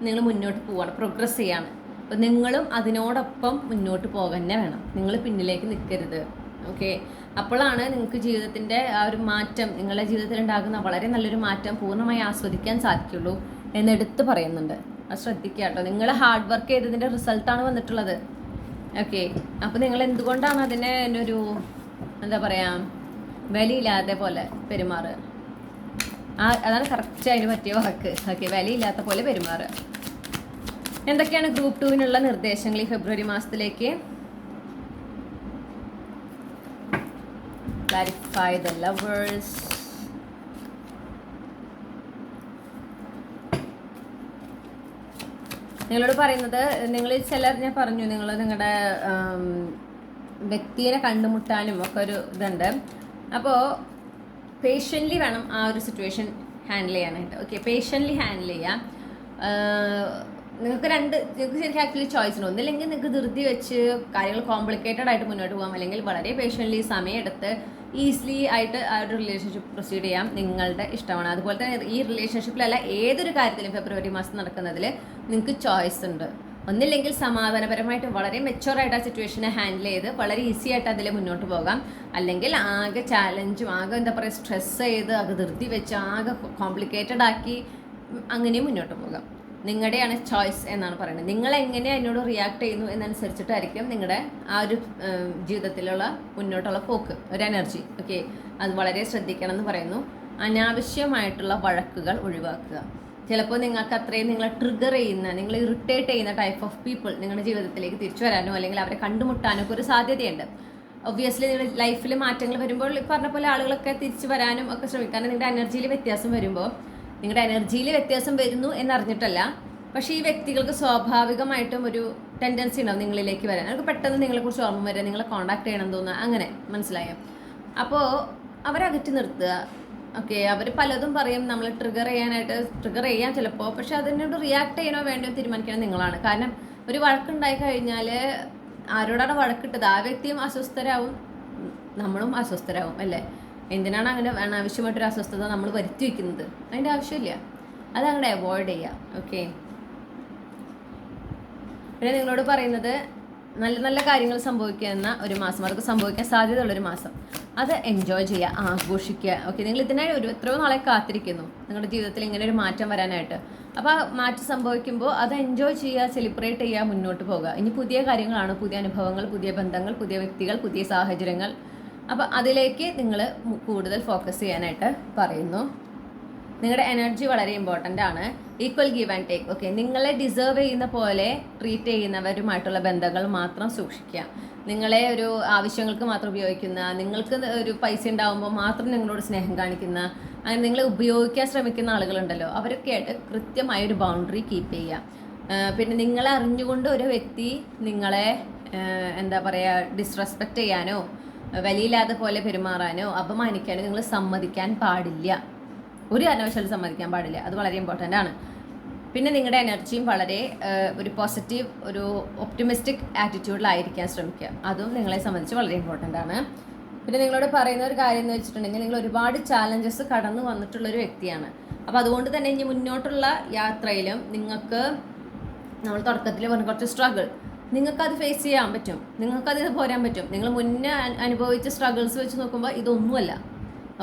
Speaker 1: നിങ്ങൾ മുന്നോട്ട് പോവാണ്, പ്രോഗ്രസ് ചെയ്യാണ്. അപ്പോൾ നിങ്ങളും അതിനോടൊപ്പം മുന്നോട്ട് പോകാൻ തന്നെ വേണം, നിങ്ങൾ പിന്നിലേക്ക് നിൽക്കരുത്. ഓക്കെ, അപ്പോഴാണ് നിങ്ങൾക്ക് ജീവിതത്തിൻ്റെ ആ ഒരു മാറ്റം, നിങ്ങളുടെ ജീവിതത്തിൽ ഉണ്ടാകുന്ന വളരെ നല്ലൊരു മാറ്റം പൂർണ്ണമായി ആസ്വദിക്കാൻ സാധിക്കുള്ളൂ എന്നെടുത്ത് പറയുന്നുണ്ട്. അത് ശ്രദ്ധിക്കുക കേട്ടോ. നിങ്ങൾ ഹാർഡ് വർക്ക് ചെയ്തതിൻ്റെ റിസൾട്ടാണ് വന്നിട്ടുള്ളത്. ഓക്കെ, അപ്പോൾ നിങ്ങൾ എന്തുകൊണ്ടാണ് അതിനെ ഒരു എന്താ പറയുക വിലയില്ലാത്ത പോലെ പെരുമാറുക? അതാണ് കറക്റ്റ് അതിന് പറ്റിയ വാക്ക്. ഓക്കെ, വിലയില്ലാത്ത പോലെ പെരുമാറുക. എന്തൊക്കെയാണ് ഗ്രൂപ്പ് 2-നുള്ള നിർദ്ദേശങ്ങൾ ഈ ഫെബ്രുവരി മാസത്തിലേക്ക്? Clarify the lovers. നിങ്ങളോട് പറയുന്നത്, നിങ്ങൾ ചിലർ ഞാൻ പറഞ്ഞു നിങ്ങൾ നിങ്ങളുടെ വ്യക്തിയെ കണ്ടുമുട്ടാനും ഒക്കെ ഒരു ഇതുണ്ട്. അപ്പോൾ പേഷ്യൻ്റ്ലി വേണം ആ ഒരു സിറ്റുവേഷൻ ഹാൻഡിൽ ചെയ്യാനായിട്ട്. ഓക്കെ, പേഷ്യൻ്റ്ലി ഹാൻഡിൽ ചെയ്യാം. നിങ്ങൾക്ക് ശരിക്കും ആക്ച്വലി ചോയ്സ് ഉണ്ട്. ഒന്നില്ലെങ്കിൽ നിങ്ങൾക്ക് ധൃതി വെച്ച് കാര്യങ്ങൾ കോംപ്ലിക്കേറ്റഡ് ആയിട്ട് മുന്നോട്ട് പോകാം, അല്ലെങ്കിൽ വളരെ പേഷ്യൻ്റ്ലി സമയമെടുത്ത് ഈസിലി ആയിട്ട് ആ ഒരു റിലേഷൻഷിപ്പ് പ്രൊസീഡ് ചെയ്യാം. നിങ്ങളുടെ ഇഷ്ടമാണ്. അതുപോലെ തന്നെ ഈ റിലേഷൻഷിപ്പിലല്ല ഏതൊരു കാര്യത്തിലും ഫെബ്രുവരി മാസം നടക്കുന്നതിൽ നിങ്ങൾക്ക് ചോയ്സ് ഉണ്ട്. ഒന്നില്ലെങ്കിൽ സമാധാനപരമായിട്ട് വളരെ മെച്ചുവറായിട്ട് ആ സിറ്റുവേഷനെ ഹാൻഡിൽ ചെയ്ത് വളരെ ഈസി ആയിട്ട് അതിൽ മുന്നോട്ട് പോകാം, അല്ലെങ്കിൽ ആകെ ചാലഞ്ചും ആകെ എന്താ പറയുക സ്ട്രെസ് ചെയ്ത് ആകെ ധൃതി വെച്ച് ആകെ കോംപ്ലിക്കേറ്റഡ് ആക്കി അങ്ങനെയും മുന്നോട്ട് പോകാം. നിങ്ങളുടെയാണ് ചോയ്സ് എന്നാണ് പറയുന്നത്. നിങ്ങൾ എങ്ങനെ അതിനോട് റിയാക്ട് ചെയ്യുന്നു എന്നനുസരിച്ചിട്ടായിരിക്കും നിങ്ങളുടെ ആ ഒരു ജീവിതത്തിലുള്ള മുന്നോട്ടുള്ള പോക്ക്, ഒരു എനർജി. ഓക്കെ, അത് വളരെ ശ്രദ്ധിക്കണം എന്ന് പറയുന്നു. അനാവശ്യമായിട്ടുള്ള വഴക്കുകൾ ഒഴിവാക്കുക. ചിലപ്പോൾ നിങ്ങൾക്ക് അത്രയും നിങ്ങളെ ട്രിഗർ ചെയ്യുന്ന, നിങ്ങൾ ഇറിറ്റേറ്റ് ചെയ്യുന്ന ടൈപ്പ് ഓഫ് പീപ്പിൾ നിങ്ങളുടെ ജീവിതത്തിലേക്ക് തിരിച്ചു വരാനോ അല്ലെങ്കിൽ അവരെ കണ്ടുമുട്ടാനോ ഒക്കെ ഒരു സാധ്യതയുണ്ട്. ഒബ്വിയസ്ലി നിങ്ങളുടെ ലൈഫിൽ മാറ്റങ്ങൾ വരുമ്പോൾ പറഞ്ഞ പോലെ ആളുകളൊക്കെ തിരിച്ചു വരാനും ഒക്കെ ശ്രമിക്കാനും നിങ്ങളുടെ എനർജിയിൽ വ്യത്യാസം വരുമ്പോൾ, നിങ്ങളുടെ എനർജിയിൽ വ്യത്യാസം വരുന്നു എന്നറിഞ്ഞിട്ടല്ല, പക്ഷേ ഈ വ്യക്തികൾക്ക് സ്വാഭാവികമായിട്ടും ഒരു ടെൻഡൻസി ഉണ്ടാവും നിങ്ങളിലേക്ക് വരാൻ. അവർക്ക് പെട്ടെന്ന് നിങ്ങളെക്കുറിച്ച് ഓർമ്മ വരിക, നിങ്ങളെ കോൺടാക്ട് ചെയ്യണം തോന്നുക, അങ്ങനെ മനസ്സിലായോ? അപ്പോൾ അവരകറ്റി നിർത്തുക. ഓക്കെ, അവർ പലതും പറയും, നമ്മൾ ട്രിഗർ ചെയ്യാൻ ചിലപ്പോൾ, പക്ഷെ അതിനോട് റിയാക്ട് ചെയ്യണോ വേണ്ടോ തീരുമാനിക്കണം നിങ്ങളാണ്. കാരണം ഒരു വഴക്കുണ്ടായി കഴിഞ്ഞാൽ ആരോടാണ് വഴക്കിട്ടത് ആ വ്യക്തിയും അസ്വസ്ഥരാവും, നമ്മളും അസ്വസ്ഥരാവും അല്ലേ? എന്തിനാണ് അങ്ങനെ അനാവശ്യമായിട്ടൊരു അസ്വസ്ഥത നമ്മൾ വരുത്തി വയ്ക്കുന്നത്? അതിൻ്റെ ആവശ്യമില്ല, അതങ്ങനെ അവോയ്ഡ് ചെയ്യുക. ഓക്കെ, പിന്നെ നിങ്ങളോട് പറയുന്നത് നല്ല നല്ല കാര്യങ്ങൾ സംഭവിക്കുന്ന ഒരു മാസം, അതൊക്കെ സംഭവിക്കാൻ സാധ്യതയുള്ളൊരു മാസം. അത് എൻജോയ് ചെയ്യുക, ആഘോഷിക്കുക. ഓക്കെ, നിങ്ങൾ ഇതിനായി എത്രയോ നാളെ കാത്തിരിക്കുന്നു നിങ്ങളുടെ ജീവിതത്തിൽ ഇങ്ങനെ ഒരു മാറ്റം വരാനായിട്ട്. അപ്പോൾ ആ മാറ്റം സംഭവിക്കുമ്പോൾ അത് എൻജോയ് ചെയ്യുക, സെലിബ്രേറ്റ് ചെയ്യുക, മുന്നോട്ട് പോകുക. ഇനി പുതിയ കാര്യങ്ങളാണ്, പുതിയ അനുഭവങ്ങൾ, പുതിയ ബന്ധങ്ങൾ, പുതിയ വ്യക്തികൾ, പുതിയ സാഹചര്യങ്ങൾ. അപ്പോൾ അതിലേക്ക് നിങ്ങൾ കൂടുതൽ ഫോക്കസ് ചെയ്യാനായിട്ട് പറയുന്നു. നിങ്ങളുടെ എനർജി വളരെ ഇമ്പോർട്ടൻ്റ് ആണ്. Equal give and take. Okay, നിങ്ങളെ ഡിസേർവ് ചെയ്യുന്ന പോലെ ട്രീറ്റ് ചെയ്യുന്നവരുമായിട്ടുള്ള ബന്ധങ്ങൾ മാത്രം സൂക്ഷിക്കുക. നിങ്ങളെ ഒരു ആവശ്യങ്ങൾക്ക് മാത്രം ഉപയോഗിക്കുന്ന, നിങ്ങൾക്ക് ഒരു പൈസ ഉണ്ടാകുമ്പോൾ മാത്രം നിങ്ങളോട് സ്നേഹം കാണിക്കുന്ന, അങ്ങനെ നിങ്ങളെ ഉപയോഗിക്കാൻ ശ്രമിക്കുന്ന ആളുകളുണ്ടല്ലോ, അവരൊക്കെ ആയിട്ട് കൃത്യമായൊരു ബൗണ്ടറി കീപ്പ് ചെയ്യുക. പിന്നെ നിങ്ങളെ അറിഞ്ഞുകൊണ്ട് ഒരു വ്യക്തി നിങ്ങളെ എന്താ പറയുക ഡിസ്റെസ്പെക്റ്റ് ചെയ്യാനോ വിലയില്ലാതെ പോലെ പെരുമാറാനോ അപമാനിക്കാനോ നിങ്ങൾ സമ്മതിക്കാൻ പാടില്ല. ഒരു കാരണവശാലും സമ്മതിക്കാൻ പാടില്ല. അത് വളരെ ഇമ്പോർട്ടൻ്റ് ആണ്. പിന്നെ നിങ്ങളുടെ എനർജിയും വളരെ ഒരു പോസിറ്റീവ്, ഒരു ഒപ്റ്റിമിസ്റ്റിക് ആറ്റിറ്റ്യൂഡിലായിരിക്കാൻ ശ്രമിക്കുക. അതും നിങ്ങളെ സംബന്ധിച്ച് വളരെ ഇമ്പോർട്ടൻ്റ് ആണ്. പിന്നെ നിങ്ങളോട് പറയുന്ന ഒരു കാര്യം എന്ന് വെച്ചിട്ടുണ്ടെങ്കിൽ, നിങ്ങൾ ഒരുപാട് ചാലഞ്ചസ് കടന്നു വന്നിട്ടുള്ളൊരു വ്യക്തിയാണ്. അപ്പോൾ അതുകൊണ്ട് തന്നെ ഇനി മുന്നോട്ടുള്ള യാത്രയിലും നിങ്ങൾക്ക്, നമ്മൾ തുടക്കത്തിൽ പറഞ്ഞ കുറച്ച് സ്ട്രഗിൾ, നിങ്ങൾക്കത് ഫേസ് ചെയ്യാൻ പറ്റും, നിങ്ങൾക്കത് പോരാൻ പറ്റും. നിങ്ങൾ മുന്നേ അനുഭവിച്ച സ്ട്രഗിൾസ് വെച്ച് നോക്കുമ്പോൾ ഇതൊന്നുമല്ല.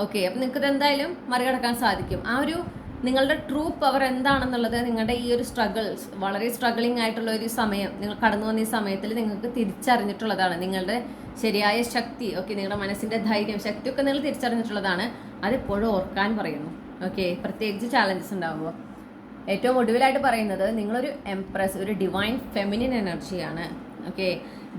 Speaker 1: ഓക്കെ, അപ്പം നിങ്ങൾക്കത് എന്തായാലും മറികടക്കാൻ സാധിക്കും. ആ ഒരു നിങ്ങളുടെ ട്രൂ പവർ എന്താണെന്നുള്ളത് നിങ്ങളുടെ ഈ ഒരു സ്ട്രഗിൾസ്, വളരെ സ്ട്രഗിളിങ് ആയിട്ടുള്ള ഒരു സമയം, നിങ്ങൾ കടന്നു വന്ന ഈ സമയത്തിൽ നിങ്ങൾക്ക് തിരിച്ചറിഞ്ഞിട്ടുള്ളതാണ് നിങ്ങളുടെ ശരിയായ ശക്തി. ഓക്കെ, നിങ്ങളുടെ മനസ്സിൻ്റെ ധൈര്യം, ശക്തിയൊക്കെ നിങ്ങൾ തിരിച്ചറിഞ്ഞിട്ടുള്ളതാണ്. അതെപ്പോഴും ഓർക്കാൻ പറയുന്നു. ഓക്കെ, പ്രത്യേകിച്ച് ചാലഞ്ചസ് ഉണ്ടാകുമ്പോൾ. ഏറ്റവും ഒടുവിലായിട്ട് പറയുന്നത്, നിങ്ങളൊരു എംപ്രസ്, ഒരു ഡിവൈൻ ഫെമിനിൻ എനർജിയാണ്. ഓക്കെ,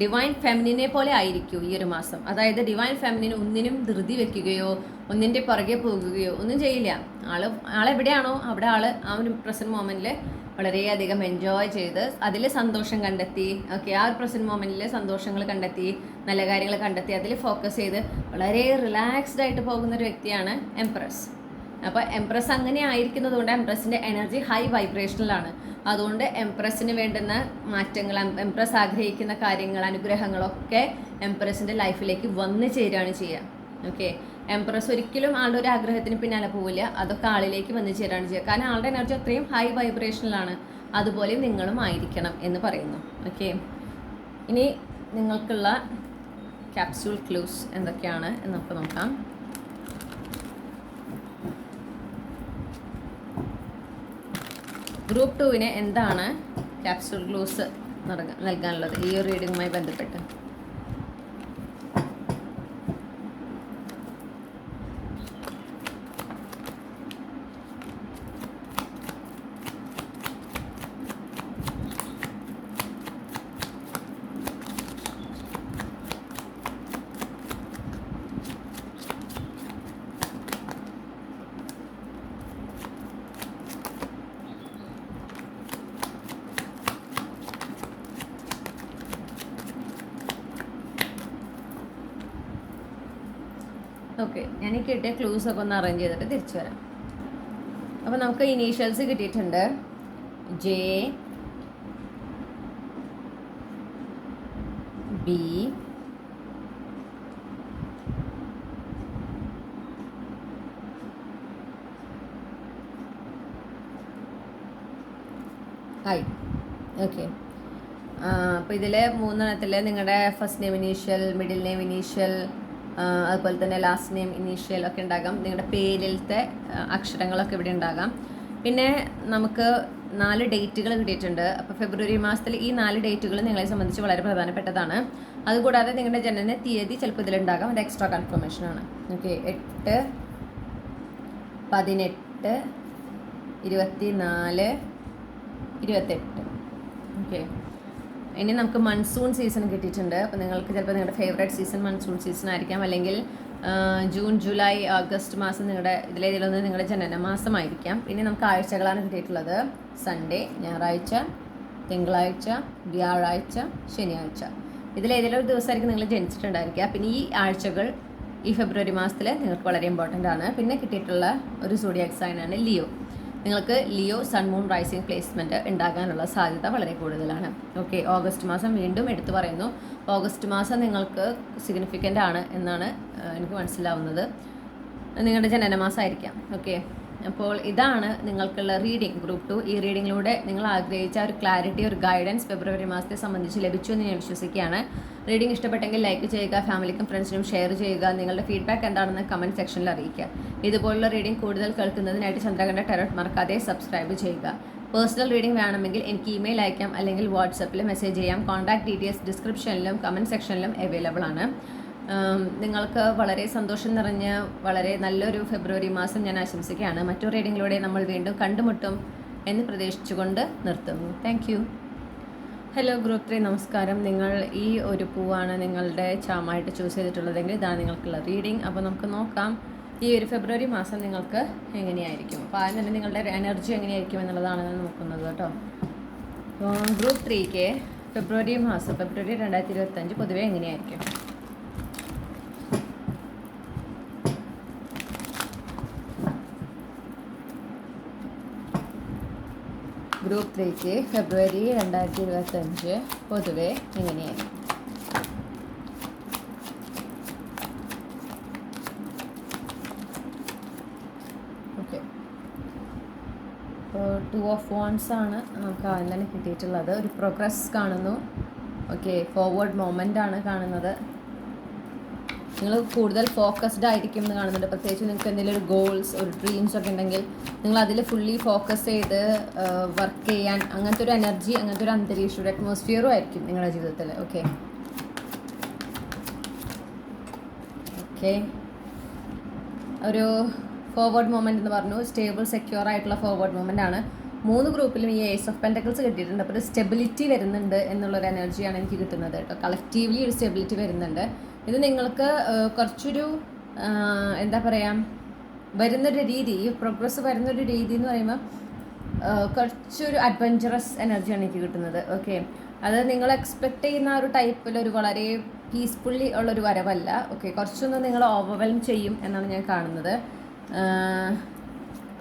Speaker 1: ഡിവൈൻ ഫെമിനിനെ പോലെ ആയിരിക്കൂ ഈ ഒരു മാസം. അതായത് ഡിവൈൻ ഫെമിനിൻ ഒന്നിനും ധൃതി വെക്കുകയോ ഒന്നിൻ്റെ പുറകെ പോകുകയോ ഒന്നും ചെയ്യില്ല. ആളെവിടെയാണോ അവിടെ ആ ഒരു പ്രസൻറ്റ് മൊമെൻറ്റിൽ വളരെയധികം എൻജോയ് ചെയ്ത് അതിൽ സന്തോഷം കണ്ടെത്തി. ഓക്കെ, ആ ഒരു പ്രസൻറ്റ് മൊമെൻറ്റിൽ സന്തോഷങ്ങൾ കണ്ടെത്തി, നല്ല കാര്യങ്ങൾ കണ്ടെത്തി, അതിൽ ഫോക്കസ് ചെയ്ത് വളരെ റിലാക്സ്ഡ് ആയിട്ട് പോകുന്ന ഒരു വ്യക്തിയാണ് എംപ്രസ്. അപ്പോൾ എംപ്രസ് അങ്ങനെ ആയിരിക്കുന്നത് കൊണ്ട് എംപ്രസിൻ്റെ എനർജി ഹൈ വൈബ്രേഷനിലാണ്. അതുകൊണ്ട് എംപ്രസിന് വേണ്ടുന്ന മാറ്റങ്ങൾ, എംപ്രസ് ആഗ്രഹിക്കുന്ന കാര്യങ്ങൾ, അനുഗ്രഹങ്ങളൊക്കെ എംപ്രസിൻ്റെ ലൈഫിലേക്ക് വന്നു ചേരുകയാണ് ചെയ്യുക. ഓക്കെ, എംപ്രസ് ഒരിക്കലും ആളുടെ ഒരു ആഗ്രഹത്തിന് പിന്നാലെ പോവില്ല, അതൊക്കെ ആളിലേക്ക് വന്നു ചേരാണ് ചെയ്യുക. കാരണം ആളുടെ എനർജി അത്രയും ഹൈ വൈബ്രേഷനിലാണ്. അതുപോലെ നിങ്ങളും ആയിരിക്കണം എന്ന് പറയുന്നു. ഓക്കെ, ഇനി നിങ്ങൾക്കുള്ള ക്യാപ്സ്യൂൾ ക്ലൂസ് എന്തൊക്കെയാണ് എന്ന് നമുക്ക് നോക്കാം. ഗ്രൂപ്പ് 2-ന് എന്താണ് ക്യാപ്സ്യൂൾ ക്ലൂസ് നൽകാനുള്ളത് ഈ റീഡിങ്ങുമായി ബന്ധപ്പെട്ട്? ഓക്കെ, ഞാൻ ഈ കിട്ടിയ ക്ലൂസ് ഒക്കെ ഒന്ന് അറേഞ്ച് ചെയ്തിട്ട് തിരിച്ചു വരാം. അപ്പോൾ നമുക്ക് ഇനീഷ്യൽസ് കിട്ടിയിട്ടുണ്ട്. J, B, I. ഓക്കെ, അപ്പോൾ ഇതിൽ 3 നിങ്ങളുടെ first name initial, middle name initial, അതുപോലെ തന്നെ ലാസ്റ്റ് നെയിം ഇനീഷ്യൽ ഒക്കെ ഉണ്ടാകാം. നിങ്ങളുടെ പേരിലത്തെ അക്ഷരങ്ങളൊക്കെ ഇവിടെ ഉണ്ടാകാം. പിന്നെ നമുക്ക് 4 ഡേറ്റുകൾ കിട്ടിയിട്ടുണ്ട്. അപ്പോൾ ഫെബ്രുവരി മാസത്തിൽ ഈ 4 ഡേറ്റുകൾ നിങ്ങളെ സംബന്ധിച്ച് വളരെ പ്രധാനപ്പെട്ടതാണ്. അതുകൂടാതെ നിങ്ങളുടെ ജനന തീയതി ചിലപ്പോൾ ഇതിലുണ്ടാകാം, അത് എക്സ്ട്രാ കൺഫർമേഷനാണ്. ഓക്കെ, 8, 18, 24, 28. ഓക്കെ, ഇനി നമുക്ക് മൺസൂൺ സീസൺ കിട്ടിയിട്ടുണ്ട്. അപ്പോൾ നിങ്ങൾക്ക് ചിലപ്പോൾ നിങ്ങളുടെ ഫേവറേറ്റ് സീസൺ മൺസൂൺ സീസൺ ആയിരിക്കാം, അല്ലെങ്കിൽ ജൂൺ, ജൂലൈ, ഓഗസ്റ്റ് മാസം ഇതിലേതിലൊന്ന് നിങ്ങളുടെ ജനന മാസമായിരിക്കാം. പിന്നെ നമുക്ക് ആഴ്ചകളാണ് കിട്ടിയിട്ടുള്ളത്. സൺഡേ, ഞായറാഴ്ച, തിങ്കളാഴ്ച, വ്യാഴാഴ്ച, ശനിയാഴ്ച. ഇതിലേതെങ്കിലും ഒരു ദിവസമായിരിക്കും നിങ്ങൾ ജനിച്ചിട്ടുണ്ടായിരിക്കുക. പിന്നെ ഈ ആഴ്ചകൾ ഈ ഫെബ്രുവരി മാസത്തിൽ നിങ്ങൾക്ക് വളരെ ഇമ്പോർട്ടൻ്റ് ആണ്. പിന്നെ കിട്ടിയിട്ടുള്ള ഒരു സോഡിയാക് സൈനാണ് ലിയോ. നിങ്ങൾക്ക് Leo sun moon rising placement ഉണ്ടാകാനുള്ള സാധ്യത വളരെ കൂടുതലാണ്. ഓക്കെ, ഓഗസ്റ്റ് മാസം വീണ്ടും എടുത്തു പറയുന്നു. ഓഗസ്റ്റ് മാസം നിങ്ങൾക്ക് സിഗ്നിഫിക്കൻ്റ് ആണ് എന്നാണ് എനിക്ക് മനസ്സിലാവുന്നത്. നിങ്ങളുടെ ജനനമാസമായിരിക്കാം. ഓക്കെ, അപ്പോൾ ഇതാണ് നിങ്ങൾക്കുള്ള റീഡിംഗ് ഗ്രൂപ്പ് 2. ഈ റീഡിങ്ങിലൂടെ നിങ്ങൾ ആഗ്രഹിച്ച ഒരു ക്ലാരിറ്റി, ഒരു ഗൈഡൻസ് ഫെബ്രുവരി മാസത്തെ സംബന്ധിച്ച് ലഭിച്ചു എന്ന് ഞാൻ വിശ്വസിക്കുകയാണ്. റീഡിംഗ് ഇഷ്ടപ്പെട്ടെങ്കിൽ ലൈക്ക് ചെയ്യുക, ഫാമിലിക്കും ഫ്രണ്ട്സിനും ഷെയർ ചെയ്യുക. നിങ്ങളുടെ ഫീഡ്ബാക്ക് എന്താണെന്ന് കമൻറ്റ് സെക്ഷനിൽ അറിയിക്കുക. ഇതുപോലുള്ള റീഡിംഗ് കൂടുതൽ കേൾക്കുന്നതിനായിട്ട് ചന്ദ്രകണ്ഠ ടാരോട്ട് മറക്കാതെ സബ്സ്ക്രൈബ് ചെയ്യുക. പേഴ്സണൽ റീഡിംഗ് വേണമെങ്കിൽ എനിക്ക് ഇമെയിൽ അയക്കാം, അല്ലെങ്കിൽ വാട്സപ്പിൽ മെസ്സേജ് ചെയ്യാം. കോൺടാക്ട് ഡീറ്റെയിൽസ് ഡിസ്ക്രിപ്ഷനിലും കമൻറ്റ് സെക്ഷനിലും അവൈലബിൾ ആണ്. നിങ്ങൾക്ക് വളരെ സന്തോഷം നിറഞ്ഞ വളരെ നല്ലൊരു ഫെബ്രുവരി മാസം ഞാൻ ആശംസിക്കുകയാണ്. മറ്റൊരു റീഡിങ്ങിലൂടെ നമ്മൾ വീണ്ടും കണ്ടുമുട്ടും എന്ന് പ്രതീക്ഷിച്ചുകൊണ്ട് നിർത്തുന്നു. Thank you. ഹലോ ഗ്രൂപ്പ് 3, നമസ്കാരം. നിങ്ങൾ ഈ ഒരു പൂവാണ് നിങ്ങളുടെ ചാമായിട്ട് ചൂസ് ചെയ്തിട്ടുള്ളതെങ്കിൽ ഇതാണ് നിങ്ങൾക്കുള്ള റീഡിംഗ്. അപ്പോൾ നമുക്ക് നോക്കാം ഈ ഒരു ഫെബ്രുവരി മാസം നിങ്ങൾക്ക് എങ്ങനെയായിരിക്കും. അപ്പോൾ ആദ്യം തന്നെ നിങ്ങളുടെ എനർജി എങ്ങനെയായിരിക്കും എന്നുള്ളതാണ് ഞാൻ നോക്കുന്നത് കേട്ടോ. ഗ്രൂപ്പ് 3ക്ക് ഫെബ്രുവരി മാസം, ഫെബ്രുവരി 2025 പൊതുവെ എങ്ങനെയായിരിക്കും? ഗ്രൂപ്പ് 3ക്ക് ഫെബ്രുവരി 2025 പൊതുവെ എങ്ങനെയായിരിക്കും? ഓക്കെ, ഇപ്പോൾ 2 ഓഫ് വാൻഡ്സ് ആണ് നമുക്ക് ആദ്യം തന്നെ കിട്ടിയിട്ടുള്ളത്. ഒരു പ്രോഗ്രസ് കാണുന്നു. ഓക്കെ, ഫോർവേഡ് മൊമെൻ്റ് ആണ് കാണുന്നത്. നിങ്ങൾ കൂടുതൽ ഫോക്കസ്ഡ് ആയിരിക്കും എന്ന് കാണുന്നുണ്ട്. പ്രത്യേകിച്ച് നിങ്ങൾക്ക് എന്തെങ്കിലും ഒരു ഗോൾസ്, ഒരു ഡ്രീംസ് ഒക്കെ ഉണ്ടെങ്കിൽ നിങ്ങൾ അതിൽ ഫുള്ളി ഫോക്കസ് ചെയ്ത് വർക്ക് ചെയ്യാൻ, അങ്ങനത്തെ ഒരു എനർജി, അങ്ങനത്തെ ഒരു അന്തരീക്ഷം, ഒരു അറ്റ്മോസ്ഫിയറും ആയിരിക്കും നിങ്ങളുടെ ജീവിതത്തിൽ. ഓക്കെ, ഒരു ഫോർവേഡ് മൊമെൻ്റ് എന്ന് പറഞ്ഞു. സ്റ്റേബിൾ, സെക്യൂർ ആയിട്ടുള്ള ഫോർവേഡ് മൊമെൻ്റ് ആണ്. 3 ഗ്രൂപ്പിലും ഈ ഏസ് ഓഫ് പെൻറ്റക്കിൾസ് കിട്ടിയിട്ടുണ്ട്. അപ്പോൾ ഒരു സ്റ്റെബിലിറ്റി വരുന്നുണ്ട് എന്നുള്ളൊരു എനർജിയാണ് എനിക്ക് കിട്ടുന്നത് കേട്ടോ. കളക്റ്റീവ്ലി ഒരു സ്റ്റെബിലിറ്റി വരുന്നുണ്ട്. ഇത് നിങ്ങൾക്ക് കുറച്ചൊരു എന്താ പറയുക, വരുന്നൊരു രീതി, പ്രോഗ്രസ് വരുന്നൊരു രീതി എന്ന് പറയുമ്പോൾ കുറച്ചൊരു അഡ്വഞ്ചറസ് എനർജിയാണ് എനിക്ക് കിട്ടുന്നത്. ഓക്കെ, അത് നിങ്ങൾ എക്സ്പെക്റ്റ് ചെയ്യുന്ന ഒരു ടൈപ്പിലൊരു വളരെ പീസ്ഫുള്ളി ഉള്ളൊരു വരവല്ല. ഓക്കെ, കുറച്ചൊന്ന് നിങ്ങൾ ഓവർവെൽം ചെയ്യും എന്നാണ് ഞാൻ കാണുന്നത്.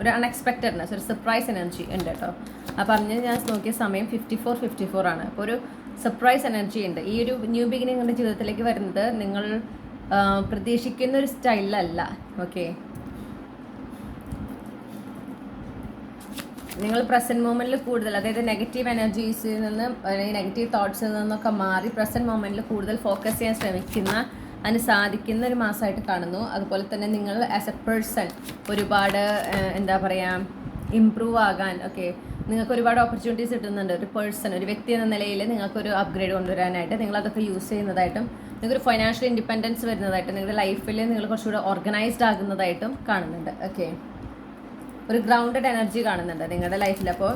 Speaker 1: ഒരു അൺഎക്സ്പെക്റ്റഡ്നെസ്, ഒരു സർപ്രൈസ് എനർജി ഉണ്ട് കേട്ടോ. ആ പറഞ്ഞ് ഞാൻ നോക്കിയ സമയം 54 ആണ്. അപ്പോൾ ഒരു സർപ്രൈസ് എനർജി ഉണ്ട്. ഈ ഒരു ന്യൂ ബിഗിനിങ് നിങ്ങളുടെ ജീവിതത്തിലേക്ക് വരുന്നത് നിങ്ങൾ പ്രതീക്ഷിക്കുന്ന ഒരു സ്റ്റൈലല്ല. ഓക്കെ, നിങ്ങൾ പ്രസൻറ്റ് മൊമെൻറ്റിൽ കൂടുതൽ, അതായത് നെഗറ്റീവ് എനർജീസിൽ നിന്ന് അല്ലെങ്കിൽ നെഗറ്റീവ് തോട്ട്സിൽ നിന്നൊക്കെ മാറി പ്രസൻറ്റ് മൊമെൻറ്റിൽ കൂടുതൽ ഫോക്കസ് ചെയ്യാൻ ശ്രമിക്കുന്ന, അതിന് സാധിക്കുന്ന ഒരു മാസമായിട്ട് കാണുന്നു. അതുപോലെ തന്നെ നിങ്ങൾ ആസ് എ പേഴ്സൺ ഒരുപാട് എന്താ പറയുക, ഇമ്പ്രൂവ് ആകാൻ, ഓക്കെ, നിങ്ങൾക്ക് ഒരുപാട് ഓപ്പർച്യൂണിറ്റീസ് കിട്ടുന്നുണ്ട്. ഒരു പേഴ്സൺ, ഒരു വ്യക്തി എന്ന നിലയിൽ നിങ്ങൾക്കൊരു അപ്ഗ്രേഡ് കൊണ്ടുവരാനായിട്ട് നിങ്ങളതൊക്കെ യൂസ് ചെയ്യുന്നതായിട്ടും, നിങ്ങൾക്കൊരു ഫൈനാൻഷ്യൽ ഇൻഡിപെൻഡൻസ് വരുന്നതായിട്ടും, നിങ്ങളുടെ ലൈഫിൽ നിങ്ങൾ കുറച്ചുകൂടെ ഓർഗനൈസ്ഡ് ആകുന്നതായിട്ടും കാണുന്നുണ്ട്. ഓക്കെ, ഒരു ഗ്രൗണ്ടഡ് എനർജി കാണുന്നുണ്ട് നിങ്ങളുടെ ലൈഫിൽ. അപ്പോൾ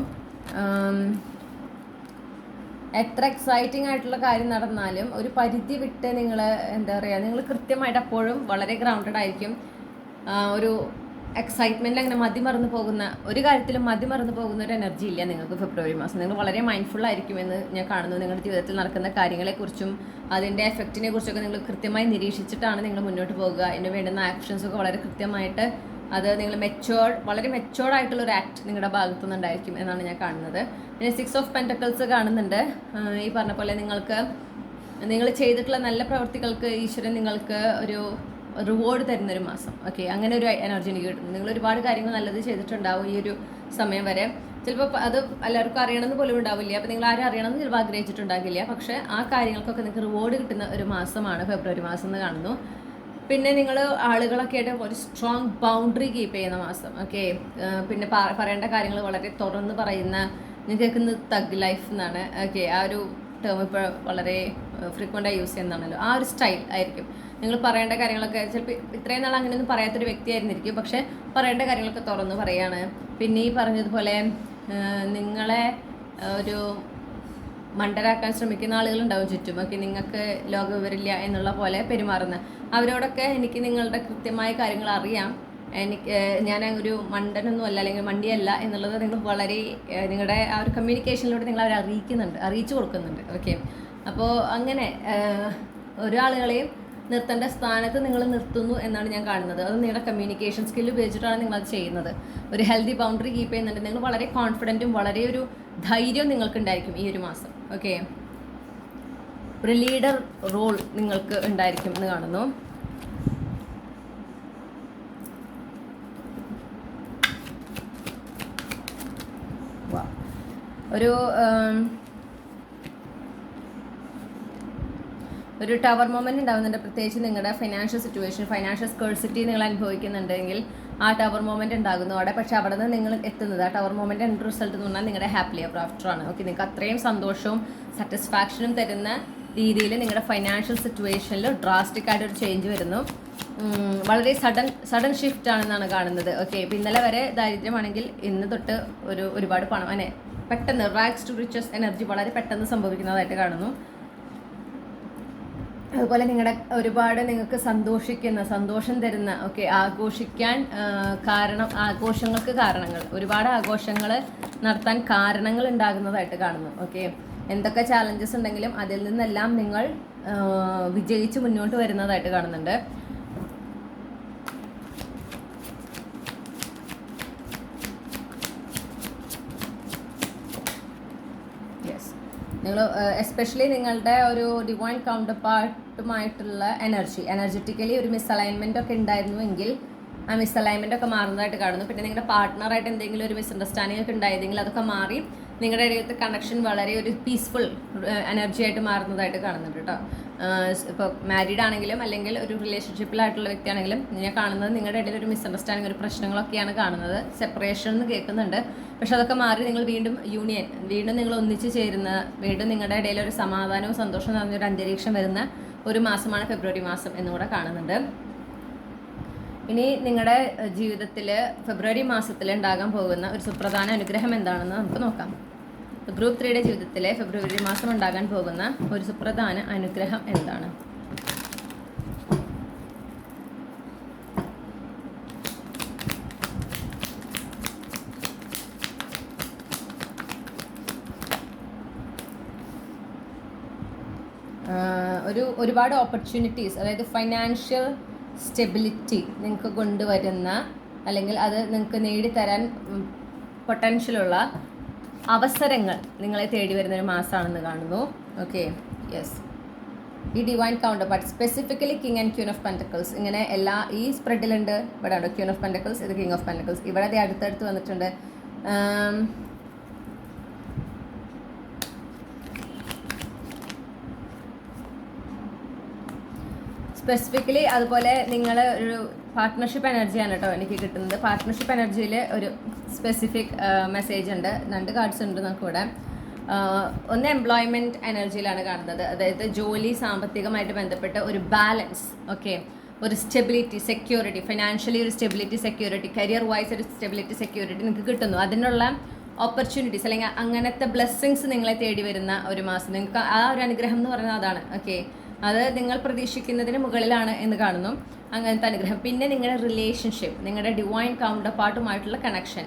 Speaker 1: എത്ര എക്സൈറ്റിംഗ് ആയിട്ടുള്ള കാര്യം നടന്നാലും ഒരു പരിധി വിട്ട് നിങ്ങൾ എന്താ പറയുക, നിങ്ങൾ കൃത്യമായിട്ട് അപ്പോഴും വളരെ ഗ്രൗണ്ടഡ് ആയിരിക്കും. ഒരു എക്സൈറ്റ്മെൻറ്റിൽ അങ്ങനെ മതിമറന്നു പോകുന്ന, ഒരു കാര്യത്തിലും മതിമറന്നു പോകുന്ന ഒരു എനർജി ഇല്ല നിങ്ങൾക്ക് ഫെബ്രുവരി മാസം. നിങ്ങൾ വളരെ മൈൻഡ്ഫുൾ ആയിരിക്കുമെന്ന് ഞാൻ കാണുന്നു. നിങ്ങളുടെ ജീവിതത്തിൽ നടക്കുന്ന കാര്യങ്ങളെക്കുറിച്ചും അതിൻ്റെ എഫക്റ്റിനെ കുറിച്ചൊക്കെ നിങ്ങൾ കൃത്യമായി നിരീക്ഷിച്ചിട്ടാണ് നിങ്ങൾ മുന്നോട്ട് പോകുക. ഇതിന് വേണ്ടുന്ന ആക്ഷൻസൊക്കെ വളരെ കൃത്യമായിട്ട്, അത് നിങ്ങൾ വളരെ മെച്ചുവേർഡ് ഒരു ആക്ട് നിങ്ങളുടെ ഭാഗത്തു നിന്നുണ്ടായിരിക്കും എന്നാണ് ഞാൻ കാണുന്നത്. പിന്നെ 6 ഓഫ് പെൻറ്റക്കിൾസ് കാണുന്നുണ്ട്. ഈ പറഞ്ഞ പോലെ നിങ്ങൾ ചെയ്തിട്ടുള്ള നല്ല പ്രവൃത്തികൾക്ക് ഈശ്വരൻ നിങ്ങൾക്ക് ഒരു റിവാർഡ് തരുന്നൊരു മാസം. ഓക്കെ, അങ്ങനെ ഒരു എനർജി എനിക്ക് കിട്ടുന്നു. നിങ്ങൾ ഒരുപാട് കാര്യങ്ങൾ നല്ലത് ചെയ്തിട്ടുണ്ടാവും ഈ ഒരു സമയം വരെ. ചിലപ്പോൾ അത് എല്ലാവർക്കും അറിയണമെന്ന് പോലും ഉണ്ടാവില്ല. അപ്പോൾ നിങ്ങൾ ആരും അറിയണമെന്ന് ചിലപ്പോൾ ആഗ്രഹിച്ചിട്ടുണ്ടാകില്ല. പക്ഷേ ആ കാര്യങ്ങൾക്കൊക്കെ നിങ്ങൾക്ക് റിവാർഡ് കിട്ടുന്ന ഒരു മാസമാണ് ഫെബ്രുവരി മാസം എന്ന് കാണുന്നു. പിന്നെ നിങ്ങൾ ആളുകളൊക്കെ ആയിട്ട് ഒരു സ്ട്രോങ് ബൗണ്ടറി കീപ്പ് ചെയ്യുന്ന മാസം. ഓക്കെ, പിന്നെ പറയേണ്ട കാര്യങ്ങൾ വളരെ തുറന്ന് പറയുന്ന, ഞാൻ കേൾക്കുന്നത് തഗ് ലൈഫ് എന്നാണ്. ഓക്കെ, ആ ഒരു ടേം ഇപ്പോൾ വളരെ ഫ്രീക്വൻ്റായി യൂസ് ചെയ്യുന്നതാണല്ലോ. ആ ഒരു സ്റ്റൈൽ ആയിരിക്കും. നിങ്ങൾ പറയേണ്ട കാര്യങ്ങളൊക്കെ ചിലപ്പോൾ ഇത്രയും നാൾ അങ്ങനെയൊന്നും പറയാത്തൊരു വ്യക്തിയായിരുന്നിരിക്കും, പക്ഷേ പറയേണ്ട കാര്യങ്ങളൊക്കെ തുറന്ന് പറയാണ്. പിന്നെ ഈ പറഞ്ഞതുപോലെ നിങ്ങളെ ഒരു മണ്ടരാക്കാൻ ശ്രമിക്കുന്ന ആളുകളുണ്ടാവും ചുറ്റും. ഓക്കെ, നിങ്ങൾക്ക് ലോകവിവരില്ല എന്നുള്ള പോലെ പെരുമാറുന്ന അവരോടൊക്കെ എനിക്ക് നിങ്ങളുടെ കൃത്യമായ കാര്യങ്ങൾ അറിയാം, ഞാൻ ഒരു മണ്ടനൊന്നും അല്ല അല്ലെങ്കിൽ മണ്ടിയല്ല എന്നുള്ളത് നിങ്ങൾ വളരെ നിങ്ങളുടെ ആ ഒരു കമ്മ്യൂണിക്കേഷനിലൂടെ നിങ്ങൾ അവരെ അറിയിച്ചു കൊടുക്കുന്നുണ്ട്. ഓക്കെ, അപ്പോൾ അങ്ങനെ ഒരാളുകളെയും നിർത്തേണ്ട സ്ഥാനത്ത് നിങ്ങൾ നിർത്തുന്നു എന്നാണ് ഞാൻ കാണുന്നത്. അത് നിങ്ങളുടെ കമ്മ്യൂണിക്കേഷൻ സ്കിൽ ഉപയോഗിച്ചിട്ടാണ് നിങ്ങളത് ചെയ്യുന്നത്. ഒരു ഹെൽത്തി ബൗണ്ടറി കീപ്പ് ചെയ്യുന്നുണ്ട്. നിങ്ങൾ വളരെ കോൺഫിഡൻറ്റും വളരെ ഒരു ധൈര്യവും നിങ്ങൾക്കുണ്ടായിരിക്കും ഈ ഒരു മാസം. ഓക്കെ, ഒരു ലീഡർ റോൾ നിങ്ങൾക്ക് ഉണ്ടായിരിക്കും എന്ന് കാണുന്നു. ഒരു ടവർ മൊമെൻറ്റ് ഉണ്ടാകുന്നുണ്ട്. പ്രത്യേകിച്ച് നിങ്ങളുടെ ഫൈനാൻഷ്യൽ സിറ്റുവേഷൻ, ഫൈനാൻഷ്യൽ സ്കേഴ്സിറ്റി നിങ്ങൾ അനുഭവിക്കുന്നുണ്ടെങ്കിൽ ആ ടവർ മൊമെൻറ്റ് ഉണ്ടാകുന്നു അവിടെ. പക്ഷേ അവിടെ നിന്ന് നിങ്ങൾ എത്തുന്നത്, ആ ടവർ മൊമെൻറ്റ് എൻഡ് റിസൾട്ട് എന്ന് പറഞ്ഞാൽ നിങ്ങളുടെ ഹാപ്പിലി എവർ ആഫ്റ്റർ ആണ്. ഓക്കെ, നിങ്ങൾക്ക് അത്രയും സന്തോഷവും സാറ്റിസ്ഫാക്ഷനും തരുന്ന രീതിയിൽ നിങ്ങളുടെ ഫൈനാൻഷ്യൽ സിറ്റുവേഷനിൽ ഡ്രാസ്റ്റിക് ആയിട്ടൊരു ചേഞ്ച് വരുന്നു. വളരെ സഡൻ ഷിഫ്റ്റ് ആണെന്നാണ് കാണുന്നത്. ഓക്കെ, ഇപ്പം ഇന്നലെ വരെ ദാരിദ്ര്യമാണെങ്കിൽ ഇന്ന് തൊട്ട് ഒരുപാട് പണം അങ്ങനെ പെട്ടെന്ന് റാഗ്സ് ടു റിച്ചസ് എനർജി വളരെ പെട്ടെന്ന് സംഭവിക്കുന്നതായിട്ട് കാണുന്നു. അതുപോലെ ഒരുപാട് നിങ്ങൾക്ക് സന്തോഷം തരുന്ന, ഓക്കെ, ആഘോഷിക്കാൻ ആഘോഷങ്ങൾക്ക് കാരണങ്ങൾ, ഒരുപാട് ആഘോഷങ്ങൾ നടത്താൻ കാരണങ്ങൾ ഉണ്ടാകുന്നതായിട്ട് കാണുന്നു. ഓക്കെ, എന്തൊക്കെ ചാലഞ്ചസ് ഉണ്ടെങ്കിലും അതിൽ നിന്നെല്ലാം നിങ്ങൾ വിജയിച്ച് മുന്നോട്ട് വരുന്നതായിട്ട് കാണുന്നുണ്ട്. നിങ്ങൾ എസ്പെഷ്യലി നിങ്ങളുടെ ഒരു ഡിവൈൻ കൗണ്ടർ പാർട്ടുമായിട്ടുള്ള എനർജറ്റിക്കലി ഒരു മിസ്അലൈൻമെൻ്റ് ഒക്കെ ഉണ്ടായിരുന്നുവെങ്കിൽ ആ മിസ്അലൈൻമെൻ്റ് ഒക്കെ മാറുന്നതായിട്ട് കാണുന്നു. പിന്നെ നിങ്ങളുടെ പാർട്ട്ണറായിട്ട് എന്തെങ്കിലും ഒരു മിസ്അണ്ടർസ്റ്റാൻഡിംഗ് ഒക്കെ ഉണ്ടായതെങ്കിൽ അതൊക്കെ മാറി നിങ്ങളുടെ ഇടയിലത്തെ കണക്ഷൻ വളരെ ഒരു പീസ്ഫുൾ എനർജി ആയിട്ട് മാറുന്നതായിട്ട് കാണുന്നുണ്ട് കേട്ടോ. ഇപ്പോൾ മാരീഡ് ആണെങ്കിലും അല്ലെങ്കിൽ ഒരു റിലേഷൻഷിപ്പിലായിട്ടുള്ള വ്യക്തിയാണെങ്കിലും ഞാൻ കാണുന്നത് നിങ്ങളുടെ ഇടയിൽ ഒരു മിസ്അണ്ടർസ്റ്റാൻഡിങ്, ഒരു പ്രശ്നങ്ങളൊക്കെയാണ് കാണുന്നത്. സെപ്പറേഷൻ എന്ന് കേൾക്കുന്നുണ്ട്. പക്ഷെ അതൊക്കെ മാറി നിങ്ങൾ വീണ്ടും നിങ്ങൾ ഒന്നിച്ച് ചേരുന്ന, വീണ്ടും നിങ്ങളുടെ ഇടയിൽ ഒരു സമാധാനവും സന്തോഷവും നിറഞ്ഞൊരു അന്തരീക്ഷം വരുന്ന ഒരു മാസമാണ് ഫെബ്രുവരി മാസം എന്നുകൂടെ കാണുന്നുണ്ട്. ഇനി നിങ്ങളുടെ ജീവിതത്തിൽ ഫെബ്രുവരി മാസത്തിൽ ഉണ്ടാകാൻ പോകുന്ന ഒരു സുപ്രധാന അനുഗ്രഹം എന്താണെന്ന് നമുക്ക് നോക്കാം. ഗ്രൂപ്പ് 3യുടെ ജീവിതത്തിലെ ഫെബ്രുവരി മാസം ഉണ്ടാകാൻ പോകുന്ന ഒരു സുപ്രധാന അനുഗ്രഹം എന്താണ്? ഒരുപാട് ഓപ്പർച്യൂണിറ്റീസ്, അതായത് ഫൈനാൻഷ്യൽ സ്റ്റെബിലിറ്റി നിങ്ങൾക്ക് കൊണ്ടുവരുന്ന, അല്ലെങ്കിൽ അത് നിങ്ങൾക്ക് നേടിത്തരാൻ പൊട്ടൻഷ്യലുള്ള അവസരങ്ങൾ നിങ്ങളെ തേടി വരുന്ന ഒരു മാസമാണെന്ന് കാണുന്നു. Okay, yes. ഈ divine counterpart specifically king and queen of pentacles ഇങ്ങനെ ഈ സ്പ്രെഡിലുണ്ട്. ഇവിടെ ഉണ്ട് ക്യൂൻ ഓഫ് പെൻറ്റക്കിൾസ്, ഇത് കിങ് ഓഫ് പെൻറ്റക്കിൾസ്. ഇവിടെ അത് അടുത്തടുത്ത് വന്നിട്ടുണ്ട്. സ്പെസിഫിക്കലി അതുപോലെ നിങ്ങൾ ഒരു പാർട്ട്ണർഷിപ്പ് എനർജിയാണ് കേട്ടോ എനിക്ക് കിട്ടുന്നത്. പാർട്ട്ണർഷിപ്പ് എനർജിയിൽ ഒരു സ്പെസിഫിക് മെസ്സേജ് ഉണ്ട്. 2 കാർഡ്സ് ഉണ്ട് നമുക്കിവിടെ. ഒന്ന് എംപ്ലോയ്മെൻറ്റ് എനർജിയിലാണ് കാണുന്നത്, അതായത് ജോലി, സാമ്പത്തികമായിട്ട് ബന്ധപ്പെട്ട് ഒരു ബാലൻസ്, ഓക്കെ, ഒരു സ്റ്റെബിലിറ്റി, സെക്യൂരിറ്റി, ഫൈനാൻഷ്യലി ഒരു സ്റ്റെബിലിറ്റി, സെക്യൂരിറ്റി, കരിയർ വൈസ് ഒരു സ്റ്റെബിലിറ്റി, സെക്യൂരിറ്റി നിങ്ങൾക്ക് കിട്ടുന്നു. അതിനുള്ള ഓപ്പർച്യൂണിറ്റീസ് അല്ലെങ്കിൽ അങ്ങനത്തെ ബ്ലെസ്സിങ്സ് നിങ്ങളെ തേടി വരുന്ന ഒരു മാസം. നിങ്ങൾക്ക് ആ ഒരു അനുഗ്രഹം എന്ന് പറയുന്നത് അതാണ്. ഓക്കെ, അത് നിങ്ങൾ പ്രതീക്ഷിക്കുന്നതിന് മുകളിലാണ് എന്ന് കാണുന്നു, അങ്ങനത്തെ അനുഗ്രഹം. പിന്നെ നിങ്ങളുടെ റിലേഷൻഷിപ്പ്, നിങ്ങളുടെ ഡിവൈൻ കൗണ്ടർ പാർട്ടുമായിട്ടുള്ള കണക്ഷൻ,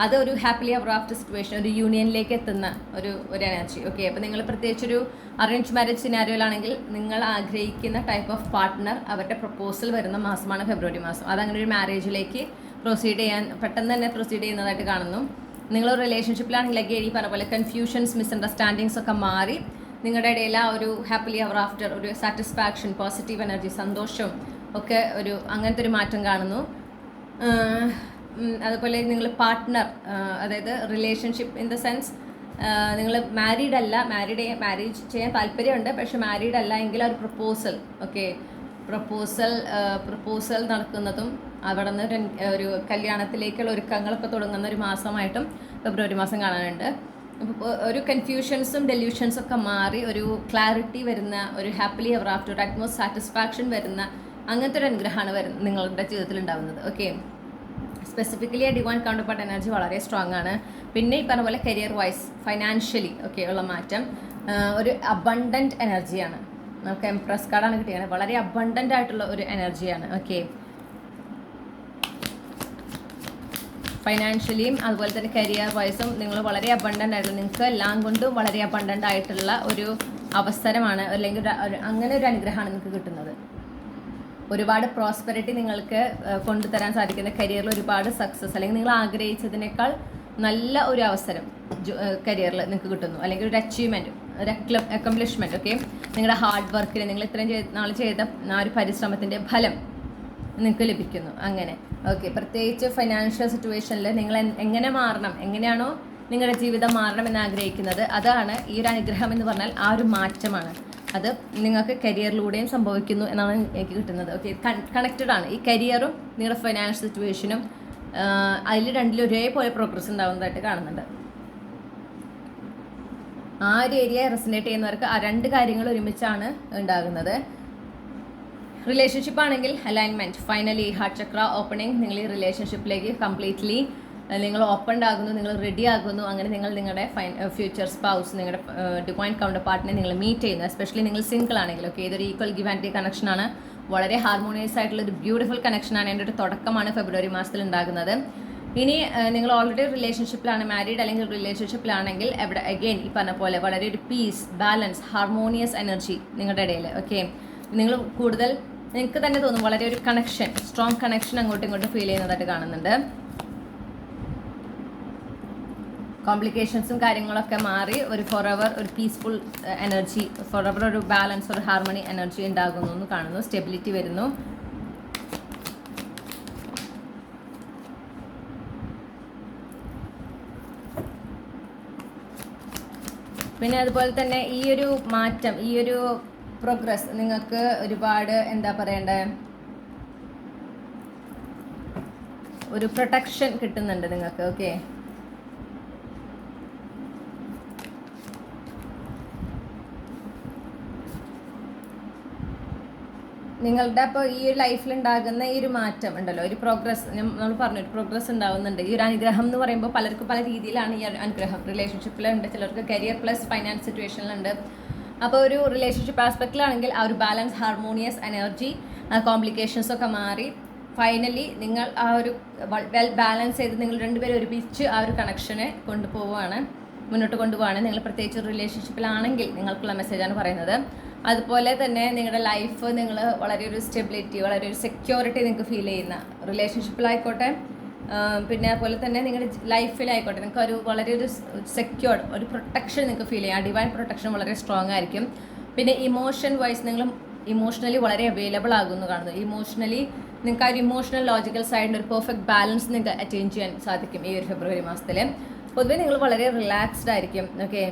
Speaker 1: അത് ഒരു ഹാപ്പിലി എവർ ആഫ്റ്റർ സിറ്റുവേഷൻ, ഒരു യൂണിയനിലേക്ക് എത്തുന്ന ഒരു എനർജി. ഓക്കെ, അപ്പോൾ നിങ്ങൾ പ്രത്യേകിച്ചൊരു അറേഞ്ച് മാരേജ് സിനാരിയോയിലാണെങ്കിൽ നിങ്ങൾ ആഗ്രഹിക്കുന്ന ടൈപ്പ് ഓഫ് പാർട്ട്ണർ, അവരുടെ പ്രപ്പോസൽ വരുന്ന മാസമാണ് ഫെബ്രുവരി മാസം. അതങ്ങനെ ഒരു മാരേജിലേക്ക് പെട്ടെന്ന് തന്നെ പ്രൊസീഡ് ചെയ്യുന്നതായിട്ട് കാണുന്നു. നിങ്ങളൊരു റിലേഷൻഷിപ്പിലാണെങ്കിൽ ഈ പറഞ്ഞ പോലെ കൺഫ്യൂഷൻസ്, മിസ്അണ്ടർസ്റ്റാൻഡിങ്സ് ഒക്കെ മാറി നിങ്ങളുടെ ഇടയിൽ ആ ഒരു ഹാപ്പിലി എവർ ആഫ്റ്റർ, ഒരു സാറ്റിസ്ഫാക്ഷൻ, പോസിറ്റീവ് എനർജി, സന്തോഷം ഒക്കെ അങ്ങനത്തെ ഒരു മാറ്റം കാണുന്നു. അതുപോലെ നിങ്ങൾ പാർട്ട്ണർ, അതായത് റിലേഷൻഷിപ്പ് ഇൻ ദ സെൻസ് നിങ്ങൾ മാരേജ് ചെയ്യാൻ താല്പര്യമുണ്ട്, പക്ഷെ മാരീഡ് അല്ല എങ്കിൽ ഒരു പ്രപ്പോസൽ, ഓക്കെ, പ്രപ്പോസൽ നടക്കുന്നതും അവിടെ നിന്ന് ഒരു കല്യാണത്തിലേക്കുള്ള ഒരുക്കങ്ങളൊക്കെ തുടങ്ങുന്ന ഒരു മാസമായിട്ടും ഫെബ്രുവരി മാസം കാണാനുണ്ട്. അപ്പോൾ ഒരു കൺഫ്യൂഷൻസും ഡെല്യൂഷൻസും ഒക്കെ മാറി ഒരു ക്ലാരിറ്റി വരുന്ന, ഒരു ഹാപ്പിലി എവർ ആഫ്റ്റർ, ഒരു അറ്റ്മോസ്റ്റ് സാറ്റിസ്ഫാക്ഷൻ വരുന്ന അങ്ങനത്തെ ഒരു അനുഗ്രഹമാണ് നിങ്ങളുടെ ജീവിതത്തിൽ ഉണ്ടാകുന്നത്. Okay, specifically divine counter part energy വളരെ സ്ട്രോങ് ആണ്. പിന്നെ ഈ പറഞ്ഞ പോലെ കരിയർ വൈസ്, ഫൈനാൻഷ്യലി ഒക്കെ ഉള്ള മാറ്റം, ഒരു അബണ്ടൻറ്റ് എനർജിയാണ്. നമുക്ക് എംപ്രസ് കാർഡാണ് കിട്ടിയത്. വളരെ അബണ്ടൻ്റ് ആയിട്ടുള്ള ഒരു എനർജിയാണ്. ഓക്കെ, ഫൈനാൻഷ്യലിയും അതുപോലെ തന്നെ കരിയർ വൈസും നിങ്ങൾ വളരെ അബണ്ടൻ്റ് ആയിട്ടുള്ള, നിങ്ങൾക്ക് എല്ലാം കൊണ്ടും വളരെ അബണ്ടൻ്റ് ആയിട്ടുള്ള ഒരു അവസരമാണ്, അല്ലെങ്കിൽ അങ്ങനെ ഒരു അനുഗ്രഹമാണ് നിങ്ങൾക്ക് കിട്ടുന്നത്. ഒരുപാട് പ്രോസ്പെറിറ്റി നിങ്ങൾക്ക് കൊണ്ടുതരാൻ സാധിക്കുന്ന, കരിയറിൽ ഒരുപാട് സക്സസ്, അല്ലെങ്കിൽ നിങ്ങൾ ആഗ്രഹിച്ചതിനേക്കാൾ നല്ല ഒരു അവസരം കരിയറിൽ നിങ്ങൾക്ക് കിട്ടുന്നു, അല്ലെങ്കിൽ ഒരു അച്ചീവ്മെൻറ്റ്, ഒരു അക്കംപ്ലിഷ്മെൻറ്റ്. ഓക്കെ, നിങ്ങളുടെ ഹാർഡ് വർക്കിന്, നിങ്ങൾ ഇത്രയും നാൾ ചെയ്ത ആ ഒരു പരിശ്രമത്തിൻ്റെ ഫലം നിങ്ങൾക്ക് ലഭിക്കുന്നു. അങ്ങനെ ഓക്കെ, പ്രത്യേകിച്ച് ഫൈനാൻഷ്യൽ സിറ്റുവേഷനിൽ നിങ്ങൾ എങ്ങനെ മാറണം, എങ്ങനെയാണോ നിങ്ങളുടെ ജീവിതം മാറണം എന്ന് ആഗ്രഹിക്കുന്നത്, അതാണ് ഈ ഒരു അനുഗ്രഹം എന്ന് പറഞ്ഞാൽ ആ ഒരു മാറ്റമാണ്. അത് നിങ്ങൾക്ക് കരിയറിലൂടെയും സംഭവിക്കുന്നു എന്നാണ് എനിക്ക് കിട്ടുന്നത്. ഓക്കെ, കണക്റ്റഡ് ആണ് ഈ കരിയറും നിങ്ങളുടെ ഫൈനാൻഷ്യൽ സിറ്റുവേഷനും. അതിൽ രണ്ടിലും ഒരേപോലെ പ്രോഗ്രസ് ഉണ്ടാകുന്നതായിട്ട് കാണുന്നുണ്ട്. ആ ഒരു ഏരിയ റെസനേറ്റ് ചെയ്യുന്നവർക്ക് ആ 2 കാര്യങ്ങൾ ഒരുമിച്ചാണ് ഉണ്ടാകുന്നത്. റിലേഷൻഷിപ്പ് ആണെങ്കിൽ അലൈൻമെൻറ്റ്, ഫൈനലി ഹാർട്ട് ചക്ര ഓപ്പണിംഗ്, നിങ്ങൾ ഈ റിലേഷൻഷിപ്പിലേക്ക് കംപ്ലീറ്റ്ലി നിങ്ങൾ ഓപ്പൺഡ് ആകുന്നു, നിങ്ങൾ റെഡി ആകുന്നു. അങ്ങനെ നിങ്ങൾ നിങ്ങളുടെ ഫ്യൂച്ചർ സ്പൗസ്, നിങ്ങളുടെ ഡിവൈൻ കൗണ്ടർ പാർട്ടിനെ നിങ്ങൾ മീറ്റ് ചെയ്യുന്നു. എസ്പെഷ്യലി നിങ്ങൾ സിംഗിൾ ആണെങ്കിൽ, ഓക്കെ, ഇതൊരു ഈക്വൽ ഗിവ് ആൻഡ് ടേക്ക് കണക്ഷനാണ്. വളരെ ഹാർമോണിയസ് ആയിട്ടുള്ള ഒരു ബ്യൂട്ടിഫുൾ കണക്ഷനാണ്. എൻ്റെ ഒരു തുടക്കമാണ് ഫെബ്രുവരി മാസത്തിൽ ഉണ്ടാകുന്നത്. ഇനി നിങ്ങൾ ഓൾറെഡി റിലേഷൻഷിപ്പിലാണ്, മാരീഡ് അല്ലെങ്കിൽ റിലേഷൻഷിപ്പിലാണെങ്കിൽ എവിടെ അഗെയിൻ ഈ പറഞ്ഞ പോലെ വളരെ ഒരു പീസ്, ബാലൻസ്, ഹാർമോണിയസ് എനർജി നിങ്ങളുടെ ഇടയിൽ. ഓക്കെ, നിങ്ങൾ കൂടുതൽ നിങ്ങൾക്ക് തന്നെ തോന്നും വളരെ ഒരു കണക്ഷൻ, സ്ട്രോങ് കണക്ഷൻ അങ്ങോട്ടും ഇങ്ങോട്ടും ഫീൽ ചെയ്യുന്നതായിട്ട് കാണുന്നുണ്ട്. കോംപ്ലിക്കേഷൻസും കാര്യങ്ങളൊക്കെ മാറി ഒരു ഫോറെവർ ഒരു പീസ്ഫുൾ എനർജി, ഫോറെവർ ഒരു ബാലൻസ്, ഒരു ഹാർമണി എനർജി ഉണ്ടാകുന്നു എന്ന് കാണുന്നു. സ്റ്റെബിലിറ്റി വരുന്നു. പിന്നെ അതുപോലെ തന്നെ ഈ ഒരു മാറ്റം, ഈ ഒരു പ്രോഗ്രസ് നിങ്ങൾക്ക് ഒരുപാട് എന്താ പറയണ്ടേ, ഒരു പ്രൊട്ടക്ഷൻ കിട്ടുന്നുണ്ട് നിങ്ങൾക്ക്. ഓക്കെ, നിങ്ങളുടെ അപ്പോൾ ഈ ഒരു ലൈഫിൽ ഉണ്ടാകുന്ന ഈ ഒരു മാറ്റം ഉണ്ടല്ലോ, ഒരു പ്രോഗ്രസ്, നമ്മൾ പറഞ്ഞു ഒരു പ്രോഗ്രസ് ഉണ്ടാകുന്നുണ്ട്. ഈ ഒരു അനുഗ്രഹം എന്ന് പറയുമ്പോൾ പലർക്കും പല രീതിയിലാണ് ഈ അനുഗ്രഹം. റിലേഷൻഷിപ്പിലുണ്ട്, ചിലർക്ക് കരിയർ പ്ലസ് ഫൈനാൻസ് സിറ്റുവേഷനിലുണ്ട്. അപ്പോൾ ഒരു റിലേഷൻഷിപ്പ് ആസ്പെക്റ്റിലാണെങ്കിൽ ആ ഒരു ബാലൻസ്, ഹാർമോണിയസ് എനർജി, കോംപ്ലിക്കേഷൻസ് ഒക്കെ മാറി ഫൈനലി നിങ്ങൾ ആ ഒരു വെൽ ബാലൻസ് ചെയ്ത് നിങ്ങൾ രണ്ടുപേരും ഒരുമിച്ച് ആ ഒരു കണക്ഷനെ മുന്നോട്ട് കൊണ്ടുപോവാണ്. നിങ്ങൾ പ്രത്യേകിച്ച് റിലേഷൻഷിപ്പിലാണെങ്കിൽ നിങ്ങൾക്കുള്ള മെസ്സേജാണ് പറയുന്നത്. അതുപോലെ തന്നെ നിങ്ങളുടെ ലൈഫ് നിങ്ങൾ വളരെ ഒരു സ്റ്റെബിലിറ്റി, വളരെ ഒരു സെക്യൂരിറ്റി നിങ്ങൾക്ക് ഫീൽ ചെയ്യുന്ന റിലേഷൻഷിപ്പിലായിക്കോട്ടെ, പിന്നെ അതുപോലെ തന്നെ നിങ്ങളുടെ ലൈഫിലായിക്കോട്ടെ നിങ്ങൾക്ക് ഒരു വളരെ ഒരു സെക്യൂർഡ് ഒരു പ്രൊട്ടക്ഷൻ നിങ്ങൾക്ക് ഫീൽ ചെയ്യാം. ഡിവൈൻ പ്രൊട്ടക്ഷൻ വളരെ സ്ട്രോങ് ആയിരിക്കും. പിന്നെ ഇമോഷൻ വൈസ് നിങ്ങൾ ഇമോഷണലി വളരെ അവൈലബിൾ ആകുമെന്ന് കാണുന്നു. ഇമോഷണലി നിങ്ങൾക്ക് ആ ഒരു ഇമോഷണൽ ലോജിക്കൽ സൈഡിൻ്റെ ഒരു പെർഫെക്റ്റ് ബാലൻസ് നിങ്ങൾക്ക് അറ്റൈൻ ചെയ്യാൻ സാധിക്കും ഈ ഒരു ഫെബ്രുവരി മാസത്തിൽ. പൊതുവേ നിങ്ങൾ വളരെ റിലാക്സ്ഡ് ആയിരിക്കും. ഓക്കെ,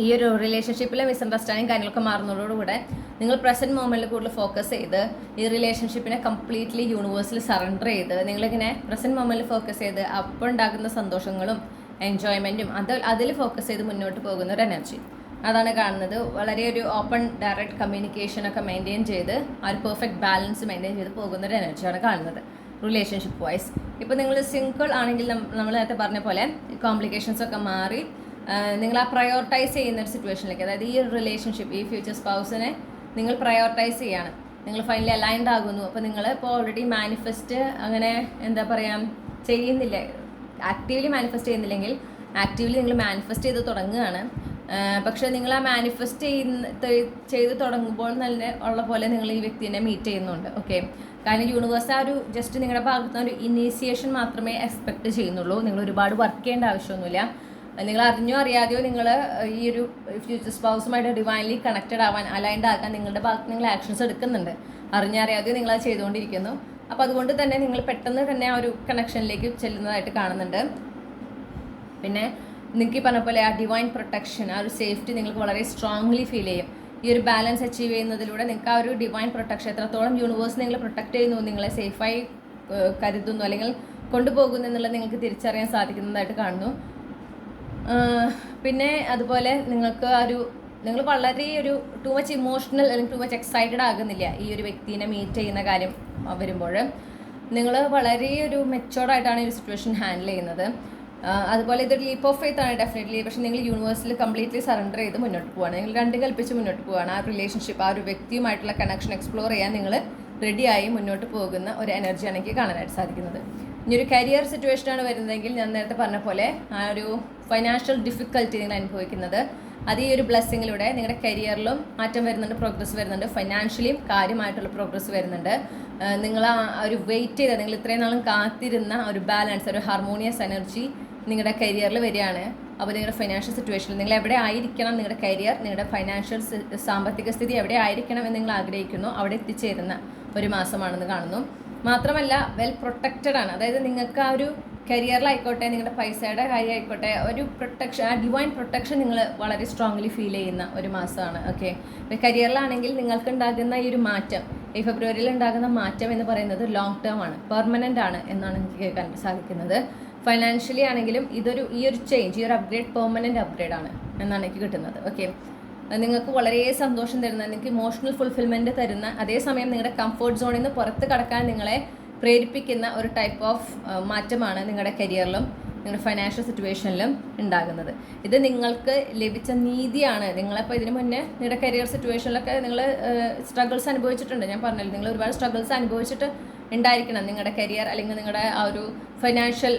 Speaker 1: ഈ ഒരു റിലേഷൻഷിപ്പിലെ മിസ്അണ്ടർസ്റ്റാൻഡിങ് കാര്യങ്ങളൊക്കെ മാറുന്നതോടുകൂടെ നിങ്ങൾ പ്രസൻറ്റ് മൊമെൻറ്റിൽ കൂടുതൽ ഫോക്കസ് ചെയ്ത് ഈ റിലേഷൻഷിപ്പിനെ കംപ്ലീറ്റ്ലി യൂണിവേഴ്സിൽ സറണ്ടർ ചെയ്ത് നിങ്ങളിങ്ങനെ പ്രസൻറ്റ് മൊമെൻറ്റിൽ ഫോക്കസ് ചെയ്ത് അപ്പോൾ ഉണ്ടാകുന്ന സന്തോഷങ്ങളും എൻജോയ്മെൻറ്റും അതിൽ ഫോക്കസ് ചെയ്ത് മുന്നോട്ട് പോകുന്ന ഒരു എനർജി അതാണ് കാണുന്നത്. വളരെ ഒരു ഓപ്പൺ ഡയറക്റ്റ് കമ്മ്യൂണിക്കേഷനൊക്കെ മെയിൻറ്റെയിൻ ചെയ്ത് ആ ഒരു പെർഫെക്റ്റ് ബാലൻസ് മെയിൻറ്റെയിൻ ചെയ്ത് പോകുന്ന ഒരു എനർജിയാണ് കാണുന്നത് റിലേഷൻഷിപ്പ് വൈസ്. ഇപ്പോൾ നിങ്ങൾ സിംഗിൾ ആണെങ്കിൽ നമ്മൾ നേരത്തെ പറഞ്ഞ പോലെ കോംപ്ലിക്കേഷൻസ് ഒക്കെ മാറി നിങ്ങൾ ആ പ്രയോറിറ്റൈസ് ചെയ്യുന്ന ഒരു സിറ്റുവേഷനിലേക്ക്, അതായത് ഈ ഒരു റിലേഷൻഷിപ്പ് ഈ ഫ്യൂച്ചർ സ്പൗസിനെ നിങ്ങൾ പ്രയോറിറ്റൈസ് ചെയ്യാണ്, നിങ്ങൾ ഫൈനലി അലൈൻഡ് ആകുന്നു. അപ്പോൾ നിങ്ങൾ ഇപ്പോൾ ഓൾറെഡി മാനിഫെസ്റ്റ് അങ്ങനെ എന്താ പറയുക ചെയ്യുന്നില്ല, ആക്റ്റീവ്ലി മാനിഫെസ്റ്റ് ചെയ്യുന്നില്ലെങ്കിൽ ആക്റ്റീവ്ലി നിങ്ങൾ മാനിഫെസ്റ്റ് ചെയ്ത് തുടങ്ങുകയാണ്. പക്ഷേ നിങ്ങൾ ആ മാനിഫെസ്റ്റ് ചെയ്ത് തുടങ്ങുമ്പോൾ നല്ല ഉള്ള പോലെ നിങ്ങൾ ഈ വ്യക്തിനെ മീറ്റ് ചെയ്യുന്നുണ്ട്. ഓക്കെ, കാരണം യൂണിവേഴ്സ് ആ ഒരു ജസ്റ്റ് നിങ്ങളുടെ ഭാഗത്ത് നിന്ന് ഒരു ഇനീഷ്യേഷൻ മാത്രമേ എക്സ്പെക്റ്റ് ചെയ്യുന്നുള്ളൂ. നിങ്ങൾ ഒരുപാട് വർക്ക് ചെയ്യേണ്ട ആവശ്യമൊന്നുമില്ല. നിങ്ങൾ അറിഞ്ഞോ അറിയാതെയോ നിങ്ങൾ ഈ ഒരു ഫ്യൂച്ചർ സ്പൗസുമായിട്ട് ഡിവൈൻലി കണക്റ്റഡ് ആവാൻ അലൈൻഡ് ആക്കാൻ നിങ്ങളുടെ ഭാഗത്ത് നിങ്ങൾ ആക്ഷൻസ് എടുക്കുന്നുണ്ട്. അറിഞ്ഞറിയാതെയോ നിങ്ങളത് ചെയ്തുകൊണ്ടിരിക്കുന്നു. അപ്പോൾ അതുകൊണ്ട് തന്നെ നിങ്ങൾ പെട്ടെന്ന് തന്നെ ആ ഒരു കണക്ഷനിലേക്ക് ചെല്ലുന്നതായിട്ട് കാണുന്നുണ്ട്. പിന്നെ നിങ്ങൾക്ക് ഈ പറഞ്ഞ പോലെ ആ ഡിവൈൻ പ്രൊട്ടക്ഷൻ, ആ ഒരു സേഫ്റ്റി നിങ്ങൾക്ക് വളരെ സ്ട്രോങ്ലി ഫീൽ ചെയ്യും. ഈ ഒരു ബാലൻസ് അച്ചീവ് ചെയ്യുന്നതിലൂടെ നിങ്ങൾക്ക് ആ ഒരു ഡിവൈൻ പ്രൊട്ടക്ഷൻ എത്രത്തോളം യൂണിവേഴ്സ് നിങ്ങളെ പ്രൊട്ടക്റ്റ് ചെയ്യുന്നു, നിങ്ങളെ സേഫായി കരുതുന്നു അല്ലെങ്കിൽ കൊണ്ടുപോകുന്നു എന്നുള്ളത് നിങ്ങൾക്ക് തിരിച്ചറിയാൻ സാധിക്കുന്നതായിട്ട് കാണുന്നു. പിന്നെ അതുപോലെ നിങ്ങൾക്ക് നിങ്ങൾ വളരെ ഒരു ടു മച്ച് ഇമോഷണൽ അല്ലെങ്കിൽ ടു മച്ച് എക്സൈറ്റഡ് ആകുന്നില്ല ഈ ഒരു വ്യക്തിനെ മീറ്റ് ചെയ്യുന്ന കാര്യം വരുമ്പോൾ. നിങ്ങൾ വളരെ ഒരു മെച്ചോർഡായിട്ടാണ് ഈ ഒരു സിറ്റുവേഷൻ ഹാൻഡിൽ ചെയ്യുന്നത്. അതുപോലെ ഇതൊരു ലീപ്പ് ഓഫ് ഫെയ്ത്ത് ആണ് ഡെഫിനറ്റ്ലി. പക്ഷേ നിങ്ങൾ യൂണിവേഴ്സിൽ കംപ്ലീറ്റ്ലി സറണ്ടർ ചെയ്ത് മുന്നോട്ട് പോവുകയാണ്, നിങ്ങൾ രണ്ടും കൽപ്പിച്ച് മുന്നോട്ട് പോവുകയാണ്. ആ റിലേഷൻഷിപ്പ്, ആ ഒരു വ്യക്തിയുമായിട്ടുള്ള കണക്ഷൻ എക്സ്പ്ലോർ ചെയ്യാൻ നിങ്ങൾ റെഡിയായി മുന്നോട്ട് പോകുന്ന ഒരു എനർജിയാണ് എനിക്ക് കാണാനായിട്ട് സാധിക്കുന്നത്. ഇനി ഒരു കരിയർ സിറ്റുവേഷനാണ് വരുന്നതെങ്കിൽ ഞാൻ നേരത്തെ പറഞ്ഞ പോലെ ആ ഒരു ഫൈനാൻഷ്യൽ ഡിഫിക്കൽറ്റി നിങ്ങൾ അനുഭവിക്കുന്നത് അത് ഈ ഒരു ബ്ലെസ്സിങ്ങിലൂടെ നിങ്ങളുടെ കരിയറിലും മാറ്റം വരുന്നുണ്ട്, പ്രോഗ്രസ് വരുന്നുണ്ട്, ഫൈനാൻഷ്യലിയും കാര്യമായിട്ടുള്ള പ്രോഗ്രസ് വരുന്നുണ്ട്. നിങ്ങൾ ആ ഒരു വെയിറ്റ് ചെയ്ത, നിങ്ങൾ ഇത്രയും നാളും കാത്തിരുന്ന ഒരു ബാലൻസ്, ഒരു ഹാർമോണിയസ് എനർജി നിങ്ങളുടെ കരിയറിൽ വരികയാണ്. അപ്പോൾ നിങ്ങളുടെ ഫൈനാൻഷ്യൽ സിറ്റുവേഷനിൽ നിങ്ങൾ എവിടെ ആയിരിക്കണം, നിങ്ങളുടെ കരിയർ, നിങ്ങളുടെ ഫൈനാൻഷ്യൽ സാമ്പത്തിക സ്ഥിതി എവിടെ ആയിരിക്കണം എന്ന് നിങ്ങൾ ആഗ്രഹിക്കുന്നു, അവിടെ എത്തിച്ചേരുന്ന ഒരു മാസമാണെന്ന് കാണുന്നു. മാത്രമല്ല വെൽ പ്രൊട്ടക്റ്റഡ് ആണ്. അതായത് നിങ്ങൾക്ക് ആ ഒരു കരിയറിലായിക്കോട്ടെ, നിങ്ങളുടെ പൈസയുടെ കാര്യമായിക്കോട്ടെ, ഒരു പ്രൊട്ടക്ഷൻ, ആ ഡിവൈൻ പ്രൊട്ടക്ഷൻ നിങ്ങൾ വളരെ സ്ട്രോങ്ലി ഫീൽ ചെയ്യുന്ന ഒരു മാസമാണ്. ഓക്കെ, ഇപ്പോൾ കരിയറിലാണെങ്കിൽ നിങ്ങൾക്ക് ഉണ്ടാകുന്ന ഈ ഒരു മാറ്റം, ഈ ഫെബ്രുവരിയിൽ ഉണ്ടാകുന്ന മാറ്റം എന്ന് പറയുന്നത് ലോങ് ടേം ആണ്, പെർമനൻ്റ് ആണ് എന്നാണ് എനിക്ക് കേൾക്കാൻ സാധിക്കുന്നത്. ഫൈനാൻഷ്യലി ആണെങ്കിലും ഈ ഒരു ചേഞ്ച്, ഈ ഒരു അപ്ഗ്രേഡ് പെർമനൻ്റ് അപ്ഗ്രേഡ് ആണ് എന്നാണ് എനിക്ക് കിട്ടുന്നത്. ഓക്കെ, നിങ്ങൾക്ക് വളരെ സന്തോഷം തരുന്ന, നിങ്ങൾക്ക് ഇമോഷണൽ ഫുൾഫിൽമെൻറ്റ് തരുന്ന, അതേസമയം നിങ്ങളുടെ കംഫർട്ട് സോണിൽ നിന്ന് പുറത്ത് കടക്കാൻ നിങ്ങളെ പ്രേരിപ്പിക്കുന്ന ഒരു ടൈപ്പ് ഓഫ് മാറ്റമാണ് നിങ്ങളുടെ കരിയറിലും നിങ്ങളുടെ ഫൈനാൻഷ്യൽ സിറ്റുവേഷനിലും ഉണ്ടാകുന്നത്. ഇത് നിങ്ങൾക്ക് ലഭിച്ച നീതിയാണ്. നിങ്ങളിപ്പോൾ ഇതിന് മുന്നേ നിങ്ങളുടെ കരിയർ സിറ്റുവേഷനിലൊക്കെ നിങ്ങൾ സ്ട്രഗിൾസ് അനുഭവിച്ചിട്ടുണ്ട്. ഞാൻ പറഞ്ഞല്ലോ, നിങ്ങൾ ഒരുപാട് സ്ട്രഗിൾസ് അനുഭവിച്ചിട്ട് ഉണ്ടായിരിക്കണം നിങ്ങളുടെ കരിയർ അല്ലെങ്കിൽ നിങ്ങളുടെ ആ ഒരു ഫൈനാൻഷ്യൽ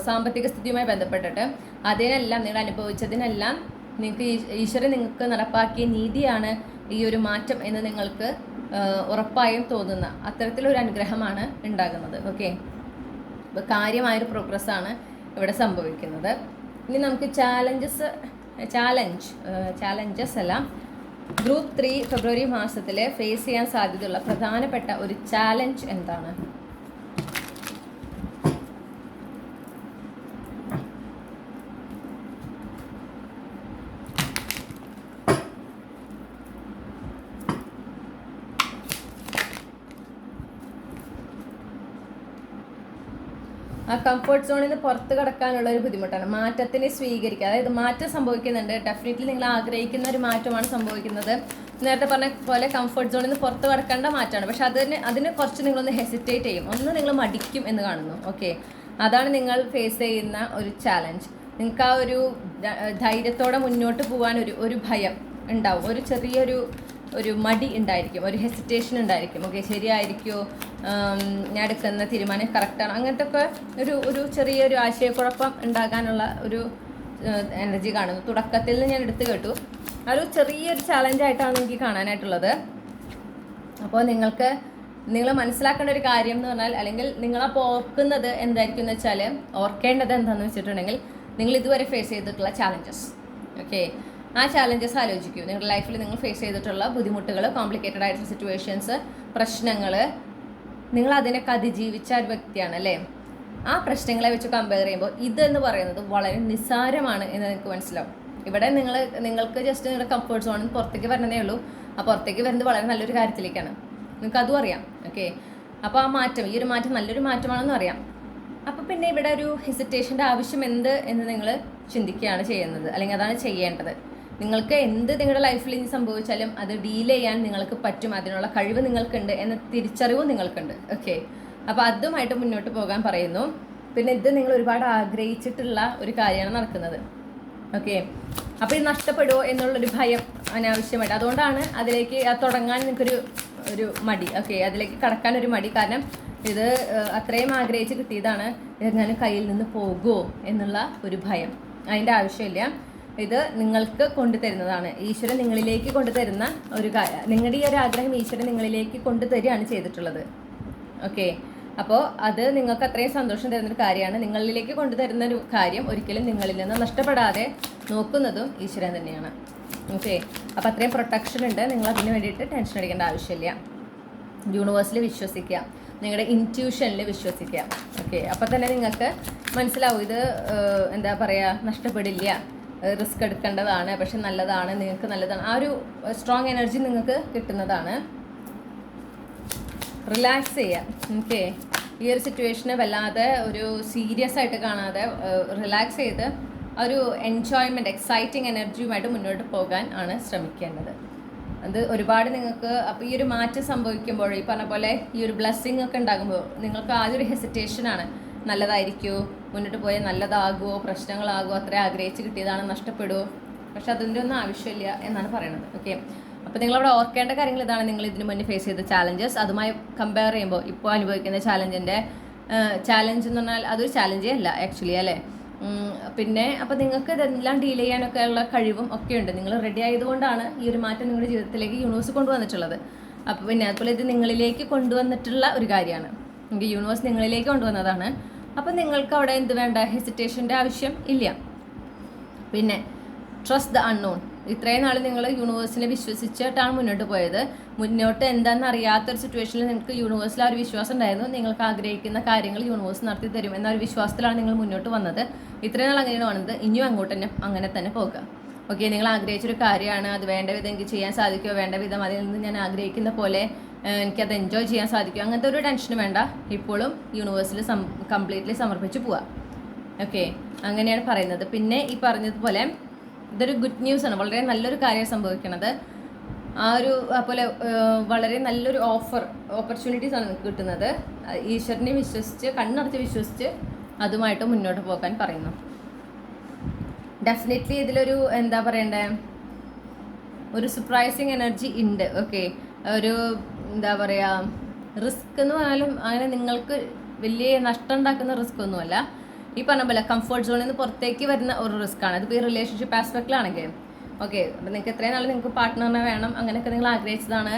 Speaker 1: സാമ്പത്തിക സ്ഥിതിയുമായി ബന്ധപ്പെട്ടിട്ട്. അതിനെല്ലാം നിങ്ങൾ അനുഭവിച്ചതിനെല്ലാം നിങ്ങൾക്ക് ഈശ്വരൻ നിങ്ങൾക്ക് നടപ്പാക്കിയ നീതിയാണ് ഈ ഒരു മാറ്റം എന്ന് നിങ്ങൾക്ക് ഉറപ്പായും തോന്നുന്ന അത്തരത്തിലൊരു അനുഗ്രഹമാണ് ഉണ്ടാകുന്നത്. ഓക്കെ, ഇപ്പോൾ കാര്യമായൊരു പ്രോഗ്രസ്സാണ് ഇവിടെ സംഭവിക്കുന്നത്. ഇനി നമുക്ക് ചാലഞ്ചസ് എല്ലാം ഗ്രൂപ്പ് 3 ഫെബ്രുവരി മാസത്തിൽ ഫേസ് ചെയ്യാൻ സാധ്യതയുള്ള പ്രധാനപ്പെട്ട ഒരു ചാലഞ്ച് എന്താണ്? ആ കംഫർട്ട് സോണിൽ നിന്ന് പുറത്ത് കടക്കാനുള്ള ഒരു ബുദ്ധിമുട്ടാണ്. മാറ്റത്തിനെ സ്വീകരിക്കുക, അതായത് മാറ്റം സംഭവിക്കുന്നുണ്ട്, ഡെഫിനറ്റ്ലി നിങ്ങൾ ആഗ്രഹിക്കുന്ന ഒരു മാറ്റമാണ് സംഭവിക്കുന്നത്. നേരത്തെ പറഞ്ഞ പോലെ കംഫർട്ട് സോണിൽ നിന്ന് പുറത്ത് കടക്കേണ്ട മാറ്റമാണ്. പക്ഷെ അതിന് കുറച്ച് നിങ്ങളൊന്ന് ഹെസിറ്റേറ്റ് ചെയ്യും, നിങ്ങൾ മടിക്കും എന്ന് കാണുന്നു. ഓക്കെ, അതാണ് നിങ്ങൾ ഫേസ് ചെയ്യുന്ന ഒരു ചാലഞ്ച്. നിങ്ങൾക്ക് ആ ഒരു ധൈര്യത്തോടെ മുന്നോട്ട് പോകാൻ ഒരു ഭയം ഉണ്ടാവും, ഒരു ചെറിയൊരു മടി ഉണ്ടായിരിക്കും, ഒരു ഹെസിറ്റേഷൻ ഉണ്ടായിരിക്കും. ഓക്കെ, ശരിയായിരിക്കുമോ, ഞാൻ എടുക്കുന്ന തീരുമാനം കറക്റ്റാണ്, അങ്ങനത്തെ ഒക്കെ ഒരു ചെറിയൊരു ആശയക്കുഴപ്പം ഉണ്ടാകാനുള്ള ഒരു എനർജി കാണുന്നു. തുടക്കത്തിൽ ഞാൻ എടുത്തു കേട്ടു, ഒരു ചെറിയൊരു ചാലഞ്ചായിട്ടാണ് എനിക്ക് കാണാനായിട്ടുള്ളത്. അപ്പോൾ നിങ്ങൾ മനസ്സിലാക്കേണ്ട ഒരു കാര്യം എന്ന് പറഞ്ഞാൽ, അല്ലെങ്കിൽ നിങ്ങളപ്പോൾ ഓർക്കുന്നത് എന്തായിരിക്കും എന്ന് വെച്ചാൽ, ഓർക്കേണ്ടത് എന്താണെന്ന് വെച്ചിട്ടുണ്ടെങ്കിൽ, നിങ്ങൾ ഇതുവരെ ഫേസ് ചെയ്തിട്ടുള്ള ചാലഞ്ചസ്. ഓക്കെ, ആ ചാലഞ്ചസ് ആലോചിക്കൂ. നിങ്ങളുടെ ലൈഫിൽ നിങ്ങൾ ഫേസ് ചെയ്തിട്ടുള്ള ബുദ്ധിമുട്ടുകൾ, കോംപ്ലിക്കേറ്റഡ് ആയിട്ടുള്ള സിറ്റുവേഷൻസ്, പ്രശ്നങ്ങൾ, നിങ്ങൾ അതിനൊക്കെ അതിജീവിച്ച ഒരു വ്യക്തിയാണ് അല്ലേ? ആ പ്രശ്നങ്ങളെ വെച്ച് കമ്പയർ ചെയ്യുമ്പോൾ ഇതെന്ന് പറയുന്നത് വളരെ നിസ്സാരമാണ് എന്ന് നിങ്ങൾക്ക് മനസ്സിലാവും. ഇവിടെ നിങ്ങൾക്ക് ജസ്റ്റ് നിങ്ങളുടെ കംഫർട്ട് സോണിൽ പുറത്തേക്ക് വരണതേ ഉള്ളൂ. ആ പുറത്തേക്ക് വരുന്നത് വളരെ നല്ലൊരു കാര്യത്തിലേക്കാണ്. നിങ്ങൾക്ക് അതും അറിയാം. ഓക്കെ, അപ്പോൾ ആ മാറ്റം, ഈ ഒരു മാറ്റം നല്ലൊരു മാറ്റമാണെന്ന് അറിയാം. അപ്പോൾ പിന്നെ ഇവിടെ ഒരു ഹെസിറ്റേഷൻ്റെ ആവശ്യം എന്ത് എന്ന് നിങ്ങൾ ചിന്തിക്കുകയാണ് ചെയ്യുന്നത്, അല്ലെങ്കിൽ അതാണ് ചെയ്യേണ്ടത്. നിങ്ങൾക്ക് എന്ത് നിങ്ങളുടെ ലൈഫിൽ ഇനി സംഭവിച്ചാലും അത് ഡീൽ ചെയ്യാൻ നിങ്ങൾക്ക് പറ്റും, അതിനുള്ള കഴിവ് നിങ്ങൾക്കുണ്ട് എന്ന തിരിച്ചറിവും നിങ്ങൾക്കുണ്ട്. ഓക്കെ, അപ്പോൾ അതുമായിട്ട് മുന്നോട്ട് പോകാൻ പറയുന്നു. പിന്നെ ഇത് നിങ്ങൾ ഒരുപാട് ആഗ്രഹിച്ചിട്ടുള്ള ഒരു കാര്യമാണ് നടക്കുന്നത്. ഓക്കെ, അപ്പോൾ ഇത് നഷ്ടപ്പെടുമോ എന്നുള്ളൊരു ഭയം അനാവശ്യമായിട്ട്, അതുകൊണ്ടാണ് അതിലേക്ക് തുടങ്ങാൻ നിങ്ങൾക്കൊരു മടി. ഓക്കെ, അതിലേക്ക് കടക്കാനൊരു മടി. കാരണം ഇത് അത്രയും ആഗ്രഹിച്ച് കിട്ടിയതാണ്, ഇതെങ്ങനെ കയ്യിൽ നിന്ന് പോകുമോ എന്നുള്ള ഒരു ഭയം. അതിൻ്റെ ആവശ്യമില്ല. ഇത് നിങ്ങൾക്ക് കൊണ്ടുതരുന്നതാണ്. ഈശ്വരൻ നിങ്ങളിലേക്ക് കൊണ്ടുതരുന്ന ഒരു കാര്യം. നിങ്ങളുടെ ഈ ഒരു ആഗ്രഹം ഈശ്വരൻ നിങ്ങളിലേക്ക് കൊണ്ടുതരികയാണ് ചെയ്തിട്ടുള്ളത്. ഓക്കെ, അപ്പോൾ അത് നിങ്ങൾക്ക് അത്രയും സന്തോഷം തരുന്നൊരു കാര്യമാണ്. നിങ്ങളിലേക്ക് കൊണ്ടുതരുന്ന ഒരു കാര്യം ഒരിക്കലും നിങ്ങളിൽ നിന്ന് നഷ്ടപ്പെടാതെ നോക്കുന്നതും ഈശ്വരൻ തന്നെയാണ്. ഓക്കെ, അപ്പോൾ അത്രയും പ്രൊട്ടക്ഷൻ ഉണ്ട്. നിങ്ങൾ അതിന് വേണ്ടിയിട്ട് ടെൻഷൻ അടിക്കേണ്ട ആവശ്യമില്ല. യൂണിവേഴ്സിൽ വിശ്വസിക്കുക, നിങ്ങളുടെ ഇൻറ്റ്യൂഷനിൽ വിശ്വസിക്കുക. ഓക്കെ, അപ്പോൾ തന്നെ നിങ്ങൾക്ക് മനസ്സിലാവും ഇത് എന്താ പറയുക, നഷ്ടപ്പെടില്ല, റിസ്ക് എടുക്കേണ്ടതാണ്, പക്ഷെ നല്ലതാണ്, നിങ്ങൾക്ക് നല്ലതാണ്. ആ ഒരു സ്ട്രോങ് എനർജി നിങ്ങൾക്ക് കിട്ടുന്നതാണ്. റിലാക്സ് ചെയ്യാം. ഓക്കെ, ഈ ഒരു സിറ്റുവേഷനെ വല്ലാതെ ഒരു സീരിയസ് ആയിട്ട് കാണാതെ റിലാക്സ് ചെയ്ത് ഒരു എൻജോയ്മെൻറ്റ്, എക്സൈറ്റിംഗ് എനർജിയുമായിട്ട് മുന്നോട്ട് പോകാൻ ആണ് ശ്രമിക്കേണ്ടത്. അത് ഒരുപാട് നിങ്ങൾക്ക് അപ്പോൾ ഈ ഒരു മാറ്റം സംഭവിക്കുമ്പോൾ, ഈ പറഞ്ഞ പോലെ ഈ ഒരു ബ്ലെസ്സിങ് ഒക്കെ ഉണ്ടാകുമ്പോൾ നിങ്ങൾക്ക് ആദ്യം ഒരു ഹെസിറ്റേഷനാണ്. നല്ലതായിരിക്കുമോ, മുന്നോട്ട് പോയാൽ നല്ലതാകുമോ, പ്രശ്നങ്ങളാകുമോ, അത്ര ആഗ്രഹിച്ച് കിട്ടിയതാണ് നഷ്ടപ്പെടുമോ? പക്ഷെ അതിൻ്റെ ഒന്നും ആവശ്യമില്ല എന്നാണ് പറയുന്നത്. ഓക്കെ, അപ്പോൾ നിങ്ങളവിടെ ഓർക്കേണ്ട കാര്യങ്ങൾ ഇതാണ്. നിങ്ങൾ ഇതിന് മുന്നേ ഫേസ് ചെയ്ത ചാലഞ്ചസ് അതുമായി കമ്പയർ ചെയ്യുമ്പോൾ ഇപ്പോൾ അനുഭവിക്കുന്ന ചാലഞ്ച് എന്ന് പറഞ്ഞാൽ അതൊരു ചാലഞ്ചേ അല്ല ആക്ച്വലി, അല്ലേ? പിന്നെ അപ്പോൾ നിങ്ങൾക്ക് ഇതെല്ലാം ഡീൽ ചെയ്യാനൊക്കെ ഉള്ള കഴിവും ഒക്കെ ഉണ്ട്. നിങ്ങൾ റെഡി ആയതുകൊണ്ടാണ് ഈ ഒരു മാറ്റം നിങ്ങളുടെ ജീവിതത്തിലേക്ക് യൂണിവേഴ്സ് കൊണ്ടുവന്നിട്ടുള്ളത്. അപ്പോൾ പിന്നെ അതുപോലെ ഇത് നിങ്ങളിലേക്ക് കൊണ്ടുവന്നിട്ടുള്ള ഒരു കാര്യമാണ്. യൂണിവേഴ്സ് നിങ്ങളിലേക്ക് കൊണ്ടുവന്നതാണ്. അപ്പോൾ നിങ്ങൾക്ക് അവിടെ എന്ത് വേണ്ട, ഹെസിറ്റേഷൻ്റെ ആവശ്യം ഇല്ല. പിന്നെ ട്രസ്റ്റ് ദ അൺനോൺ. ഇത്രയും നാൾ നിങ്ങൾ യൂണിവേഴ്സിനെ വിശ്വസിച്ചിട്ടാണ് മുന്നോട്ട് പോയത്. മുന്നോട്ട് എന്താണെന്ന് അറിയാത്തൊരു സിറ്റുവേഷനിൽ നിങ്ങൾക്ക് യൂണിവേഴ്സിൽ ആ ഒരു വിശ്വാസം ഉണ്ടായിരുന്നു. നിങ്ങൾക്ക് ആഗ്രഹിക്കുന്ന കാര്യങ്ങൾ യൂണിവേഴ്സ് നടത്തി തരും എന്ന ഒരു വിശ്വാസത്തിലാണ് നിങ്ങൾ മുന്നോട്ട് വന്നത്. ഇത്രയും നാൾ അങ്ങനെയാണ് വന്നത്. ഇനിയും അങ്ങോട്ട് തന്നെ അങ്ങനെ തന്നെ പോകുക. ഓക്കെ, നിങ്ങൾ ആഗ്രഹിച്ചൊരു കാര്യമാണ്, അത് വേണ്ട വിധം എനിക്ക് ചെയ്യാൻ സാധിക്കുമോ, വേണ്ട വിധം അതിൽ നിന്ന് ഞാൻ ആഗ്രഹിക്കുന്ന പോലെ എനിക്കത് എൻജോയ് ചെയ്യാൻ സാധിക്കുമോ, അങ്ങനത്തെ ഒരു ടെൻഷനും വേണ്ട. ഇപ്പോഴും യൂണിവേഴ്സിൽ കംപ്ലീറ്റ്ലി സമർപ്പിച്ച് പോവാം. ഓക്കെ, അങ്ങനെയാണ് പറയുന്നത്. പിന്നെ ഈ പറഞ്ഞതുപോലെ ഇതൊരു ഗുഡ് ന്യൂസാണ്, വളരെ നല്ലൊരു കാര്യം സംഭവിക്കുന്നത്. ആ ഒരു അതുപോലെ വളരെ നല്ലൊരു ഓപ്പർച്യൂണിറ്റീസാണ് നിങ്ങൾക്ക് കിട്ടുന്നത്. ഈശ്വരനെ വിശ്വസിച്ച്, കണ്ണടച്ച് വിശ്വസിച്ച് അതുമായിട്ട് മുന്നോട്ട് പോകാൻ പറയുന്നു. ഡെഫിനറ്റ്ലി ഇതിലൊരു എന്താ പറയണ്ടേ, ഒരു സർപ്രൈസിങ് എനർജി ഉണ്ട്. ഓക്കെ, ഒരു എന്താ പറയുക, റിസ്ക് എന്ന് പറഞ്ഞാലും അങ്ങനെ നിങ്ങൾക്ക് വലിയ നഷ്ടം ഉണ്ടാക്കുന്ന റിസ്ക് ഒന്നുമല്ല. ഈ പറഞ്ഞ പോലെ കംഫർട്ട് സോണിൽ നിന്ന് പുറത്തേക്ക് വരുന്ന ഒരു റിസ്ക്കാണ്. അതിപ്പോൾ ഈ റിലേഷൻഷിപ്പ് ആസ്പെക്റ്റിലാണെങ്കിൽ ഓക്കെ, അപ്പം നിങ്ങൾക്ക് എത്രയും നാൾ നിങ്ങൾക്ക് പാർട്ട്ണറിനെ വേണം, അങ്ങനെയൊക്കെ നിങ്ങൾ ആഗ്രഹിച്ചതാണ്.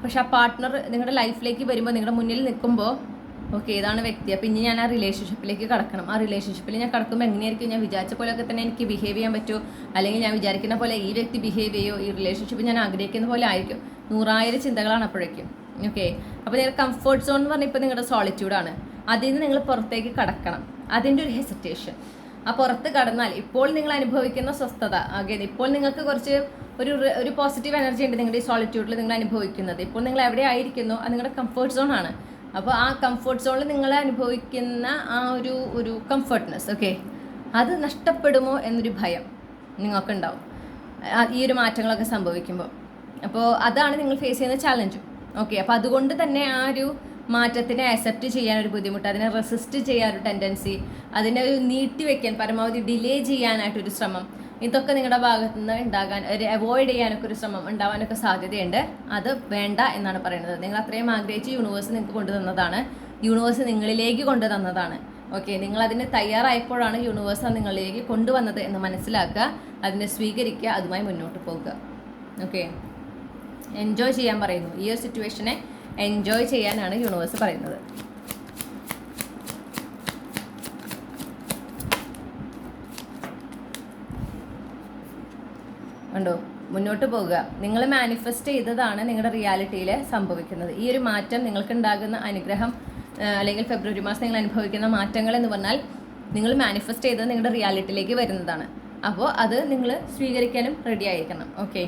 Speaker 1: പക്ഷെ ആ പാർട്ട്ണർ നിങ്ങളുടെ ലൈഫിലേക്ക് വരുമ്പോൾ, നിങ്ങളുടെ മുന്നിൽ നിൽക്കുമ്പോൾ ഓക്കെ ഇതാണ് വ്യക്തി, അപ്പോൾ ഇനി ഞാൻ ആ റിലേഷൻഷിപ്പിലേക്ക് കടക്കണം. ആ റിലേഷൻഷിപ്പിൽ ഞാൻ കടക്കുമ്പോൾ എങ്ങനെയായിരിക്കും, ഞാൻ വിചാരിച്ച പോലെയൊക്കെ തന്നെ എനിക്ക് ബിഹേവ് ചെയ്യാൻ പറ്റുമോ, അല്ലെങ്കിൽ ഞാൻ വിചാരിക്കുന്ന പോലെ ഈ വ്യക്തി ബിഹേവ് ചെയ്യുമോ, ഈ റിലേഷൻഷിപ്പ് ഞാൻ ആഗ്രഹിക്കുന്ന പോലെ ആയിരിക്കും. 100,000 ചിന്തകളാണ് അപ്പോഴേക്കും. ഓക്കെ, അപ്പോൾ നിങ്ങളുടെ കംഫർട്ട് സോൺ എന്ന് പറഞ്ഞാൽ ഇപ്പോൾ നിങ്ങളുടെ സോളിറ്റ്യൂഡാണ്. അതിൽ നിന്ന് നിങ്ങൾ പുറത്തേക്ക് കടക്കണം. അതിൻ്റെ ഒരു ഹെസിറ്റേഷൻ, ആ പുറത്ത് കടന്നാൽ ഇപ്പോൾ നിങ്ങൾ അനുഭവിക്കുന്ന സ്വസ്ഥത, ഇപ്പോൾ നിങ്ങൾക്ക് കുറച്ച് ഒരു പോസിറ്റീവ് എനർജി ഉണ്ട് നിങ്ങളുടെ ഈ സോളിറ്റ്യൂഡിൽ നിങ്ങൾ അനുഭവിക്കുന്നത്. ഇപ്പോൾ നിങ്ങൾ എവിടെ ആയിരിക്കുന്നോ അത് നിങ്ങളുടെ കംഫർട്ട് സോണാണ്. അപ്പോൾ ആ കംഫർട്ട് സോണിൽ നിങ്ങൾ അനുഭവിക്കുന്ന ആ ഒരു കംഫർട്ട്നെസ് ഓക്കെ, അത് നഷ്ടപ്പെടുമോ എന്നൊരു ഭയം നിങ്ങൾക്കുണ്ടാവും ഈ ഒരു മാറ്റങ്ങളൊക്കെ സംഭവിക്കുമ്പോൾ. അപ്പോൾ അതാണ് നിങ്ങൾ ഫേസ് ചെയ്യുന്ന ചാലഞ്ചും. ഓക്കെ, അപ്പോൾ അതുകൊണ്ട് തന്നെ ആ ഒരു മാറ്റത്തിനെ അക്സെപ്റ്റ് ചെയ്യാനൊരു ബുദ്ധിമുട്ട്, അതിനെ റെസിസ്റ്റ് ചെയ്യാനൊരു ടെൻഡൻസി, അതിനെ ഒരു നീട്ടിവെക്കാൻ, പരമാവധി ഡിലേ ചെയ്യാനായിട്ടൊരു ശ്രമം, ഇതൊക്കെ നിങ്ങളുടെ ഭാഗത്തു നിന്ന് ഉണ്ടാകാൻ, ഒരു അവോയ്ഡ് ചെയ്യാനൊക്കെ ഒരു ശ്രമം ഉണ്ടാവാനൊക്കെ സാധ്യതയുണ്ട്. അത് വേണ്ട എന്നാണ് പറയുന്നത്. നിങ്ങൾ അത്രയും ആഗ്രഹിച്ച് യൂണിവേഴ്സ് നിങ്ങൾക്ക് കൊണ്ടുതന്നതാണ്, യൂണിവേഴ്സ് നിങ്ങളിലേക്ക് കൊണ്ടുതന്നതാണ്. ഓക്കെ, നിങ്ങൾ അതിന് തയ്യാറായപ്പോഴാണ് യൂണിവേഴ്സ് നിങ്ങളിലേക്ക് കൊണ്ടുവന്നത് എന്ന് മനസ്സിലാക്കുക, അതിനെ സ്വീകരിക്കുക, അതുമായി മുന്നോട്ട് പോകുക. ഓക്കെ, എൻജോയ് ചെയ്യാൻ പറയുന്നു. ഈ ഒരു സിറ്റുവേഷനെ എൻജോയ് ചെയ്യാനാണ് യൂണിവേഴ്സ് പറയുന്നത്. ഉണ്ടോ, മുന്നോട്ട് പോകുക. നിങ്ങൾ മാനിഫെസ്റ്റ് ചെയ്തതാണ് നിങ്ങളുടെ റിയാലിറ്റിയിൽ സംഭവിക്കുന്നത്. ഈ ഒരു മാറ്റം നിങ്ങൾക്കുണ്ടാകുന്ന അനുഗ്രഹം അല്ലെങ്കിൽ ഫെബ്രുവരി മാസം നിങ്ങൾ അനുഭവിക്കുന്ന മാറ്റങ്ങൾ എന്ന് പറഞ്ഞാൽ നിങ്ങൾ മാനിഫെസ്റ്റ് ചെയ്തത് നിങ്ങളുടെ റിയാലിറ്റിയിലേക്ക് വരുന്നതാണ്. അപ്പോൾ അത് നിങ്ങൾ സ്വീകരിക്കാനും റെഡി ആയിരിക്കണം. ഓക്കെ,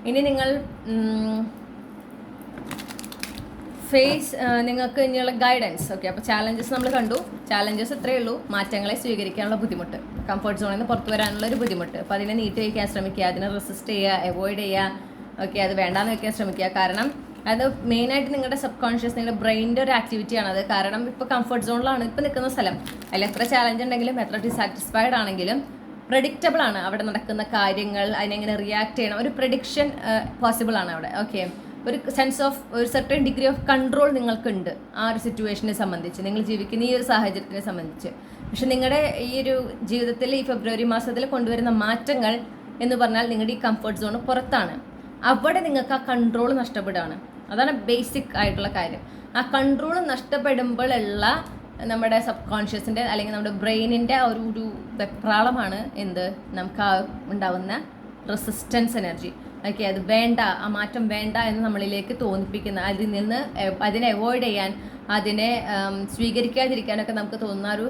Speaker 1: ഇനി നിങ്ങൾ നിങ്ങൾക്ക് ഇനിയുള്ള ഗൈഡൻസ്. ഓക്കെ, അപ്പോൾ ചാലഞ്ചസ് നമ്മൾ കണ്ടു. ചാലഞ്ചസ് ഇത്രയേ ഉള്ളൂ: മാറ്റങ്ങളെ സ്വീകരിക്കാനുള്ള ബുദ്ധിമുട്ട്, കംഫർട്ട് സോണിൽ നിന്ന് പുറത്തു വരാനുള്ള ഒരു ബുദ്ധിമുട്ട്. അപ്പോൾ അതിനെ നീട്ടി വയ്ക്കാൻ ശ്രമിക്കുക, അതിനെ റെസിസ്റ്റ് ചെയ്യുക, അവോയ്ഡ് ചെയ്യുക. ഓക്കെ, അത് വേണ്ടാന്ന് വയ്ക്കാൻ ശ്രമിക്കുക. കാരണം അത് മെയിനായിട്ട് നിങ്ങളുടെ സബ് കോൺഷ്യസ്, നിങ്ങളുടെ ബ്രെയിനിൻ്റെ ഒരു ആക്ടിവിറ്റിയാണത്. കാരണം ഇപ്പോൾ കംഫർട്ട് സോണിലാണ് ഇപ്പോൾ നിൽക്കുന്ന സ്ഥലം. അതിൽ എത്ര ചാലഞ്ച് ഉണ്ടെങ്കിലും എത്ര ഡിസാറ്റിസ്ഫൈഡ് ആണെങ്കിലും പ്രഡിക്റ്റബിൾ ആണ് അവിടെ നടക്കുന്ന കാര്യങ്ങൾ. അതിനെങ്ങനെ റിയാക്ട് ചെയ്യണം, ഒരു പ്രഡിക്ഷൻ പോസിബിൾ ആണ് അവിടെ. ഓക്കെ, ഒരു സെൻസ് ഓഫ് ഒരു സർട്ടൻ ഡിഗ്രി ഓഫ് കൺട്രോൾ നിങ്ങൾക്കുണ്ട് ആ ഒരു സിറ്റുവേഷനെ സംബന്ധിച്ച്, നിങ്ങൾ ജീവിക്കുന്ന ഈ ഒരു സാഹചര്യത്തിനെ സംബന്ധിച്ച്. പക്ഷെ നിങ്ങളുടെ ഈ ഒരു ജീവിതത്തിൽ ഈ ഫെബ്രുവരി മാസത്തിൽ കൊണ്ടുവരുന്ന മാറ്റങ്ങൾ എന്ന് പറഞ്ഞാൽ നിങ്ങളുടെ ഈ കംഫർട്ട് സോൺ പുറത്താണ്. അവിടെ നിങ്ങൾക്ക് ആ കൺട്രോൾ നഷ്ടപ്പെടുകയാണ്. അതാണ് ബേസിക് ആയിട്ടുള്ള കാര്യം. ആ കൺട്രോൾ നഷ്ടപ്പെടുമ്പോഴുള്ള നമ്മുടെ സബ് കോൺഷ്യസിൻ്റെ അല്ലെങ്കിൽ നമ്മുടെ ബ്രെയിനിൻ്റെ ഒരു വെപ്രാളമാണ് എന്ത്, നമുക്ക് ആ ഉണ്ടാവുന്ന റെസിസ്റ്റൻസ് എനർജി. ഓക്കെ, അത് വേണ്ട, ആ മാറ്റം വേണ്ട എന്ന് നമ്മളിലേക്ക് തോന്നിപ്പിക്കുന്ന, അതിൽ നിന്ന് അതിനെ അവോയ്ഡ് ചെയ്യാൻ, അതിനെ സ്വീകരിക്കാതിരിക്കാനൊക്കെ നമുക്ക് തോന്നുന്ന ഒരു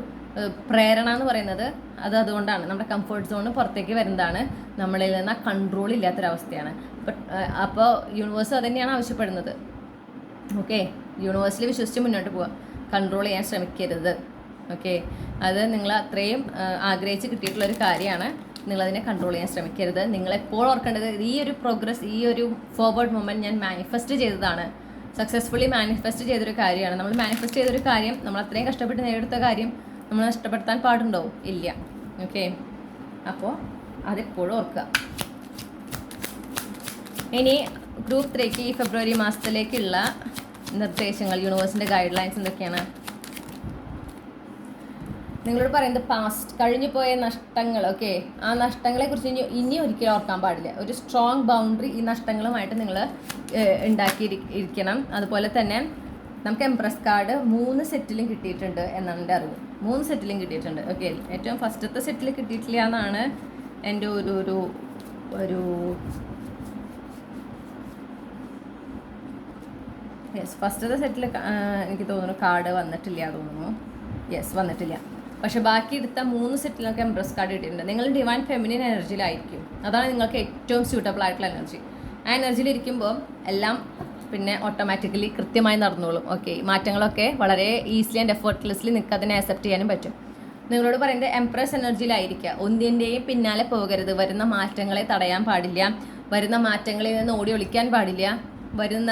Speaker 1: പ്രേരണ എന്ന് പറയുന്നത് അതുകൊണ്ടാണ്. നമ്മുടെ കംഫർട്ട് സോണ് പുറത്തേക്ക് വരുന്നതാണ്, നമ്മളിൽ നിന്ന് ആ കൺട്രോൾ ഇല്ലാത്തൊരവസ്ഥയാണ്. അപ്പോൾ യൂണിവേഴ്സ് അത് തന്നെയാണ് ആവശ്യപ്പെടുന്നത്. ഓക്കെ, യൂണിവേഴ്സിൽ വിശ്വസിച്ച് മുന്നോട്ട് പോവുക, കൺട്രോൾ ചെയ്യാൻ ശ്രമിക്കരുത്. ഓക്കെ, അത് നിങ്ങൾ അത്രയും ആഗ്രഹിച്ച് കിട്ടിയിട്ടുള്ളൊരു കാര്യമാണ്. നിങ്ങളതിനെ കൺട്രോൾ ചെയ്യാൻ ശ്രമിക്കരുത്. നിങ്ങളെപ്പോൾ ഓർക്കേണ്ടത്, ഈ ഒരു പ്രോഗ്രസ്, ഈ ഒരു ഫോർവേഡ് മൊമെൻറ്റ് ഞാൻ മാനിഫെസ്റ്റ് ചെയ്തതാണ്, സക്സസ്ഫുള്ളി മാനിഫെസ്റ്റ് ചെയ്തൊരു കാര്യമാണ്. നമ്മൾ മാനിഫെസ്റ്റ് ചെയ്തൊരു കാര്യം, നമ്മൾ അത്രയും കഷ്ടപ്പെട്ട് നേടിയെടുത്ത കാര്യം നമ്മൾ നഷ്ടപ്പെടുത്താൻ പാടുണ്ടോ? ഇല്ല. ഓക്കെ, അപ്പോൾ അതെപ്പോഴും ഓർക്കുക. ഇനി ഗ്രൂപ്പ് 3ക്ക് ഈ ഫെബ്രുവരി മാസത്തിലേക്കുള്ള നിർദ്ദേശങ്ങൾ, യൂണിവേഴ്സിൻ്റെ ഗൈഡ് ലൈൻസ് എന്തൊക്കെയാണ്? നിങ്ങളോട് പറയുന്നത് പാസ്റ്റ്, കഴിഞ്ഞു പോയ നഷ്ടങ്ങൾ. ഓക്കെ, ആ നഷ്ടങ്ങളെക്കുറിച്ച് ഇനി ഒരിക്കലും ഓർക്കാൻ പാടില്ല. ഒരു സ്ട്രോങ് ബൗണ്ടറി ഈ നഷ്ടങ്ങളുമായിട്ട് നിങ്ങൾ ഉണ്ടാക്കിയിരിക്കണം. അതുപോലെ തന്നെ നമുക്ക് എംപ്രസ് കാർഡ് 3 സെറ്റിലും കിട്ടിയിട്ടുണ്ട് എന്നാണ് എൻ്റെ അറിവ്. 3 സെറ്റിലും കിട്ടിയിട്ടുണ്ട്. ഓക്കെ, ഏറ്റവും ഫസ്റ്റത്തെ സെറ്റിൽ കിട്ടിയിട്ടില്ല എന്നാണ് എൻ്റെ ഒരു യെസ്, ഫസ്റ്റത്തെ സെറ്റിൽ എനിക്ക് തോന്നുന്നു കാർഡ് വന്നിട്ടില്ല തോന്നുന്നു. യെസ്, വന്നിട്ടില്ല. പക്ഷെ ബാക്കി എടുത്ത 3 സെറ്റിലൊക്കെ എംപ്രസ് കാർഡ് കിട്ടിയിട്ടുണ്ട്. നിങ്ങൾ ഡിവൈൻ ഫെമിനിൻ എനർജിയിലായിരിക്കും. അതാണ് നിങ്ങൾക്ക് ഏറ്റവും സ്യൂട്ടബിൾ ആയിട്ടുള്ള എനർജി. ആ എനർജിയിലിരിക്കുമ്പോൾ എല്ലാം പിന്നെ ഓട്ടോമാറ്റിക്കലി കൃത്യമായി നടന്നോളും. ഓക്കെ, മാറ്റങ്ങളൊക്കെ വളരെ ഈസിലി ആൻഡ് എഫേർട്ട്ലെസ്ലി നിങ്ങൾക്ക് അതിനെ അക്സെപ്റ്റ് ചെയ്യാനും പറ്റും. നിങ്ങളോട് പറയുന്നത് എംപ്രസ് എനർജിയിലായിരിക്കുക. ഒന്നിൻ്റെയും പിന്നാലെ പോകരുത്. വരുന്ന മാറ്റങ്ങളെ തടയാൻ പാടില്ല, വരുന്ന മാറ്റങ്ങളിൽ നിന്ന് ഓടി ഒളിക്കാൻ പാടില്ല.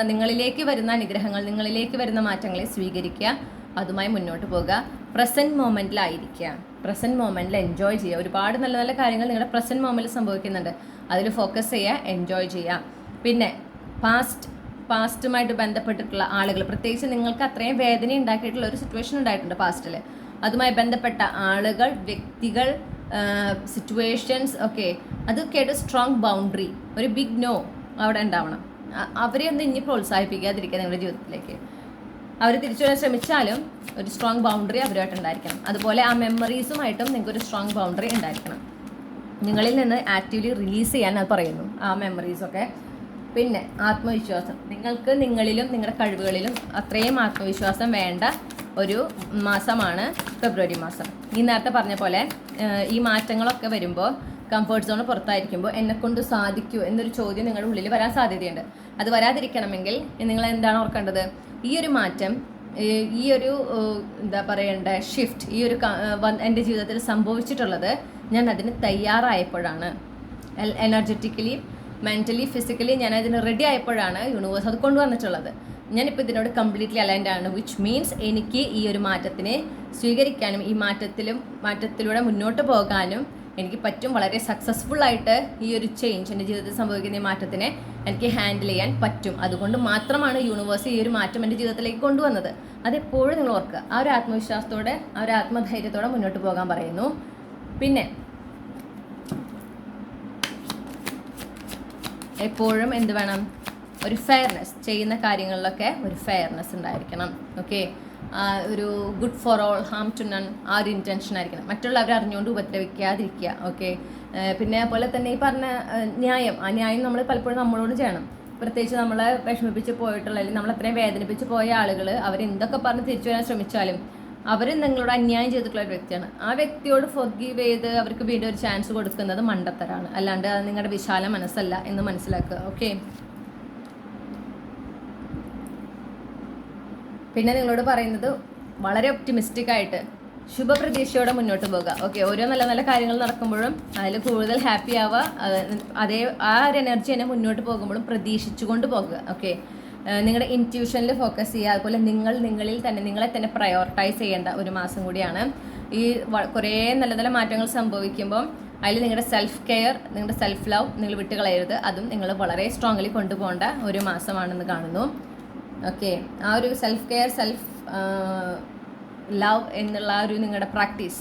Speaker 1: നിങ്ങളിലേക്ക് വരുന്ന അനുഗ്രഹങ്ങൾ, നിങ്ങളിലേക്ക് വരുന്ന മാറ്റങ്ങളെ സ്വീകരിക്കുക, അതുമായി മുന്നോട്ട് പോകുക. പ്രസൻറ്റ് മൊമെൻറ്റിലായിരിക്കുക, പ്രസൻറ്റ് മൊമെൻറ്റിൽ എൻജോയ് ചെയ്യുക. ഒരുപാട് നല്ല നല്ല കാര്യങ്ങൾ നിങ്ങളുടെ പ്രസൻറ്റ് മൊമെൻറ്റിൽ സംഭവിക്കുന്നുണ്ട്, അതിൽ ഫോക്കസ് ചെയ്യുക, എൻജോയ് ചെയ്യുക. പിന്നെ പാസ്റ്റുമായിട്ട് ബന്ധപ്പെട്ടിട്ടുള്ള ആളുകൾ, പ്രത്യേകിച്ച് നിങ്ങൾക്ക് അത്രയും വേദന ഉണ്ടാക്കിയിട്ടുള്ള ഒരു സിറ്റുവേഷൻ ഉണ്ടായിട്ടുണ്ട് പാസ്റ്റിൽ, അതുമായി ബന്ധപ്പെട്ട ആളുകൾ, വ്യക്തികൾ, സിറ്റുവേഷൻസ്, ഓക്കെ, അതൊക്കെയായിട്ട് സ്ട്രോങ് ബൗണ്ടറി, ഒരു ബിഗ് നോ അവിടെ ഉണ്ടാവണം. അവരെ ഒന്ന് ഇനി പ്രോത്സാഹിപ്പിക്കാതിരിക്കുക നിങ്ങളുടെ ജീവിതത്തിലേക്ക്. അവർ തിരിച്ചു വരാൻ ശ്രമിച്ചാലും ഒരു സ്ട്രോങ് ബൗണ്ടറി അവരുമായിട്ട് ഉണ്ടായിരിക്കണം. അതുപോലെ ആ മെമ്മറീസുമായിട്ടും നിങ്ങൾക്കൊരു സ്ട്രോങ് ബൗണ്ടറി ഉണ്ടായിരിക്കണം. നിങ്ങളിൽ നിന്ന് ആക്റ്റീവ്ലി റിലീസ് ചെയ്യാൻ അത് പറയുന്നു, ആ മെമ്മറീസൊക്കെ. പിന്നെ ആത്മവിശ്വാസം, നിങ്ങൾക്ക് നിങ്ങളിലും നിങ്ങളുടെ കഴിവുകളിലും അത്രയും ആത്മവിശ്വാസം വേണ്ട ഒരു മാസമാണ് ഫെബ്രുവരി മാസം. ഈ നേരത്തെ പറഞ്ഞ പോലെ ഈ മാറ്റങ്ങളൊക്കെ വരുമ്പോൾ കംഫർട്ട് സോൺ പുറത്തായിരിക്കുമ്പോൾ എന്നെക്കൊണ്ട് സാധിക്കൂ എന്നൊരു ചോദ്യം നിങ്ങളുടെ ഉള്ളിൽ വരാൻ സാധ്യതയുണ്ട്. അത് വരാതിരിക്കണമെങ്കിൽ നിങ്ങൾ എന്താണ് ഓർക്കേണ്ടത്? ഈ ഒരു മാറ്റം, ഈ ഒരു എന്താ പറയേണ്ട ഷിഫ്റ്റ്, ഈ ഒരു എൻ്റെ ജീവിതത്തിൽ സംഭവിച്ചിട്ടുള്ളത് ഞാൻ അതിന് തയ്യാറായപ്പോഴാണ്. എനർജറ്റിക്കലി, മെൻ്റലി, ഫിസിക്കലി ഞാൻ അതിന് റെഡി ആയപ്പോഴാണ് യൂണിവേഴ്സ് അത് കൊണ്ടുവന്നിട്ടുള്ളത്. ഞാനിപ്പോൾ ഇതിനോട് കംപ്ലീറ്റ്ലി അലൈൻഡ് ആണ്. വിച്ച് മീൻസ് എനിക്ക് ഈ ഒരു മാറ്റത്തിനെ സ്വീകരിക്കാനും ഈ മാറ്റത്തിലൂടെ മുന്നോട്ട് പോകാനും എനിക്ക് പറ്റും, വളരെ സക്സസ്ഫുൾ ആയിട്ട് ഈ ഒരു ചേഞ്ച് എൻ്റെ ജീവിതത്തിൽ സംഭവിക്കുന്ന ഈ മാറ്റത്തിനെ എനിക്ക് ഹാൻഡിൽ ചെയ്യാൻ പറ്റും. അതുകൊണ്ട് മാത്രമാണ് യൂണിവേഴ്സ് ഈ ഒരു മാറ്റം എൻ്റെ ജീവിതത്തിലേക്ക് കൊണ്ടുവന്നത്. അതെപ്പോഴും നിങ്ങൾ ഓർക്കുക. ആ ഒരു ആത്മവിശ്വാസത്തോടെ, ആ ഒരു ആത്മധൈര്യത്തോടെ മുന്നോട്ട് പോകാൻ പറയുന്നു. പിന്നെ എപ്പോഴും എന്ത് വേണം? ഒരു ഫെയർനെസ്, ചെയ്യുന്ന കാര്യങ്ങളിലൊക്കെ ഒരു ഫെയർനെസ് ഉണ്ടായിരിക്കണം. ഓക്കെ, ഒരു good for all harm to none, ആ ഒരു ഇൻറ്റൻഷൻ ആയിരിക്കണം. മറ്റുള്ളവരെ അറിഞ്ഞുകൊണ്ട് ഉപദ്രവിക്കാതിരിക്കുക. ഓക്കെ, പിന്നെ അതുപോലെ തന്നെ ഈ പറഞ്ഞ ന്യായം, ആ ന്യായം നമ്മൾ പലപ്പോഴും നമ്മളോട് ചെയ്യണം. പ്രത്യേകിച്ച് നമ്മളെ വിഷമിപ്പിച്ച് പോയിട്ടുള്ള, അല്ലെങ്കിൽ നമ്മളത്രയും വേദനിപ്പിച്ച് പോയ ആളുകൾ അവരെന്തൊക്കെ പറഞ്ഞ് തിരിച്ചു വരാൻ ശ്രമിച്ചാലും അവർ നിങ്ങളോട് അന്യായം ചെയ്തിട്ടുള്ള ഒരു വ്യക്തിയാണ്. ആ വ്യക്തിയോട് ഫൊർഗീവ് ചെയ്ത് അവർക്ക് വീണ്ടും ഒരു ചാൻസ് കൊടുക്കുന്നത് മണ്ടത്തരാണ്, അല്ലാണ്ട് അത് നിങ്ങളുടെ വിശാല മനസ്സല്ല എന്ന് മനസ്സിലാക്കുക. ഓക്കെ, പിന്നെ നിങ്ങളോട് പറയുന്നത് വളരെ ഒപ്റ്റിമിസ്റ്റിക് ആയിട്ട് ശുഭപ്രതീക്ഷയോടെ മുന്നോട്ട് പോകുക. ഓക്കെ, ഓരോ നല്ല നല്ല കാര്യങ്ങൾ നടക്കുമ്പോഴും അതിൽ കൂടുതൽ ഹാപ്പി ആവുക, ആ ഒരു എനർജി തന്നെ മുന്നോട്ട് പോകുമ്പോഴും പ്രതീക്ഷിച്ചുകൊണ്ട് പോകുക. ഓക്കെ, നിങ്ങളുടെ ഇൻറ്റ്യൂഷനിൽ ഫോക്കസ് ചെയ്യുക. അതുപോലെ നിങ്ങളിൽ തന്നെ നിങ്ങളെ തന്നെ പ്രയോറിറ്റൈസ് ചെയ്യേണ്ട ഒരു മാസം കൂടിയാണ്. ഈ കുറേ നല്ല നല്ല മാറ്റങ്ങൾ സംഭവിക്കുമ്പോൾ അതിൽ നിങ്ങളുടെ സെൽഫ് കെയർ, നിങ്ങളുടെ സെൽഫ് ലവ് നിങ്ങൾ വിട്ടുകളയരുത്. അതും നിങ്ങൾ വളരെ സ്ട്രോങ്ലി കൊണ്ടുപോകേണ്ട ഒരു മാസമാണെന്ന് കാണുന്നു. ഓക്കെ, ആ ഒരു സെൽഫ് കെയർ, സെൽഫ് ലവ് എന്നുള്ള ഒരു നിങ്ങളുടെ പ്രാക്ടീസ്,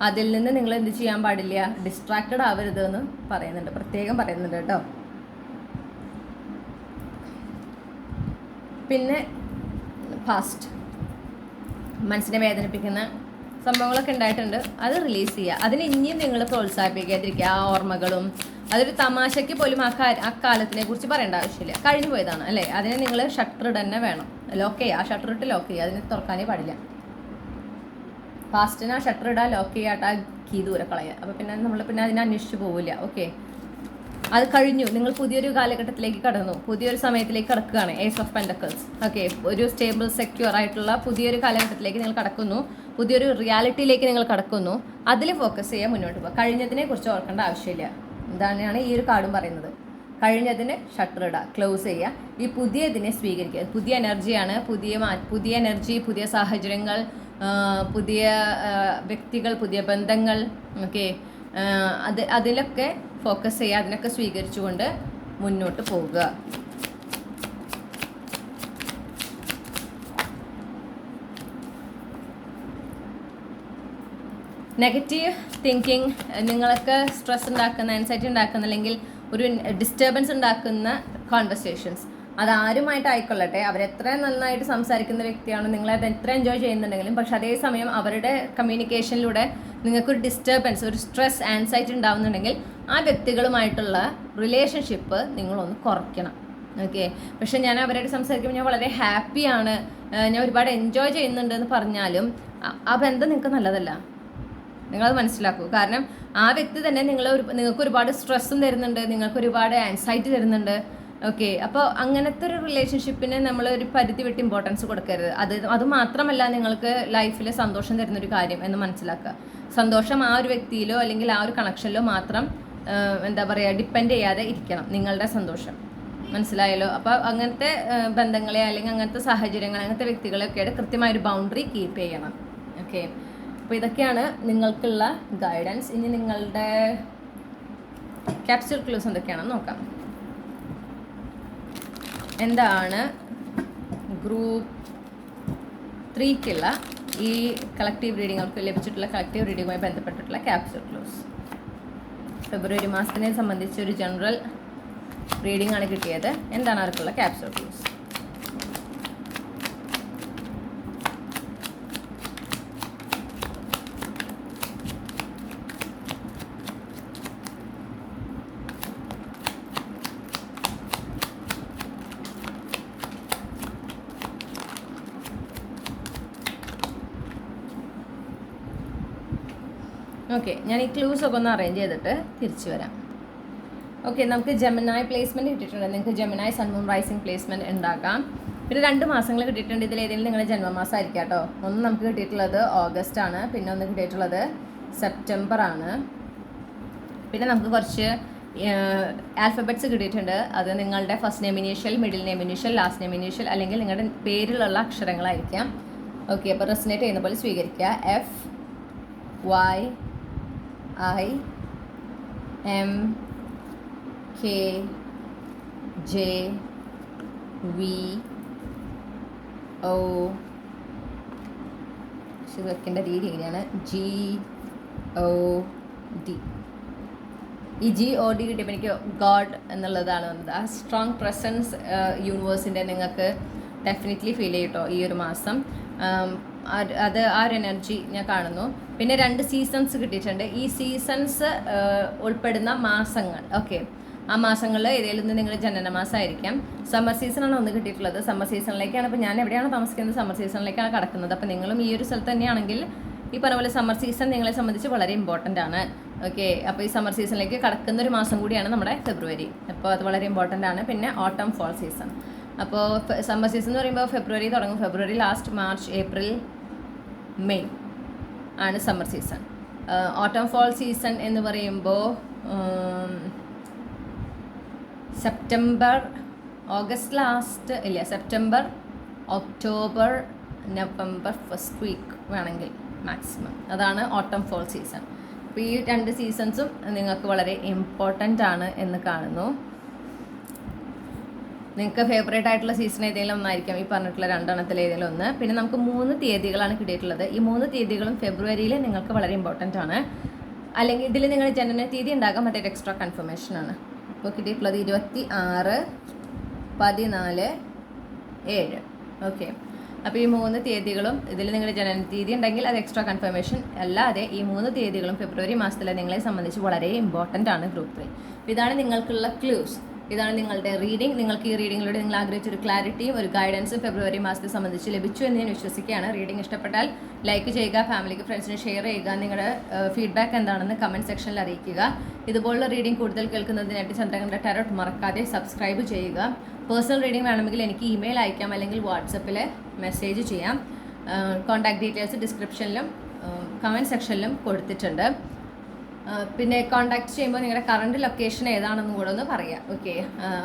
Speaker 1: അതിൽ നിന്ന് നിങ്ങൾ എന്ത് ചെയ്യാൻ പാടില്ല? ഡിസ്ട്രാക്റ്റഡ് ആവരുത് എന്ന് പറയുന്നുണ്ട്, പ്രത്യേകം പറയുന്നുണ്ട് കേട്ടോ. പിന്നെ പാസ്റ്റ് മനസ്സിനെ വേദനിപ്പിക്കുന്ന സംഭവങ്ങളൊക്കെ ഉണ്ടായിട്ടുണ്ട്, അത് റിലീസ് ചെയ്യുക. അതിന് ഇനിയും നിങ്ങൾ പ്രോത്സാഹിപ്പിക്കാതിരിക്കുക. ആ ഓർമ്മകളും അതൊരു തമാശയ്ക്ക് പോലും ആ കാലത്തിനെ കുറിച്ച് പറയേണ്ട ആവശ്യമില്ല, കഴിഞ്ഞു പോയതാണ് അല്ലേ. അതിനെ നിങ്ങൾ ഷട്ടർ തന്നെ വേണം, ലോക്ക് ചെയ്യുക. ആ ഷട്ടർ ഇട്ട് ലോക്ക് ചെയ്യുക, അതിനെ തുറക്കാനേ പാടില്ല. പാസ്റ്റിന് ആ ഷട്ടർ ഇടുക, ലോക്ക് ചെയ്യാട്ട്, ആ കീ ദൂരെ കളയുക. അപ്പോൾ പിന്നെ നമ്മൾ അതിനെ അന്വേഷിച്ച് പോവില്ല. ഓക്കെ, അത് കഴിഞ്ഞു. നിങ്ങൾ പുതിയൊരു കാലഘട്ടത്തിലേക്ക് കടന്നു, പുതിയൊരു സമയത്തിലേക്ക് കടക്കുകയാണ്. Ace of pentacles. ഓക്കെ, ഒരു സ്റ്റേബിൾ സെക്യൂർ ആയിട്ടുള്ള പുതിയൊരു കാലഘട്ടത്തിലേക്ക് നിങ്ങൾ കടക്കുന്നു, പുതിയൊരു റിയാലിറ്റിയിലേക്ക് നിങ്ങൾ കടക്കുന്നു. അതിൽ ഫോക്കസ് ചെയ്യാൻ മുന്നോട്ട് പോകുക. കഴിഞ്ഞതിനെ കുറിച്ച് ഓർക്കേണ്ട ആവശ്യമില്ല. എന്താണ് ഈ ഒരു കാർഡും പറയുന്നത്? കഴിഞ്ഞതിന് ഷട്ടർ ഇടുക, ക്ലോസ് ചെയ്യുക. ഈ പുതിയതിനെ സ്വീകരിക്കുക. പുതിയ എനർജിയാണ്, പുതിയ എനർജി, പുതിയ സാഹചര്യങ്ങൾ, പുതിയ വ്യക്തികൾ, പുതിയ ബന്ധങ്ങൾ. ഓക്കെ, അതിലൊക്കെ ഫോക്കസ് ചെയ്യുക, അതിനൊക്കെ സ്വീകരിച്ചുകൊണ്ട് മുന്നോട്ട് പോവുക. നെഗറ്റീവ് തിങ്കിങ് നിങ്ങൾക്ക് സ്ട്രെസ് ഉണ്ടാക്കുന്ന, ആൻസൈറ്റി ഉണ്ടാക്കുന്ന, അല്ലെങ്കിൽ ഒരു ഡിസ്റ്റർബൻസ് ഉണ്ടാക്കുന്ന കോൺവെർസേഷൻസ്, അതാരുമായിട്ട് ആയിക്കൊള്ളട്ടെ, അവരെത്ര നന്നായിട്ട് സംസാരിക്കുന്ന വ്യക്തിയാണ്, നിങ്ങളത് എത്ര എൻജോയ് ചെയ്യുന്നുണ്ടെങ്കിലും, പക്ഷെ അതേസമയം അവരുടെ കമ്മ്യൂണിക്കേഷനിലൂടെ നിങ്ങൾക്കൊരു ഡിസ്റ്റർബൻസ്, ഒരു സ്ട്രെസ്, ആൻസൈറ്റി ഉണ്ടാവുന്നുണ്ടെങ്കിൽ ആ വ്യക്തികളുമായിട്ടുള്ള റിലേഷൻഷിപ്പ് നിങ്ങളൊന്ന് കുറയ്ക്കണം. ഓക്കെ, പക്ഷെ ഞാൻ അവരോട് സംസാരിക്കുമ്പോൾ ഞാൻ വളരെ ഹാപ്പിയാണ്, ഞാൻ ഒരുപാട് എൻജോയ് ചെയ്യുന്നുണ്ടെന്ന് പറഞ്ഞാലും ആ ബന്ധം നിങ്ങൾക്ക് നല്ലതല്ല. നിങ്ങളത് മനസ്സിലാക്കൂ. കാരണം ആ വ്യക്തി തന്നെ നിങ്ങൾക്ക് ഒരുപാട് സ്ട്രെസ്സും തരുന്നുണ്ട്, നിങ്ങൾക്ക് ഒരുപാട് ആൻസൈറ്റി തരുന്നുണ്ട്. ഓക്കെ, അപ്പോൾ അങ്ങനത്തെ ഒരു റിലേഷൻഷിപ്പിന് നമ്മൾ ഒരു പരിധി വിട്ട് ഇമ്പോർട്ടൻസ് കൊടുക്കരുത്. അത് മാത്രമല്ല നിങ്ങൾക്ക് ലൈഫിൽ സന്തോഷം തരുന്നൊരു കാര്യം എന്ന് മനസ്സിലാക്കുക. സന്തോഷം ആ ഒരു വ്യക്തിയിലോ അല്ലെങ്കിൽ ആ ഒരു കണക്ഷനിലോ മാത്രം എന്താ പറയുക ഡിപ്പെൻഡ് ചെയ്യാതെ ഇരിക്കണം നിങ്ങളുടെ സന്തോഷം. മനസ്സിലായല്ലോ? അപ്പോൾ അങ്ങനത്തെ ബന്ധങ്ങളെ അല്ലെങ്കിൽ അങ്ങനത്തെ സാഹചര്യങ്ങൾ, അങ്ങനത്തെ വ്യക്തികളെയൊക്കെയായിട്ട് കൃത്യമായൊരു ബൗണ്ടറി കീപ്പ് ചെയ്യണം. ഓക്കെ, അപ്പോൾ ഇതൊക്കെയാണ് നിങ്ങൾക്കുള്ള ഗൈഡൻസ്. ഇനി നിങ്ങളുടെ ക്യാപ്സ്യൂൾ ക്ലൂസ് എന്തൊക്കെയാണെന്ന് നോക്കാം. എന്താണ് ഗ്രൂപ്പ് 3ക്കുള്ള ഈ കളക്റ്റീവ് റീഡിങ്ങൾക്ക് ലഭിച്ചിട്ടുള്ള കളക്റ്റീവ് റീഡിങ്ങുമായി ബന്ധപ്പെട്ടിട്ടുള്ള ക്യാപ്സ്യൂൾ ക്ലൂസ്? ഫെബ്രുവരി മാസത്തിനെ സംബന്ധിച്ച് ഒരു ജനറൽ റീഡിംഗ് ആണ് കിട്ടിയത്. എന്താണ് അവർക്കുള്ള ക്യാപ്സ്യൂൾ ക്ലൂസ്? ഓക്കെ, ഞാൻ ഈ ക്ലൂസൊക്കെ ഒന്ന് അറേഞ്ച് ചെയ്തിട്ട് തിരിച്ചു വരാം. ഓക്കെ, നമുക്ക് ജെമിനായ് പ്ലേസ്മെൻറ്റ് കിട്ടിയിട്ടുണ്ട്. നിങ്ങൾക്ക് Gemini sun moon rising placement ഉണ്ടാക്കാം. പിന്നെ 2 മാസങ്ങൾ കിട്ടിയിട്ടുണ്ട്. ഇതിലേതെങ്കിലും നിങ്ങളുടെ ജന്മമാസം ആയിരിക്കാം കേട്ടോ. ഒന്ന് നമുക്ക് കിട്ടിയിട്ടുള്ളത് ഓഗസ്റ്റ് ആണ്, പിന്നെ ഒന്ന് കിട്ടിയിട്ടുള്ളത് സെപ്റ്റംബർ ആണ്. പിന്നെ നമുക്ക് കുറച്ച് ആൽഫബറ്റ്സ് കിട്ടിയിട്ടുണ്ട്. അത് നിങ്ങളുടെ first name initial, middle name initial, last name initial, അല്ലെങ്കിൽ നിങ്ങളുടെ പേരിലുള്ള അക്ഷരങ്ങളായിരിക്കാം. ഓക്കെ, അപ്പോൾ റെസനേറ്റ് ചെയ്യുന്ന പോലെ സ്വീകരിക്കുക. FYI M K J V O വെക്കേണ്ട രീതി എങ്ങനെയാണ് GOD. ഈ GOD കിട്ടിയപ്പോൾ എനിക്ക് ഗോഡ് എന്നുള്ളതാണ് വന്നത്. ആ സ്ട്രോങ് പ്രസൻസ് യൂണിവേഴ്സിൻ്റെ നിങ്ങൾക്ക് ഡെഫിനറ്റ്ലി ഫീൽ ചെയ്യും കേട്ടോ ഈ ഒരു മാസം. അത് ആ ഒരു എനർജി ഞാൻ കാണുന്നു. പിന്നെ 2 സീസൺസ് കിട്ടിയിട്ടുണ്ട്. ഈ സീസൺസ് ഉൾപ്പെടുന്ന മാസങ്ങൾ, ഓക്കെ, ആ മാസങ്ങളിൽ ഏതെങ്കിലും നിങ്ങൾ ജനനമാസമായിരിക്കാം. സമ്മർ സീസണാണ് ഒന്ന് കിട്ടിയിട്ടുള്ളത്. സമ്മർ സീസണിലേക്കാണ് ഇപ്പോൾ ഞാൻ എവിടെയാണ് താമസിക്കുന്നത്, സമ്മർ സീസണിലേക്കാണ് കടക്കുന്നത്. അപ്പോൾ നിങ്ങളും ഈ ഒരു സ്ഥലത്ത് തന്നെയാണെങ്കിൽ ഈ പറഞ്ഞ പോലെ സമ്മർ സീസൺ നിങ്ങളെ സംബന്ധിച്ച് വളരെ ഇമ്പോർട്ടൻ്റ് ആണ്. ഓക്കെ, അപ്പോൾ ഈ സമ്മർ സീസണിലേക്ക് കടക്കുന്ന ഒരു മാസം കൂടിയാണ് നമ്മുടെ ഫെബ്രുവരി. അപ്പോൾ അത് വളരെ ഇമ്പോർട്ടൻ്റ് ആണ്. പിന്നെ ഓട്ടം ഫോൾ സീസൺ. അപ്പോൾ സമ്മർ സീസൺ എന്ന് പറയുമ്പോൾ ഫെബ്രുവരി തുടങ്ങും. February last, March, April, May ആണ് summer season. Autumn fall season എന്ന് പറയുമ്പോൾ സെപ്റ്റംബർ, ഓഗസ്റ്റ് ലാസ്റ്റ് ഇല്ല, September, October, November first week വേണമെങ്കിൽ മാക്സിമം, അതാണ് ഓട്ടം ഫോൾ സീസൺ. അപ്പോൾ ഈ 2 സീസൺസും നിങ്ങൾക്ക് വളരെ ഇമ്പോർട്ടൻ്റ് ആണ് എന്ന് കാണുന്നു. നിങ്ങൾക്ക് ഫേവറേറ്റ് ആയിട്ടുള്ള സീസൺ ഏതെങ്കിലും ഒന്നായിരിക്കാം ഈ പറഞ്ഞിട്ടുള്ള 2 എണ്ണത്തിൽ ഏതെങ്കിലും ഒന്ന്. പിന്നെ നമുക്ക് 3 തീയതികളാണ് കിട്ടിയിട്ടുള്ളത്. ഈ 3 തീയതികളും ഫെബ്രുവരിയിൽ നിങ്ങൾക്ക് വളരെ ഇമ്പോർട്ടൻ്റ് ആണ്. അല്ലെങ്കിൽ ഇതിൽ നിങ്ങൾ ജനന തീയതി ഉണ്ടാകാം, മറ്റേ എക്സ്ട്രാ കൺഫർമേഷൻ ആണ്. ഇപ്പോൾ കിട്ടിയിട്ടുള്ളത് 26, 14, 7. ഓക്കെ, അപ്പോൾ ഈ 3 തീയതികളും ഇതിൽ നിങ്ങളുടെ ജനന തീയതി ഉണ്ടെങ്കിൽ അത് എക്സ്ട്രാ കൺഫർമേഷൻ. അല്ലാതെ ഈ 3 തീയതികളും ഫെബ്രുവരി മാസത്തിലെ നിങ്ങളെ സംബന്ധിച്ച് വളരെ ഇമ്പോർട്ടൻ്റ് ആണ് ഗ്രൂപ്പ് 3. ഇതാണ് നിങ്ങൾക്കുള്ള ക്ലൂസ്. ഇതാണ് നിങ്ങളുടെ റീഡിംഗ്. നിങ്ങൾക്ക് ഈ റീഡിങ്ങിലൂടെ നിങ്ങൾ ആഗ്രഹിച്ചൊരു ക്ലാരിറ്റിയും ഒരു ഗൈഡൻസും ഫെബ്രുവരി മാസത്തെ സംബന്ധിച്ച് ലഭിച്ചു എന്ന് ഞാൻ വിശ്വസിക്കുകയാണ്. റീഡിംഗ് ഇഷ്ടപ്പെട്ടാൽ ലൈക്ക് ചെയ്യുക, ഫാമിലിക്ക് ഫ്രണ്ട്സിന് ഷെയർ ചെയ്യുക, നിങ്ങളുടെ ഫീഡ്ബാക്ക് എന്താണെന്ന് കമൻറ്റ് സെക്ഷനിൽ അറിയിക്കുക. ഇതുപോലുള്ള റീഡിംഗ് കൂടുതൽ കേൾക്കുന്നതിനായിട്ട് ചന്ദ്രകണ്ഠ ടാരോട്ട് മറക്കാതെ സബ്സ്ക്രൈബ് ചെയ്യുക. പേഴ്സണൽ റീഡിംഗ് വേണമെങ്കിൽ എനിക്ക് ഇമെയിൽ അയക്കാം, അല്ലെങ്കിൽ വാട്സപ്പിൽ മെസ്സേജ് ചെയ്യാം. കോൺടാക്ട് ഡീറ്റെയിൽസ് ഡിസ്ക്രിപ്ഷനിലും കമൻറ്റ് സെക്ഷനിലും കൊടുത്തിട്ടുണ്ട്. പിന്നെ കോൺടാക്ട് ചെയ്യുമ്പോൾ നിങ്ങളുടെ കറണ്ട് ലൊക്കേഷൻ ഏതാണെന്നും കൂടെ ഒന്ന് പറയാം. ഓക്കെ,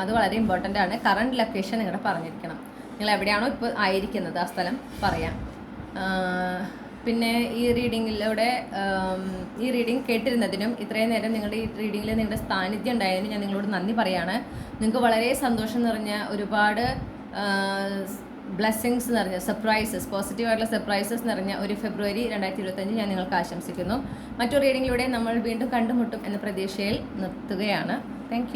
Speaker 1: അത് വളരെ ഇമ്പോർട്ടൻ്റ് ആണ്. കറണ്ട് ലൊക്കേഷൻ നിങ്ങളുടെ പറഞ്ഞിരിക്കണം. നിങ്ങൾ എവിടെയാണോ ഇപ്പോൾ ആയിരിക്കുന്നത് ആ സ്ഥലം പറയാം. പിന്നെ ഈ റീഡിങ്ങിലൂടെ ഈ റീഡിങ് കേട്ടിരുന്നതിനും ഇത്രയും നേരം നിങ്ങളുടെ ഈ റീഡിങ്ങിൽ നിങ്ങളുടെ സാന്നിധ്യം ഉണ്ടായതിനും ഞാൻ നിങ്ങളോട് നന്ദി പറയാണ്. നിങ്ങൾക്ക് വളരെ സന്തോഷം നിറഞ്ഞ ഒരുപാട് ബ്ലെസ്സിങ്സ് നിറഞ്ഞ സർപ്രൈസസ്, പോസിറ്റീവായിട്ടുള്ള സർപ്രൈസസ് നിറഞ്ഞ ഒരു ഫെബ്രുവരി 2025 ഞാൻ നിങ്ങൾക്ക് ആശംസിക്കുന്നു. മറ്റൊരു റീഡിങ്ങിലൂടെ നമ്മൾ വീണ്ടും കണ്ടുമുട്ടും എന്ന പ്രതീക്ഷയിൽ നിർത്തുകയാണ്. താങ്ക്